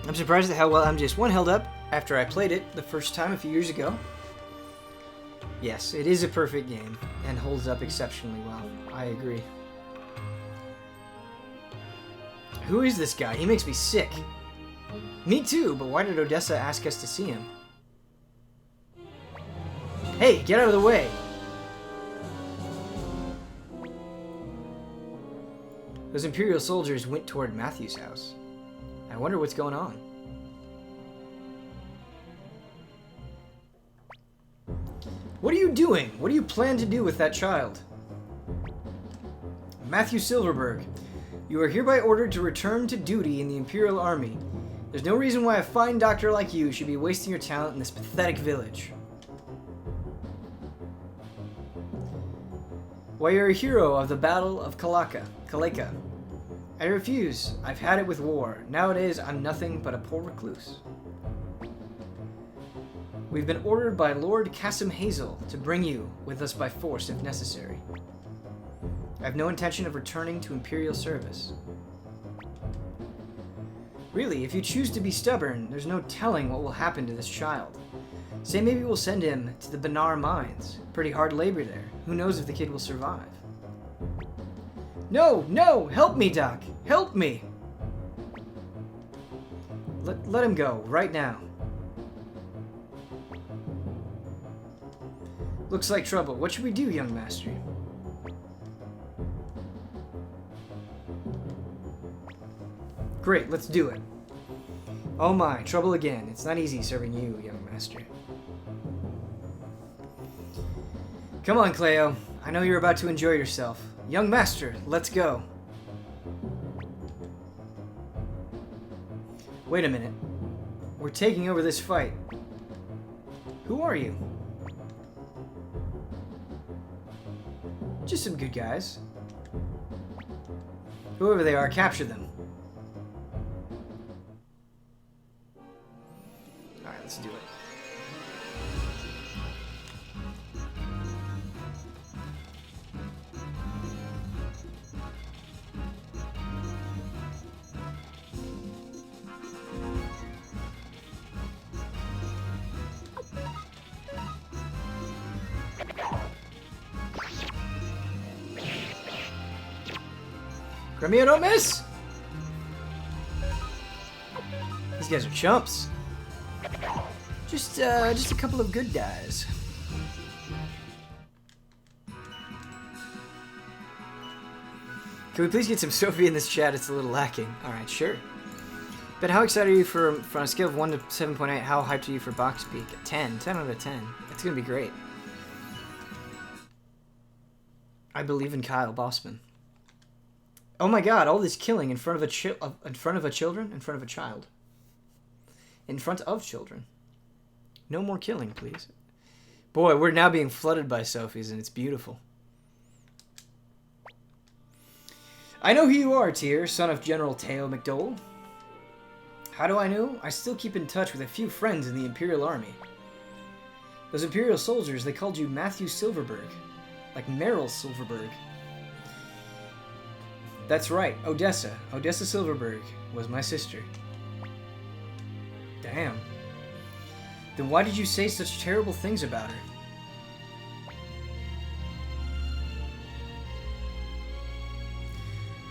I'm surprised at how well MGS1 held up after I played it the first time a few years ago. Yes, it is a perfect game and holds up exceptionally well. I agree. Who is this guy? He makes me sick. Me too, but why did Odessa ask us to see him? Hey, get out of the way! Those Imperial soldiers went toward Matthew's house. I wonder what's going on. What are you doing? What do you plan to do with that child? Matthew Silverberg, you are hereby ordered to return to duty in the Imperial Army. There's no reason why a fine doctor like you should be wasting your talent in this pathetic village. Why, you're a hero of the Battle of Kaleka. I refuse. I've had it with war. Nowadays, I'm nothing but a poor recluse. We've been ordered by Lord Kasim Hazel to bring you with us by force if necessary. I have no intention of returning to Imperial service. Really, if you choose to be stubborn, there's no telling what will happen to this child. Say maybe we'll send him to the Benar mines. Pretty hard labor there. Who knows if the kid will survive? No, no! Help me, Doc! Help me! Let him go, right now. Looks like trouble. What should we do, young master? Great, let's do it. Oh my, trouble again. It's not easy serving you, young master. Come on, Cleo. I know you're about to enjoy yourself. Young master, let's go. Wait a minute. We're taking over this fight. Who are you? Just some good guys. Whoever they are, capture them. Alright, let's do it. Gremio, don't miss! These guys are chumps. Just a couple of good guys. Can we please get some Sophie in this chat? It's a little lacking. Alright, sure. But how excited are you for on a scale of 1 to 7.8, how hyped are you for Box Peak? 10. 10 out of 10. It's gonna be great. I believe in Kyle Bossman. Oh my god, all this killing in front of a child. In front of children. No more killing, please. Boy, we're now being flooded by Sophies, and it's beautiful. I know who you are, Tyr, son of General Teo McDole. How do I know? I still keep in touch with a few friends in the Imperial Army. Those Imperial soldiers, they called you Matthew Silverberg. Like Meryl Silverberg. That's right, Odessa. Odessa Silverberg was my sister. Damn. Then why did you say such terrible things about her?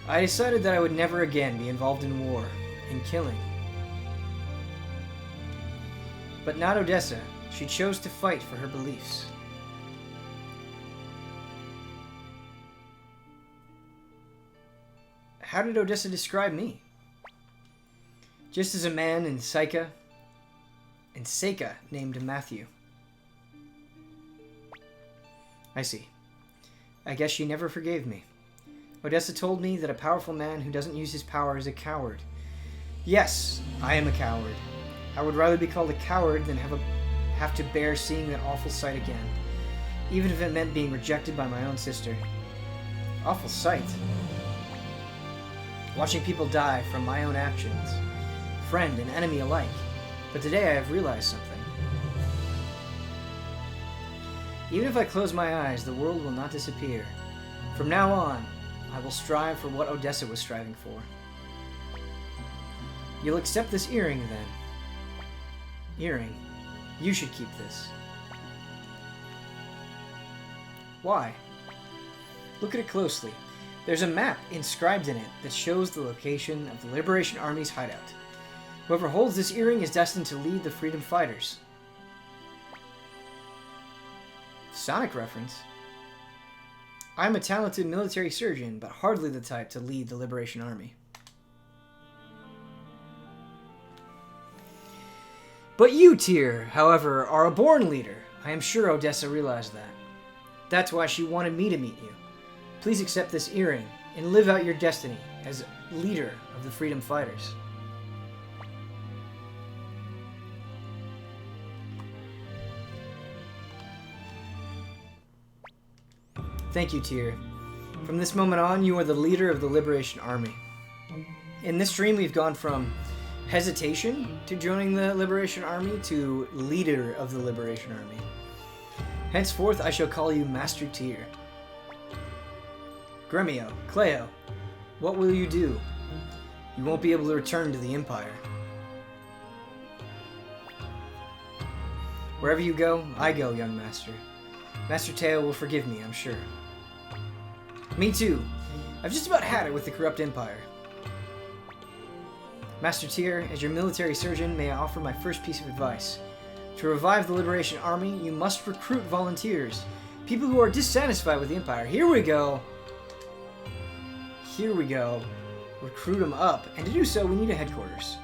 I decided that I would never again be involved in war, in killing. But not Odessa. She chose to fight for her beliefs. How did Odessa describe me? Just as a man in Seika named Matthew. I see. I guess she never forgave me. Odessa told me that a powerful man who doesn't use his power is a coward. Yes, I am a coward. I would rather be called a coward than have to bear seeing that awful sight again, even if it meant being rejected by my own sister. Awful sight. Watching people die from my own actions, friend and enemy alike. But today I have realized something. Even if I close my eyes, the world will not disappear. From now on, I will strive for what Odessa was striving for. You'll accept this earring, then. Earring. You should keep this. Why? Look at it closely. There's a map inscribed in it that shows the location of the Liberation Army's hideout. Whoever holds this earring is destined to lead the freedom fighters. Sonic reference. I'm a talented military surgeon, but hardly the type to lead the Liberation Army. But you, Tyr, however, are a born leader. I am sure Odessa realized that. That's why she wanted me to meet you. Please accept this earring and live out your destiny as leader of the freedom fighters. Thank you, Tyr. From this moment on, you are the leader of the Liberation Army. In this stream, we've gone from hesitation to joining the Liberation Army to leader of the Liberation Army. Henceforth, I shall call you Master Tyr. Gremio, Cleo, what will you do? You won't be able to return to the Empire. Wherever you go, I go, young master. Master Teo will forgive me, I'm sure. Me too. I've just about had it with the corrupt Empire. Master Tyr, as your military surgeon, may I offer my first piece of advice. To revive the Liberation Army, you must recruit volunteers. People who are dissatisfied with the Empire. Here we go. Here we go. Recruit them up. And to do so, we need a headquarters.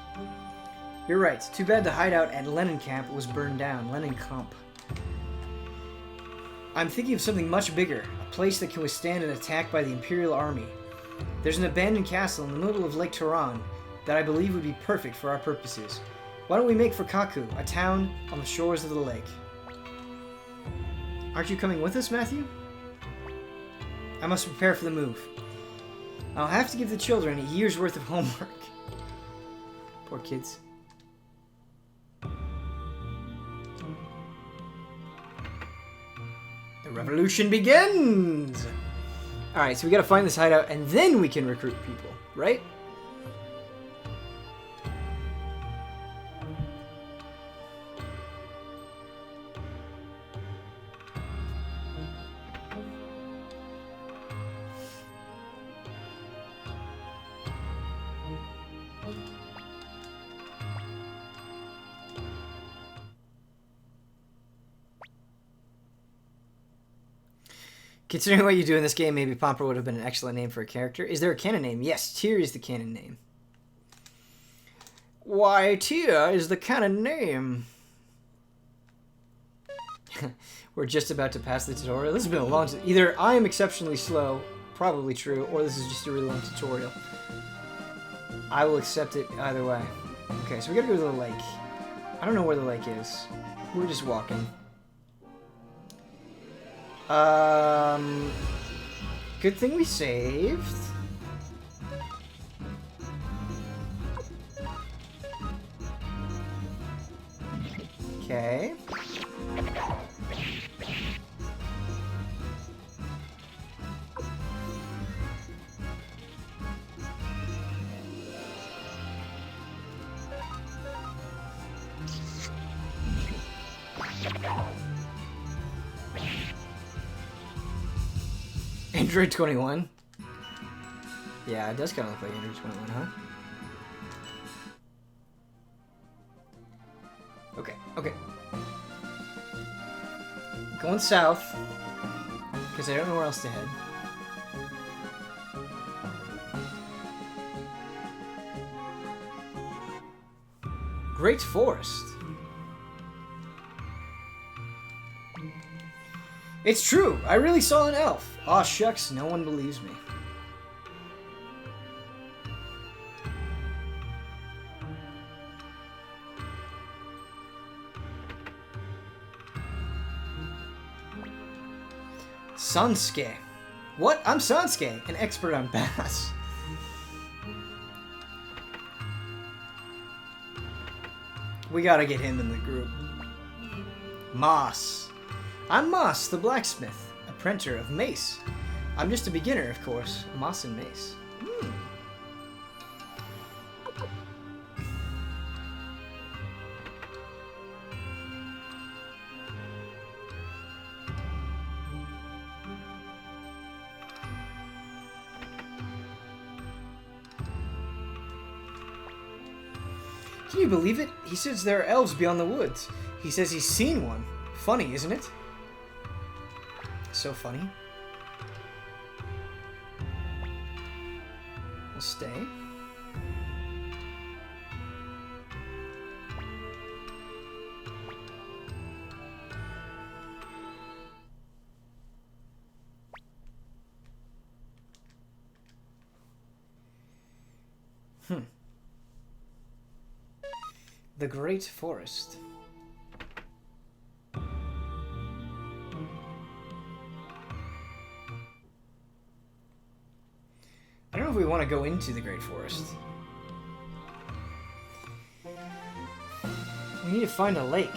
You're right. Too bad the hideout at Lenin Camp was burned down. Lenin Camp. I'm thinking of something much bigger. A place that can withstand an attack by the Imperial Army. There's an abandoned castle in the middle of Lake Turan that I believe would be perfect for our purposes. Why don't we make Fukaku, a town on the shores of the lake? Aren't you coming with us, Matthew? I must prepare for the move. I'll have to give the children a year's worth of homework. Poor kids. The revolution begins! Alright, so we gotta find this hideout and then we can recruit people, right? Considering what you do in this game, maybe Pomper would have been an excellent name for a character. Is there a canon name? Yes, Tyr is the canon name. Why, Tyr is the canon name. We're just about to pass the tutorial. This has been a long time. Either I am exceptionally slow, probably true, or this is just a really long tutorial. I will accept it either way. Okay, so we gotta go to the lake. I don't know where the lake is. We're just walking. Good thing we saved. Okay. Android 21? Yeah, it does kind of look like Android 21, huh? Okay, okay. Going south, because I don't know where else to head. Great Forest. It's true! I really saw an elf! Aw, shucks, no one believes me. Sansuke. What? I'm Sansuke, an expert on bass. We gotta get him in the group. Moss. I'm Moss, the blacksmith, apprentice of mace. I'm just a beginner, of course. Moss and mace. Can you believe it? He says there are elves beyond the woods. He says he's seen one. Funny, isn't it? So funny. We'll stay. The Great Forest. I don't know if we want to go into the Great Forest. We need to find a lake.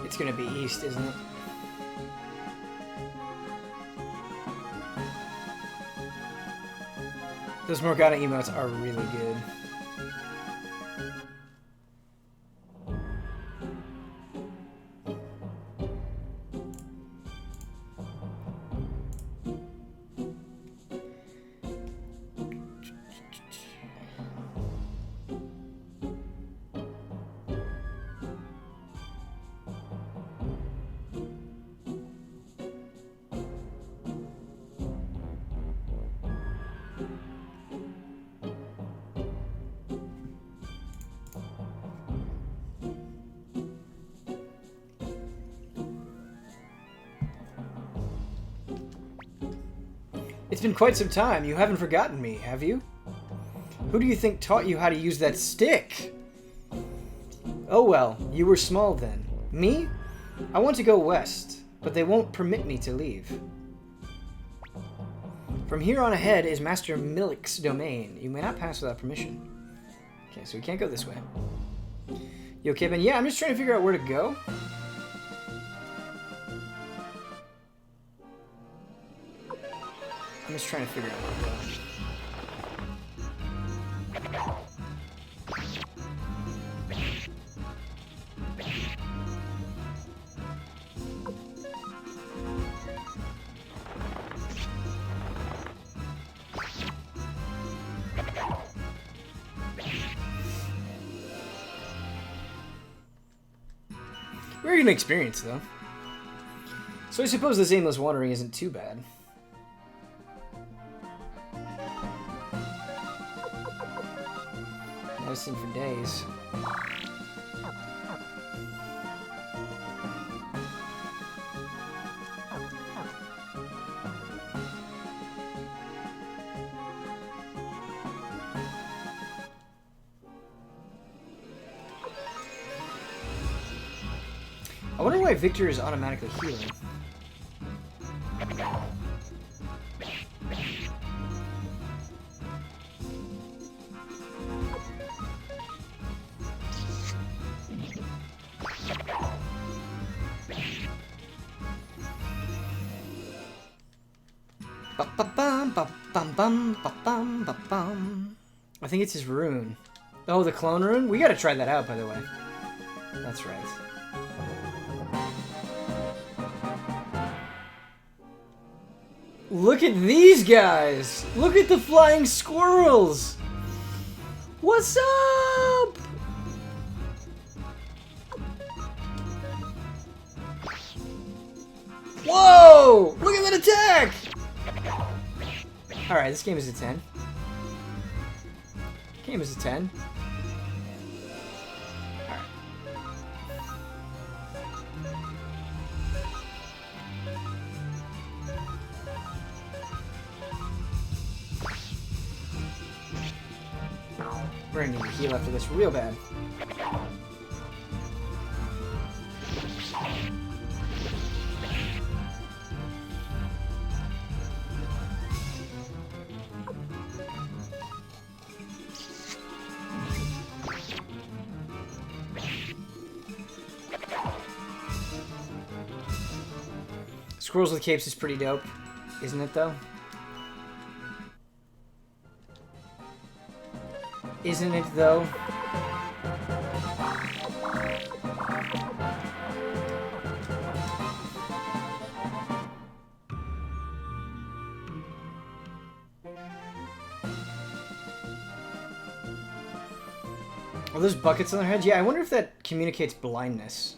It's gonna be east, isn't it? Those Morgana emotes are really good. It's been quite some time. You haven't forgotten me, have you? Who do you think taught you how to use that stick? Oh well, you were small then. Me? I want to go west, but they won't permit me to leave. From here on ahead is Master Milik's domain. You may not pass without permission. Okay, so we can't go this way. You okay, Ben? Yeah, I'm just trying to figure out where to go. I'm just trying to figure out where I'm going. We're gonna experience though. So I suppose this aimless wandering isn't too bad. I've seen for days. I wonder why Victor is automatically healing. I think it's his rune. Oh, the clone rune? We gotta try that out, by the way. That's right. Look at these guys! Look at the flying squirrels! What's up? Whoa! Look at that attack! Alright, this game is a 10. Game is a 10. Alright. We're gonna need to heal after this real bad. Squirrels with capes is pretty dope, isn't it though? Isn't it though? Are those buckets on their heads? Yeah, I wonder if that communicates blindness.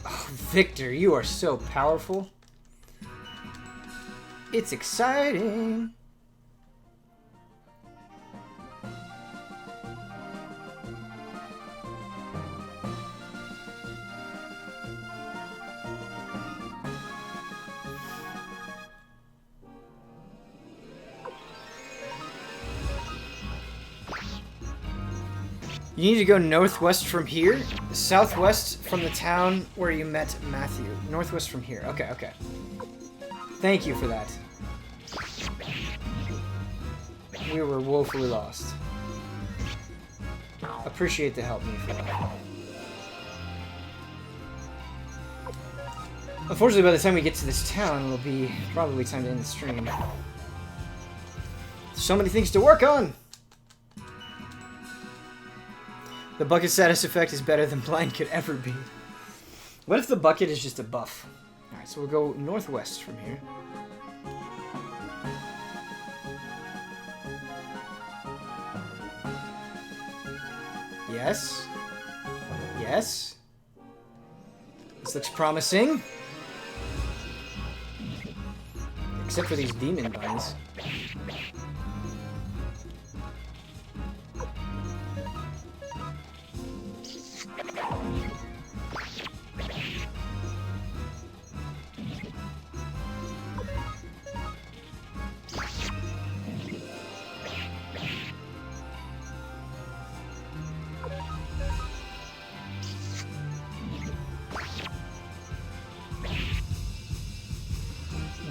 Oh, Victor, you are so powerful. It's exciting. You need to go northwest from here, southwest from the town where you met Matthew. Northwest from here. Okay, okay. Thank you for that. we were woefully lost. Appreciate the help, Mifa. Unfortunately, by the time we get to this town, it'll be probably time to end the stream. So many things to work on! The bucket status effect is better than blind could ever be. What if the bucket is just a buff? Alright, so we'll go northwest from here. Yes. Yes. This looks promising. Except for these demon buns.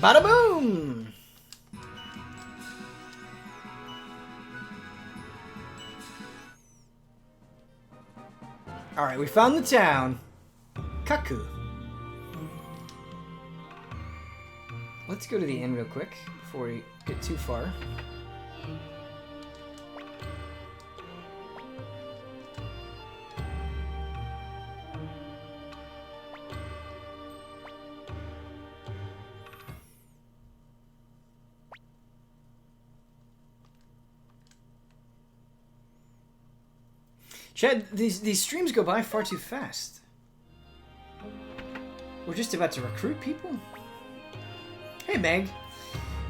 Bada boom! Alright, we found the town. Kaku. Let's go to the inn real quick before we get too far. Chad, these streams go by far too fast. We're just about to recruit people? Hey, Meg.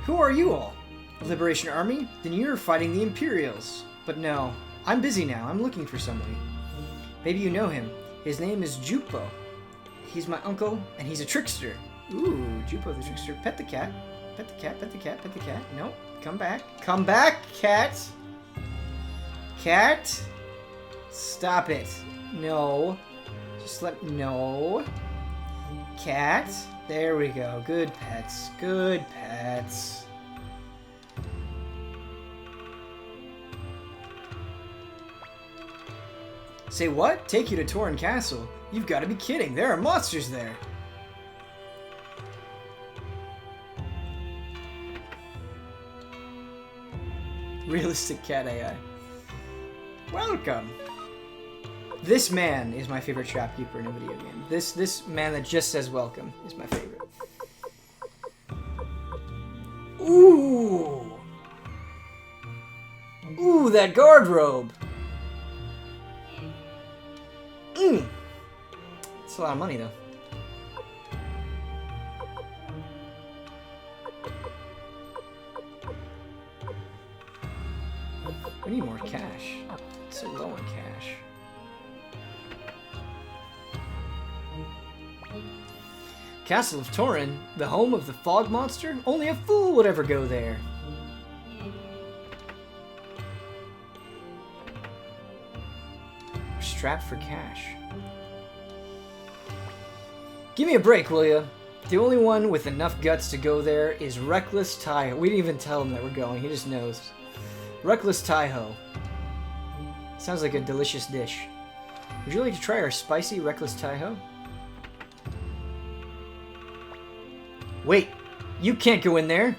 Who are you all? A Liberation Army? Then you're fighting the Imperials. But no, I'm busy now. I'm looking for somebody. Maybe you know him. His name is Jupo. He's my uncle, and he's a trickster. Ooh, Jupo the trickster. Pet the cat. Pet the cat, pet the cat, pet the cat. Nope. Come back. Come back, cat! Cat! Stop it. No. Just let... No. Cat. There we go. Good pets. Good pets. Say what? Take you to Torin Castle? You've got to be kidding. There are monsters there. Realistic cat AI. Welcome. This man is my favorite shopkeeper in a video game. This man that just says welcome is my favorite. Ooh! Ooh, that guard robe! Mmm! It's a lot of money, though. We need more cash. It's so low on cash. Castle of Torin, the home of the fog monster? Only a fool would ever go there. We're strapped for cash. Give me a break, will ya? The only one with enough guts to go there is Reckless Taiho. We didn't even tell him that we're going, he just knows. Reckless Taiho. Sounds like a delicious dish. Would you like to try our spicy Reckless Taiho? Wait, you can't go in there!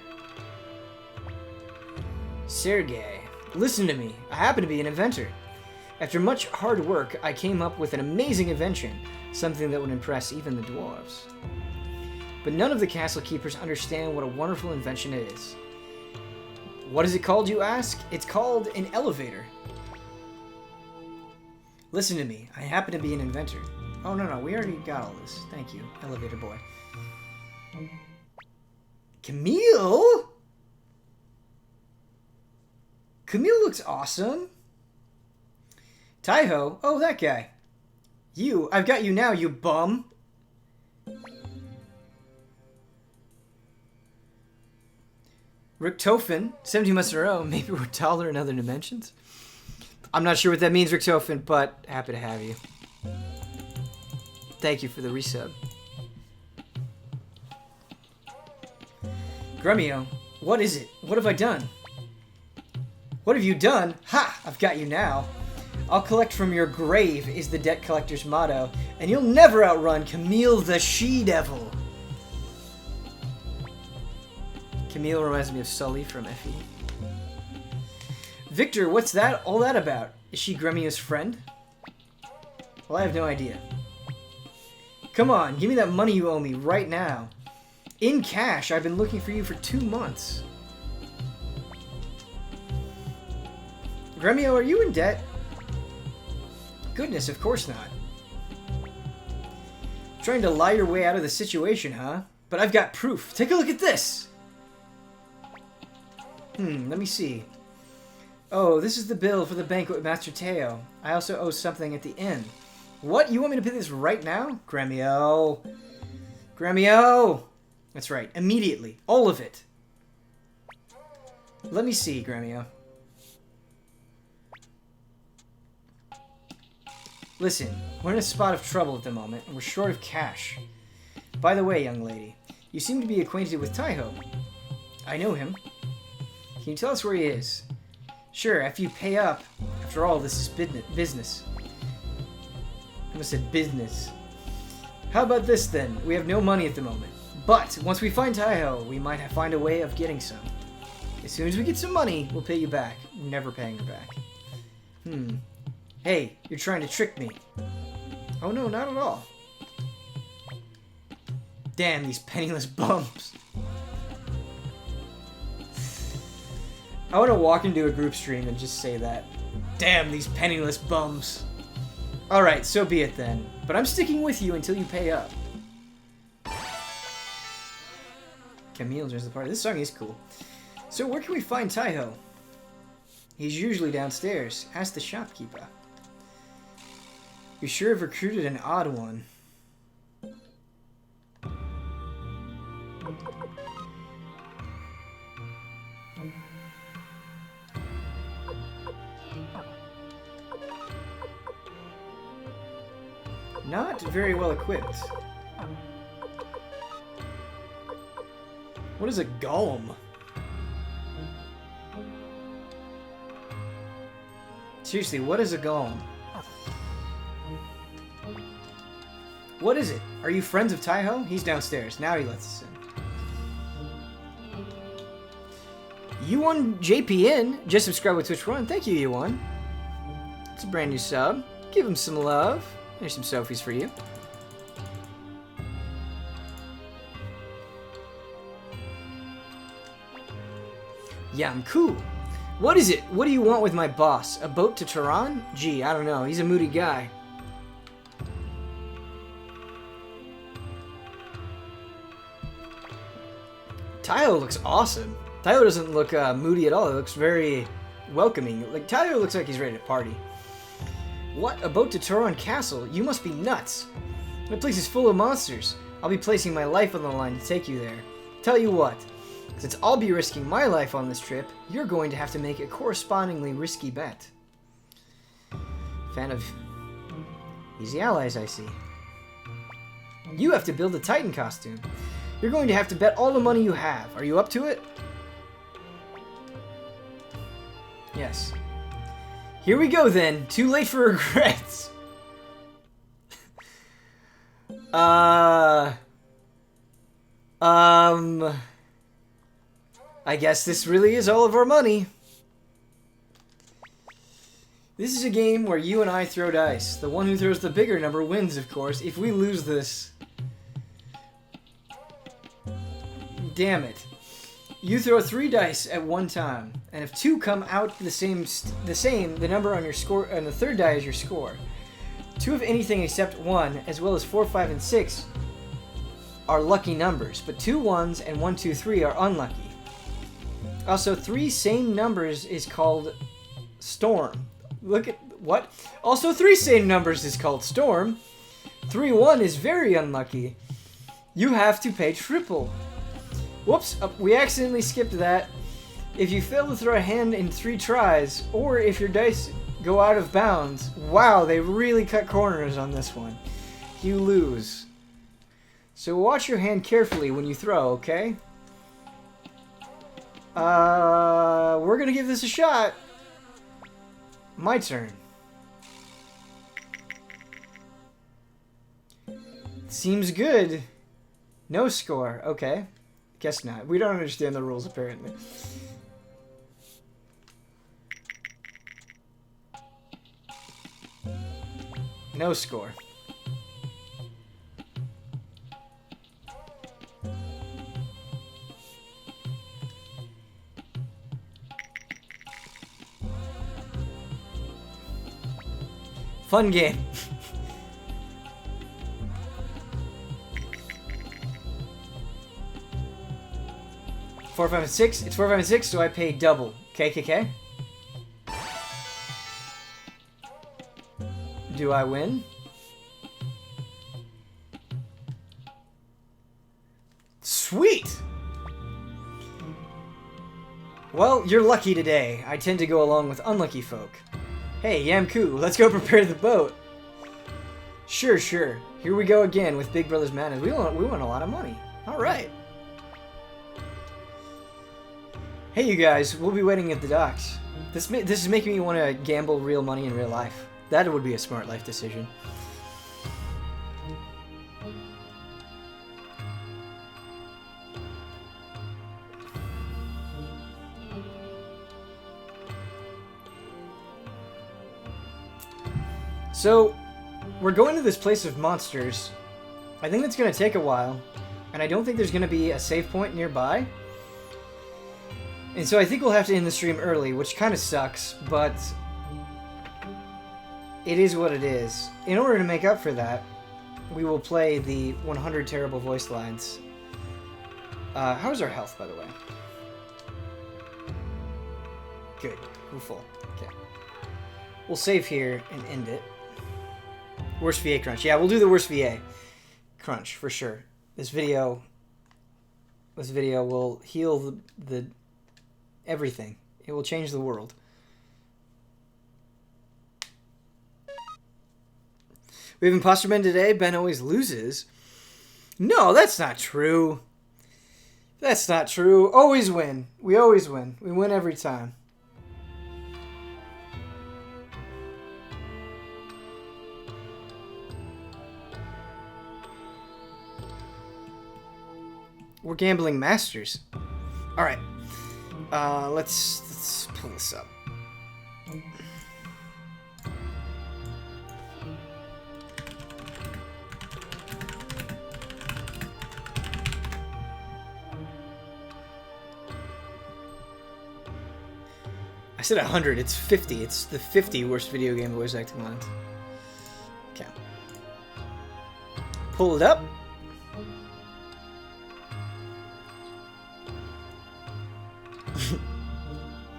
Sergei, listen to me. I happen to be an inventor. After much hard work, I came up with an amazing invention, something that would impress even the dwarves. But none of the castle keepers understand what a wonderful invention it is. What is it called, you ask? It's called an elevator. Listen to me. I happen to be an inventor. Oh, no, we already got all this. Thank you, elevator boy. Camille? Camille looks awesome. Taiho? Oh, that guy. You. I've got you now, you bum. Richtofen. 70 months in a row. Maybe we're taller in other dimensions. I'm not sure what that means, Richtofen, but happy to have you. Thank you for the resub. Gremio, what is it? What have I done? What have you done? Ha! I've got you now. I'll collect from your grave is the debt collector's motto, and you'll never outrun Camille the She-Devil. Camille reminds me of Sully from Effie. Victor, what's that all that about? Is she Gremio's friend? Well, I have no idea. Come on, give me that money you owe me right now. In cash, I've been looking for you for 2 months. Gremio, are you in debt? Goodness, of course not. Trying to lie your way out of the situation, huh? But I've got proof. Take a look at this! Let me see. Oh, this is the bill for the banquet with Master Teo. I also owe something at the end. What? You want me to pay this right now? Gremio. Gremio! That's right. Immediately. All of it. Let me see, Gremio. Listen, we're in a spot of trouble at the moment, and we're short of cash. By the way, young lady, you seem to be acquainted with Taiho. I know him. Can you tell us where he is? Sure, after you pay up. After all, this is business. I almost said business. How about this, then? We have no money at the moment. But, once we find Taiho, we might find a way of getting some. As soon as we get some money, we'll pay you back. We're never paying her back. Hey, you're trying to trick me. Oh no, not at all. Damn, these penniless bums. I want to walk into a group stream and just say that. Damn, these penniless bums. Alright, so be it then. But I'm sticking with you until you pay up. Camille joins the party. This song is cool. So where can we find Taiho? He's usually downstairs. Ask the shopkeeper. You sure have recruited an odd one. Not very well equipped. What is a golem? Seriously, what is a golem? What is it? Are you friends of Taiho? He's downstairs. Now he lets us in. U1 JPN just subscribed with Twitch Run. Thank you, U1. It's a brand new sub. Give him some love. There's some Sophies for you. Yeah, I'm cool. What is it? What do you want with my boss? A boat to Tehran? Gee, I don't know. He's a moody guy. Taiho looks awesome. Taiho doesn't look moody at all. It looks very welcoming. Like, Taiho looks like he's ready to party. What? A boat to Tehran Castle? You must be nuts. That place is full of monsters. I'll be placing my life on the line to take you there. Tell you what. Since I'll be risking my life on this trip, you're going to have to make a correspondingly risky bet. Fan of easy allies, I see. You have to build a Titan costume. You're going to have to bet all the money you have. Are you up to it? Yes. Here we go then. Too late for regrets. I guess this really is all of our money. This is a game where you and I throw dice. The one who throws the bigger number wins, of course. If we lose this... Damn it. You throw 3 dice at one time, and if 2 come out the same, the number on your score, on the third die is your score. 2 of anything except 1, as well as 4, 5, and 6 are lucky numbers, but 2 ones and 1, 2, 3 are unlucky. Also, 3 same numbers is called Storm. Look at what? Also, 3 same numbers is called Storm. 3, 1 is very unlucky. You have to pay triple. Whoops, we accidentally skipped that. If you fail to throw a hand in 3 tries, or if your dice go out of bounds, wow, they really cut corners on this one. You lose. So watch your hand carefully when you throw, okay? We're gonna give this a shot. My turn. Seems good. No score. Okay. Guess not. We don't understand the rules, apparently. No score. Fun game. 4, 5, and 6. It's 4, 5, and 6, so I pay double. KKK. Do I win? Sweet! Well, you're lucky today. I tend to go along with unlucky folk. Hey, Yamku, let's go prepare the boat. Sure, sure. Here we go again with Big Brother's Madness. We won a lot of money. Alright. Hey, you guys. We'll be waiting at the docks. This is making me want to gamble real money in real life. That would be a smart life decision. So, we're going to this place of monsters. I think that's going to take a while, and I don't think there's going to be a save point nearby. And so I think we'll have to end the stream early, which kind of sucks, but it is what it is. In order to make up for that, we will play the 100 terrible voice lines. How's our health, by the way? Good. We're full. Okay. We'll save here and end it. Worst VA crunch. Yeah, we'll do the worst VA crunch for sure. This video will heal the everything. It will change the world. We have Imposter Ben today. Ben always loses. No, that's not true. That's not true. Always win. We always win. We win every time. We're gambling masters. All right. Let's pull this up. I said 100. It's 50. It's the 50 worst video game voice acting lines. Okay. Pull it up.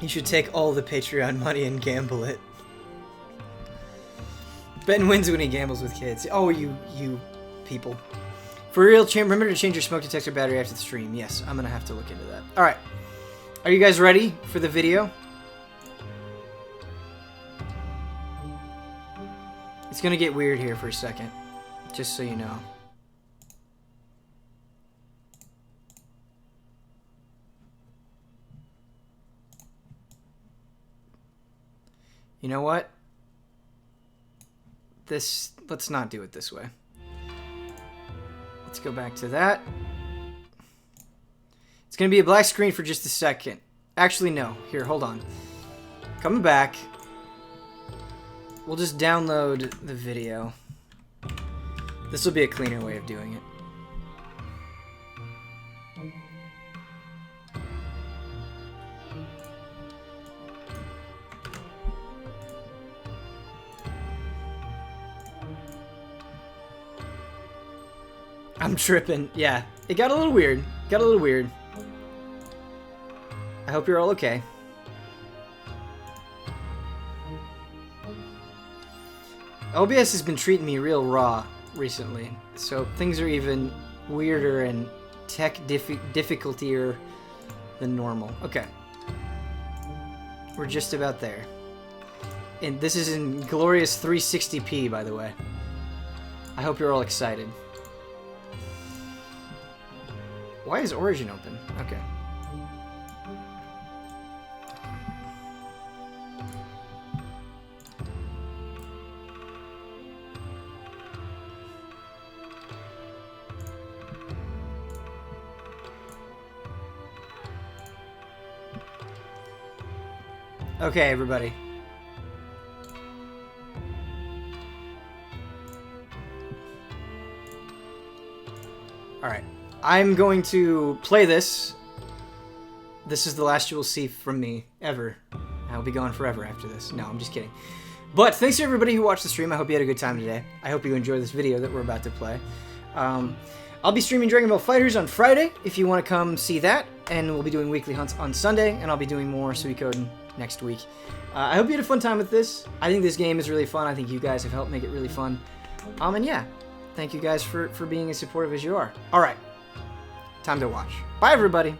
You should take all the Patreon money and gamble it. Ben wins when he gambles with kids. Oh, you people. For real, remember to change your smoke detector battery after the stream. Yes, I'm going to have to look into that. Alright. Are you guys ready for the video? It's going to get weird here for a second. Just so you know. You know what? Let's not do it this way. Let's go back to that. It's gonna be a black screen for just a second. Actually, no. Here, hold on. Coming back. We'll just download the video. This will be a cleaner way of doing it. I'm tripping. Yeah, it got a little weird. Got a little weird. I hope you're all okay. OBS has been treating me real raw recently, so things are even weirder and tech difficultier than normal. Okay. We're just about there. And this is in glorious 360p, by the way. I hope you're all excited. Why is Origin open? Okay. Okay, everybody. Alright. I'm going to play this. This is the last you will see from me, ever. I'll be gone forever after this. No, I'm just kidding. But thanks to everybody who watched the stream. I hope you had a good time today. I hope you enjoyed this video that we're about to play. I'll be streaming Dragon Ball FighterZ on Friday if you want to come see that. And we'll be doing weekly hunts on Sunday. And I'll be doing more Suikoden next week. I hope you had a fun time with this. I think this game is really fun. I think you guys have helped make it really fun. And yeah, thank you guys for being as supportive as you are. Alright, time to watch. Bye, everybody.